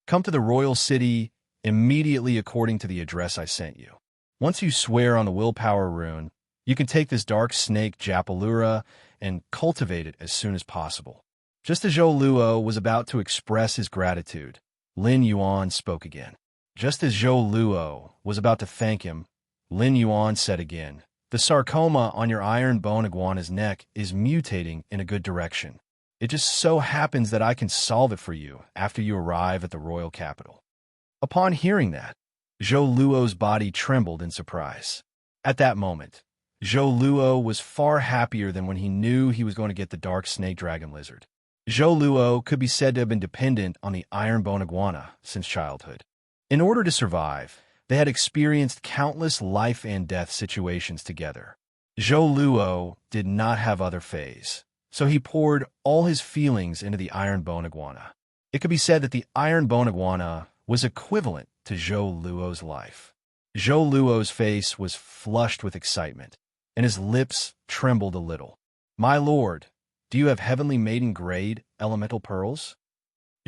Come to the royal city immediately according to the address I sent you. Once you swear on the willpower rune, you can take this dark snake Japalura and cultivate it as soon as possible." Just as Zhou Luo was about to express his gratitude, Lin Yuan spoke again. Just as Zhou Luo was about to thank him, Lin Yuan said again, "The sarcoma on your iron bone iguana's neck is mutating in a good direction. It just so happens that I can solve it for you after you arrive at the royal capital." Upon hearing that, Zhou Luo's body trembled in surprise. At that moment, Zhou Luo was far happier than when he knew he was going to get the dark snake dragon lizard. Zhou Luo could be said to have been dependent on the iron bone iguana since childhood. In order to survive, they had experienced countless life and death situations together. Zhou Luo did not have other Feys, so he poured all his feelings into the iron bone iguana. It could be said that the iron bone iguana was equivalent to Zhou Luo's life. Zhou Luo's face was flushed with excitement, and his lips trembled a little. "My lord, do you have heavenly maiden-grade elemental pearls?"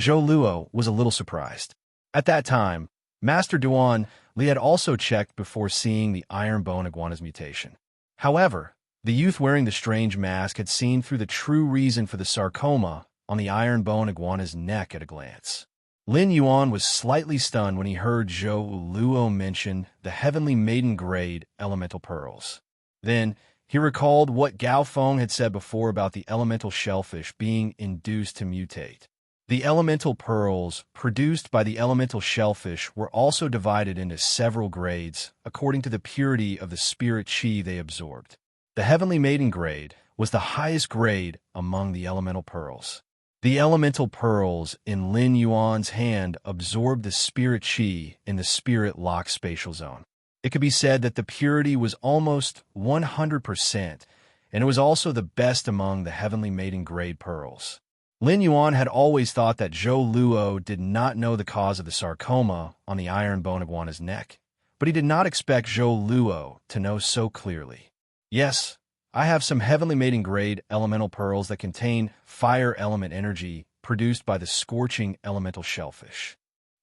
Zhou Luo was a little surprised. At that time, Master Duan Lee had also checked before seeing the iron bone iguana's mutation. However, the youth wearing the strange mask had seen through the true reason for the sarcoma on the iron bone iguana's neck at a glance. Lin Yuan was slightly stunned when he heard Zhou Luo mention the heavenly maiden-grade elemental pearls. Then, he recalled what Gao Feng had said before about the elemental shellfish being induced to mutate. The elemental pearls produced by the elemental shellfish were also divided into several grades according to the purity of the spirit qi they absorbed. The heavenly maiden grade was the highest grade among the elemental pearls. The elemental pearls in Lin Yuan's hand absorbed the spirit qi in the spirit lock spatial zone. It could be said that the purity was almost 100%, and it was also the best among the heavenly maiden grade pearls. Lin Yuan had always thought that Zhou Luo did not know the cause of the sarcoma on the iron bone iguana's neck, but he did not expect Zhou Luo to know so clearly. Yes, I have some heavenly maiden grade elemental pearls that contain fire element energy produced by the scorching elemental shellfish.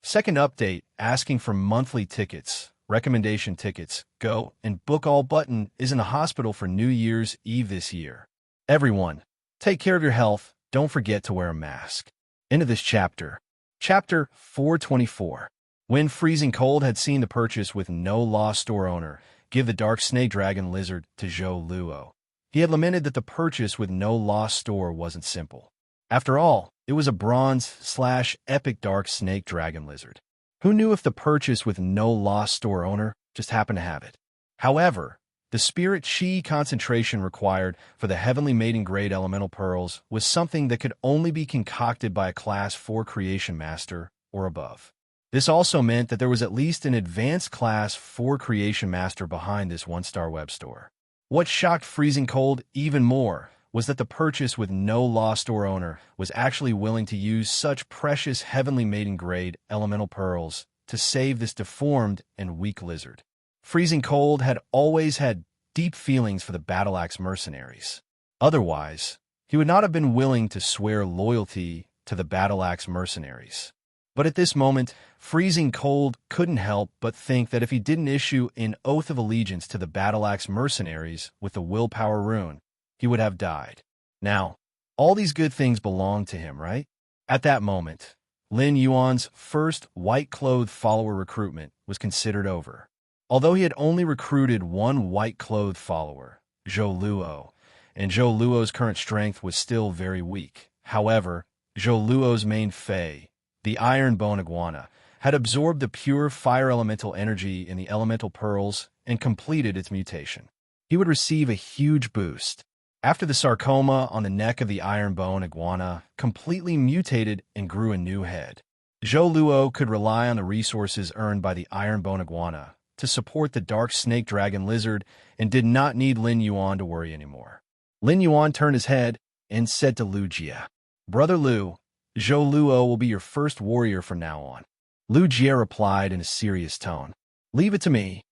Second update, asking for monthly tickets. Recommendation tickets, go and book all button is in the hospital for New Year's Eve this year. Everyone, take care of your health. Don't forget to wear a mask. End of this chapter. Chapter 424. When Freezing Cold had seen the purchase with no lost store owner give the dark snake dragon lizard to Zhou Luo, he had lamented that the purchase with no lost store wasn't simple. After all, it was a bronze/epic dark snake dragon lizard. Who knew if the purchase with no lost store owner just happened to have it? However, the spirit qi concentration required for the heavenly maiden grade elemental pearls was something that could only be concocted by a class 4 creation master or above. This also meant that there was at least an advanced class 4 creation master behind this one-star web store. What shocked Freezing Cold even more was that the purchase with no lost store owner was actually willing to use such precious heavenly maiden grade elemental pearls to save this deformed and weak lizard. Freezing Cold had always had deep feelings for the Battle Axe mercenaries. Otherwise, he would not have been willing to swear loyalty to the Battle Axe mercenaries. But at this moment, Freezing Cold couldn't help but think that if he didn't issue an oath of allegiance to the Battle Axe mercenaries with the willpower rune, he would have died. Now, all these good things belonged to him, right? At that moment, Lin Yuan's first white-clothed follower recruitment was considered over. Although he had only recruited one white-clothed follower, Zhou Luo, and Zhou Luo's current strength was still very weak. However, Zhou Luo's main Fei, the iron bone iguana, had absorbed the pure fire elemental energy in the elemental pearls and completed its mutation. He would receive a huge boost after the sarcoma on the neck of the iron bone iguana completely mutated and grew a new head. Zhou Luo could rely on the resources earned by the iron bone iguana to support the dark snake dragon lizard and did not need Lin Yuan to worry anymore. Lin Yuan turned his head and said to Lu Jie, "Brother Lu, Zhou Luo will be your first warrior from now on." Lu Jie replied in a serious tone, "Leave it to me."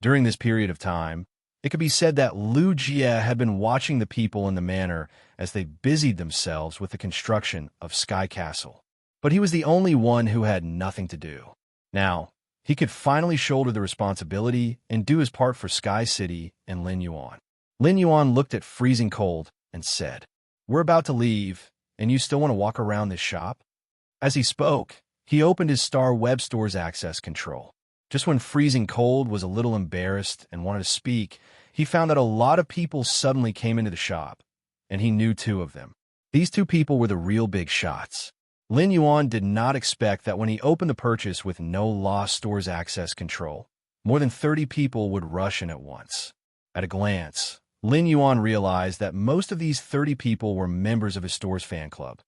During this period of time, it could be said that Lu Jie had been watching the people in the manor as they busied themselves with the construction of Sky Castle. But he was the only one who had nothing to do. Now, he could finally shoulder the responsibility and do his part for Sky City and Lin Yuan. Lin Yuan looked at Freezing Cold and said, "We're about to leave, and you still want to walk around this shop?" As he spoke, he opened his Star Web Store's access control. Just when Freezing Cold was a little embarrassed and wanted to speak, he found that a lot of people suddenly came into the shop, and he knew 2 of them. These 2 people were the real big shots. Lin Yuan did not expect that when he opened the purchase with no lost store's access control, more than 30 people would rush in at once. At a glance, Lin Yuan realized that most of these 30 people were members of his store's fan club.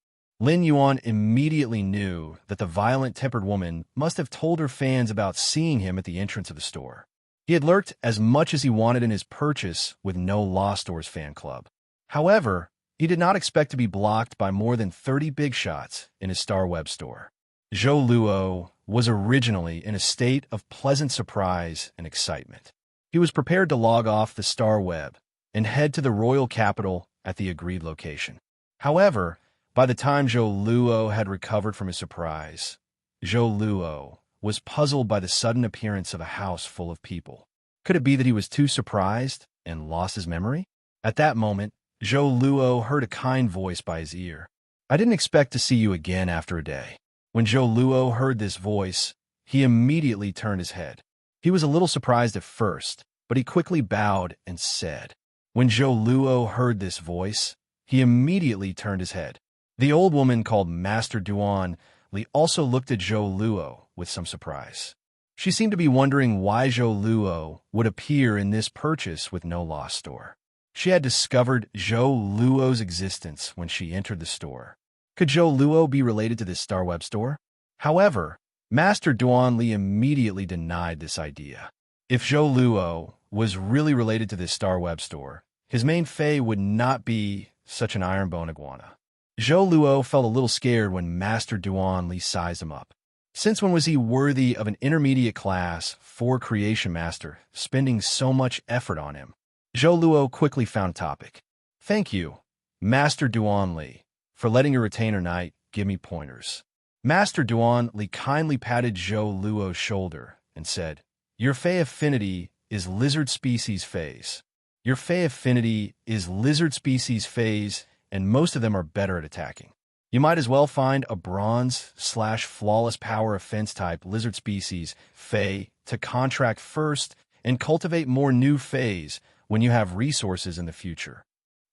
Lin Yuan immediately knew that the violent-tempered woman must have told her fans about seeing him at the entrance of the store. He had lurked as much as he wanted in his purchase with no Lost Stores fan club. However, he did not expect to be blocked by more than 30 big shots in his Star Web store. Zhou Luo was originally in a state of pleasant surprise and excitement. He was prepared to log off the Star Web and head to the royal capital at the agreed location. However, by the time Zhou Luo had recovered from his surprise, Zhou Luo was puzzled by the sudden appearance of a house full of people. Could it be that he was too surprised and lost his memory? At that moment, Zhou Luo heard a kind voice by his ear. "I didn't expect to see you again after a day." When Zhou Luo heard this voice, he immediately turned his head. He was a little surprised at first, but he quickly bowed and said. When Zhou Luo heard this voice, he immediately turned his head. The old woman called Master Duan Li also looked at Zhou Luo with some surprise. She seemed to be wondering why Zhou Luo would appear in this purchase with no lost store. She had discovered Zhou Luo's existence when she entered the store. Could Zhou Luo be related to this Star Web store? However, Master Duan Li immediately denied this idea. If Zhou Luo was really related to this Star Web store, his main Fey would not be such an ironbone iguana. Zhou Luo felt a little scared when Master Duan Li sized him up. Since when was he worthy of an intermediate class 4 creation master spending so much effort on him? Zhou Luo quickly found a topic. "Thank you, Master Duan Li, for letting your retainer knight give me pointers." Master Duan Li kindly patted Zhou Luo's shoulder and said, "Your Fey affinity is lizard species phase. Your Fey affinity is lizard species phase, and most of them are better at attacking. You might as well find a bronze/flawless power offense type lizard species Fey to contract first and cultivate more new Feys when you have resources in the future."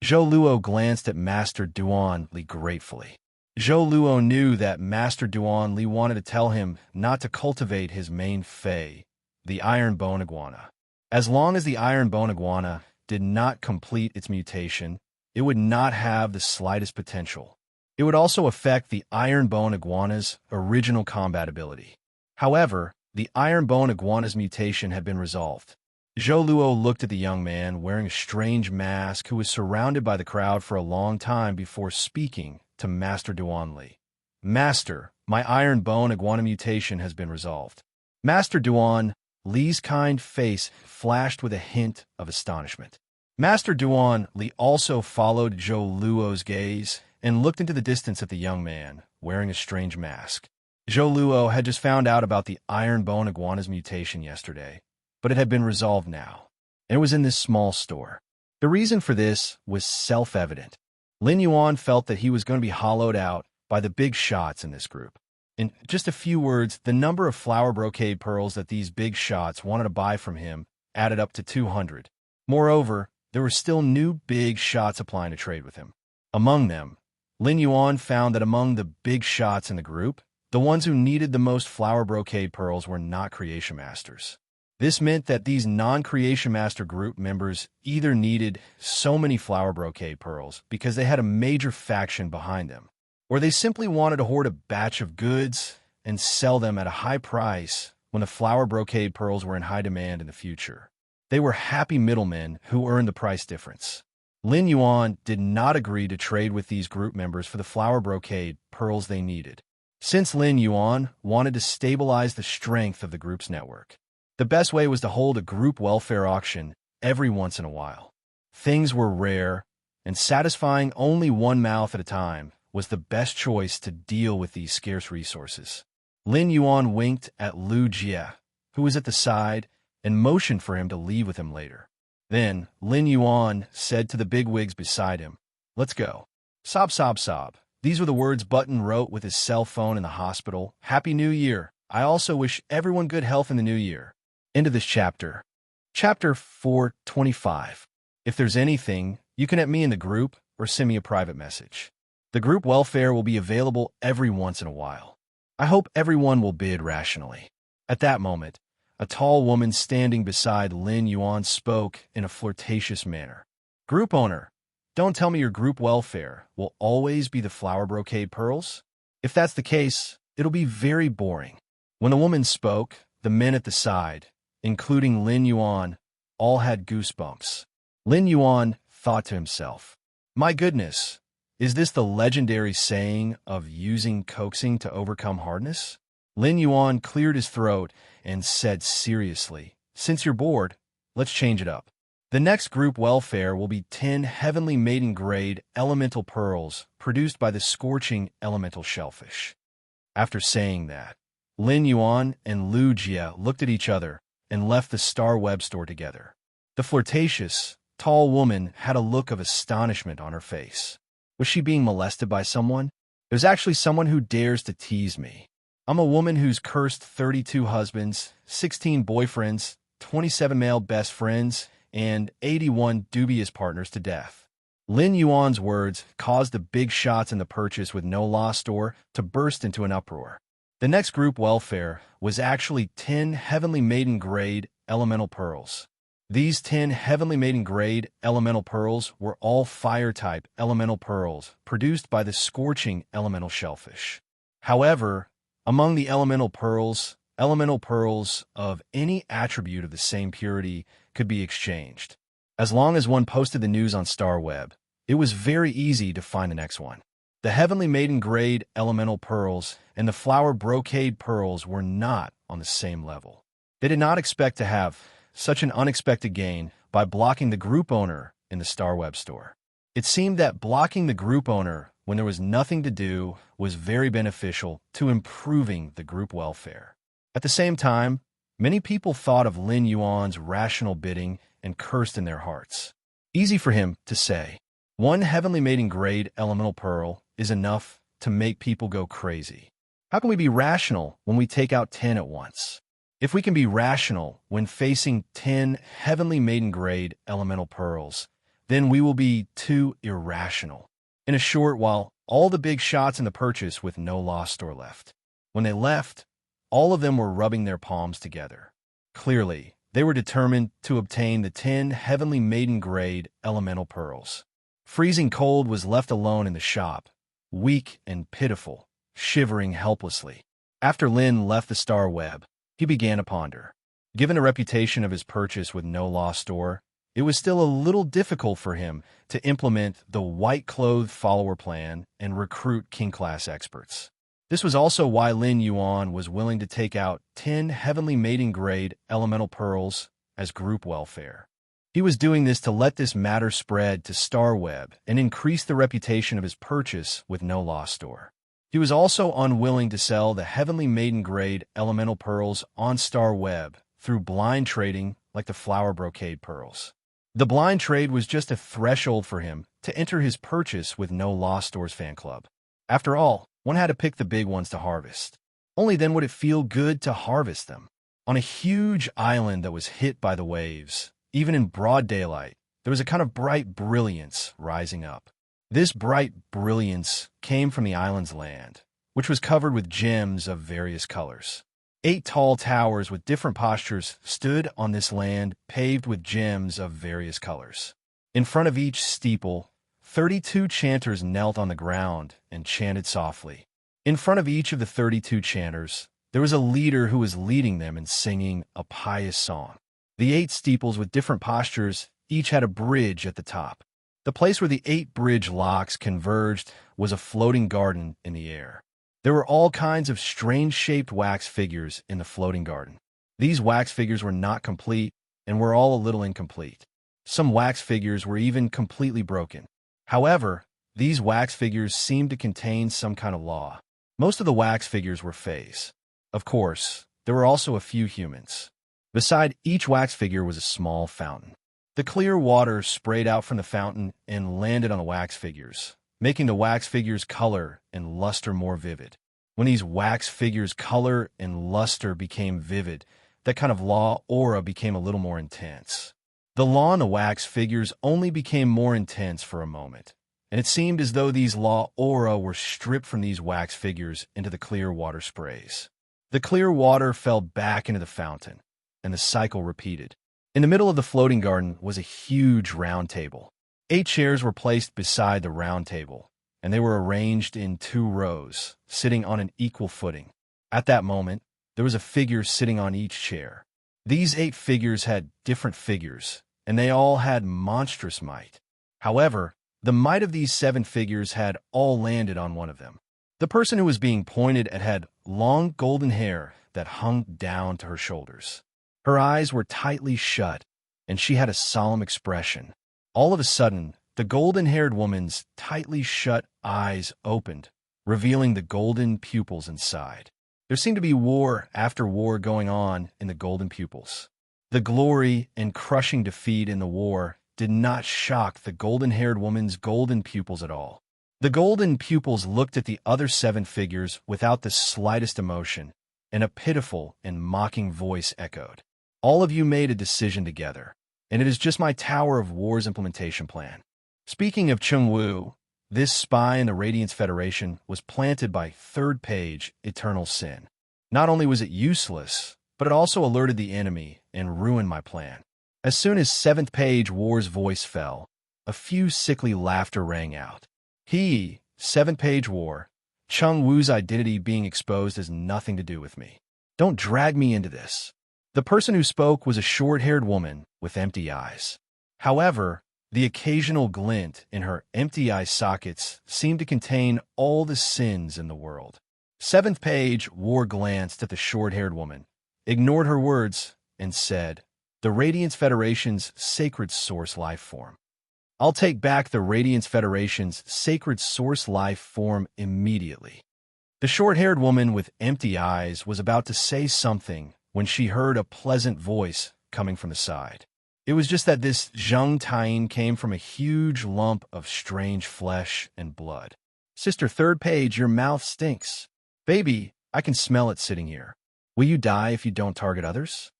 Zhou Luo glanced at Master Duan Li gratefully. Zhou Luo knew that Master Duan Li wanted to tell him not to cultivate his main Fey, the Iron Bone Iguana. As long as the Iron Bone Iguana did not complete its mutation, it would not have the slightest potential. It would also affect the Iron Bone Iguana's original combat ability. However, the Iron Bone Iguana's mutation had been resolved. Zhou Luo looked at the young man wearing a strange mask who was surrounded by the crowd for a long time before speaking to Master Duan Li. "Master, my Iron Bone Iguana mutation has been resolved." Master Duan Li's kind face flashed with a hint of astonishment. Master Duan Li also followed Zhou Luo's gaze and looked into the distance at the young man wearing a strange mask. Zhou Luo had just found out about the Iron Bone Iguana's mutation yesterday, but it had been resolved now, and it was in this small store. The reason for this was self-evident. Lin Yuan felt that he was going to be hollowed out by the big shots in this group. In just a few words, the number of flower brocade pearls that these big shots wanted to buy from him added up to 200. Moreover, there were still new big shots applying to trade with him. Among them, Lin Yuan found that among the big shots in the group, the ones who needed the most flower brocade pearls were not creation masters. This meant that these non-creation master group members either needed so many flower brocade pearls because they had a major faction behind them, or they simply wanted to hoard a batch of goods and sell them at a high price when the flower brocade pearls were in high demand in the future. They were happy middlemen who earned the price difference. Lin Yuan did not agree to trade with these group members for the flower brocade pearls they needed, since Lin Yuan wanted to stabilize the strength of the group's network. The best way was to hold a group welfare auction every once in a while. Things were rare, and satisfying only one mouth at a time was the best choice to deal with these scarce resources. Lin Yuan winked at Lu Jie, who was at the side, and motioned for him to leave with him later. Then Lin Yuan said to the bigwigs beside him, "Let's go." Sob, sob, sob. These were the words Button wrote with his cell phone in the hospital. "Happy New Year. I also wish everyone good health in the new year." End of this chapter. Chapter 425. If there's anything, you can at me in the group or send me a private message. The group welfare will be available every once in a while. I hope everyone will bid rationally. At that moment, a tall woman standing beside Lin Yuan spoke in a flirtatious manner. "Group owner, don't tell me your group welfare will always be the flower brocade pearls? If that's the case, it'll be very boring." When the woman spoke, the men at the side, including Lin Yuan, all had goosebumps. Lin Yuan thought to himself, "My goodness, is this the legendary saying of using coaxing to overcome hardness?" Lin Yuan cleared his throat and said seriously, "Since you're bored, let's change it up. The next group welfare will be 10 heavenly maiden grade elemental pearls produced by the scorching elemental shellfish." After saying that, Lin Yuan and Lu Jia looked at each other and left the Star Web store together. The flirtatious, tall woman had a look of astonishment on her face. Was she being molested by someone? There's actually someone who dares to tease me. I'm a woman who's cursed 32 husbands, 16 boyfriends, 27 male best friends, and 81 dubious partners to death. Lin Yuan's words caused the big shots in the purchase with no loss store to burst into an uproar. The next group welfare was actually 10 heavenly maiden grade elemental pearls. These 10 heavenly maiden grade elemental pearls were all fire-type elemental pearls produced by the scorching elemental shellfish. However, among the elemental pearls of any attribute of the same purity could be exchanged. As long as one posted the news on StarWeb, it was very easy to find the next one. The heavenly maiden grade elemental pearls and the flower brocade pearls were not on the same level. They did not expect to have such an unexpected gain by blocking the group owner in the StarWeb store. It seemed that blocking the group owner when there was nothing to do was very beneficial to improving the group welfare. At the same time, many people thought of Lin Yuan's rational bidding and cursed in their hearts. Easy for him to say. One heavenly maiden grade elemental pearl is enough to make people go crazy. How can we be rational when we take out 10 at once? If we can be rational when facing 10 heavenly maiden grade elemental pearls, then we will be too irrational. In a short while, all the big shots in the purchase with no loss store left. When they left, all of them were rubbing their palms together. Clearly, they were determined to obtain the 10 heavenly maiden grade elemental pearls. Freezing Cold was left alone in the shop, weak and pitiful, shivering helplessly. After Lin left the Star Web, he began to ponder. Given the reputation of his purchase with no loss store, it was still a little difficult for him to implement the white-clothed follower plan and recruit king-class experts. This was also why Lin Yuan was willing to take out 10 heavenly maiden grade elemental pearls as group welfare. He was doing this to let this matter spread to StarWeb and increase the reputation of his purchase with no loss store. He was also unwilling to sell the heavenly maiden grade elemental pearls on StarWeb through blind trading like the flower brocade pearls. The blind trade was just a threshold for him to enter his purchase with no loss store's fan club. After all, one had to pick the big ones to harvest. Only then would it feel good to harvest them. On a huge island that was hit by the waves, even in broad daylight, there was a kind of bright brilliance rising up. This bright brilliance came from the island's land, which was covered with gems of various colors. 8 tall towers with different postures stood on this land paved with gems of various colors. In front of each steeple, 32 chanters knelt on the ground and chanted softly. In front of each of the 32 chanters, there was a leader who was leading them and singing a pious song. The 8 steeples with different postures each had a bridge at the top. The place where the 8 bridge locks converged was a floating garden in the air. There were all kinds of strange-shaped wax figures in the floating garden. These wax figures were not complete and were all a little incomplete. Some wax figures were even completely broken. However, these wax figures seemed to contain some kind of law. Most of the wax figures were fays. Of course, there were also a few humans. Beside each wax figure was a small fountain. The clear water sprayed out from the fountain and landed on the wax figures, making the wax figures' color and luster more vivid. When these wax figures' color and luster became vivid, that kind of law aura became a little more intense. The law in the wax figures only became more intense for a moment, and it seemed as though these law aura were stripped from these wax figures into the clear water sprays. The clear water fell back into the fountain, and the cycle repeated. In the middle of the floating garden was a huge round table. 8 chairs were placed beside the round table, and they were arranged in 2 rows, sitting on an equal footing. At that moment, there was a figure sitting on each chair. These 8 figures had different figures, and they all had monstrous might. However, the might of these 7 figures had all landed on one of them. The person who was being pointed at had long golden hair that hung down to her shoulders. Her eyes were tightly shut, and she had a solemn expression. All of a sudden, the golden-haired woman's tightly shut eyes opened, revealing the golden pupils inside. There seemed to be war after war going on in the golden pupils. The glory and crushing defeat in the war did not shock the golden-haired woman's golden pupils at all. The golden pupils looked at the other 7 figures without the slightest emotion, and a pitiful and mocking voice echoed. All of you made a decision together, and it is just my Tower of War's implementation plan. Speaking of Chung Wu, this spy in the Radiance Federation was planted by third page Eternal Sin. Not only was it useless, but it also alerted the enemy and ruined my plan. As soon as 7th page War's voice fell, a few sickly laughter rang out. 7th page War, Chung Wu's identity being exposed has nothing to do with me. Don't drag me into this. The person who spoke was a short-haired woman with empty eyes. However, the occasional glint in her empty eye sockets seemed to contain all the sins in the world. 7th page War glanced at the short-haired woman, ignored her words, and said, "The Radiance Federation's sacred source life form. I'll take back the Radiance Federation's sacred source life form immediately." The short-haired woman with empty eyes was about to say something when she heard a pleasant voice coming from the side. It was just that this Zheng Taiying came from a huge lump of strange flesh and blood. "Sister, third page, your mouth stinks. Baby, I can smell it sitting here. Will you die if you don't target others?"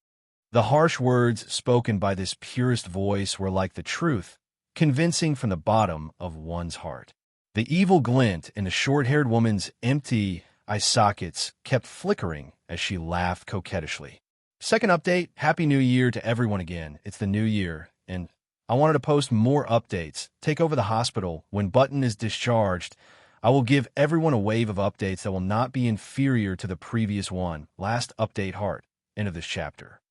The harsh words spoken by this purest voice were like the truth, convincing from the bottom of one's heart. The evil glint in the short-haired woman's empty eye sockets kept flickering as she laughed coquettishly. Second update, Happy New Year to everyone again. It's the new year, and I wanted to post more updates. Take over the hospital. When Button is discharged, I will give everyone a wave of updates that will not be inferior to the previous one. Last update heart. End of this chapter.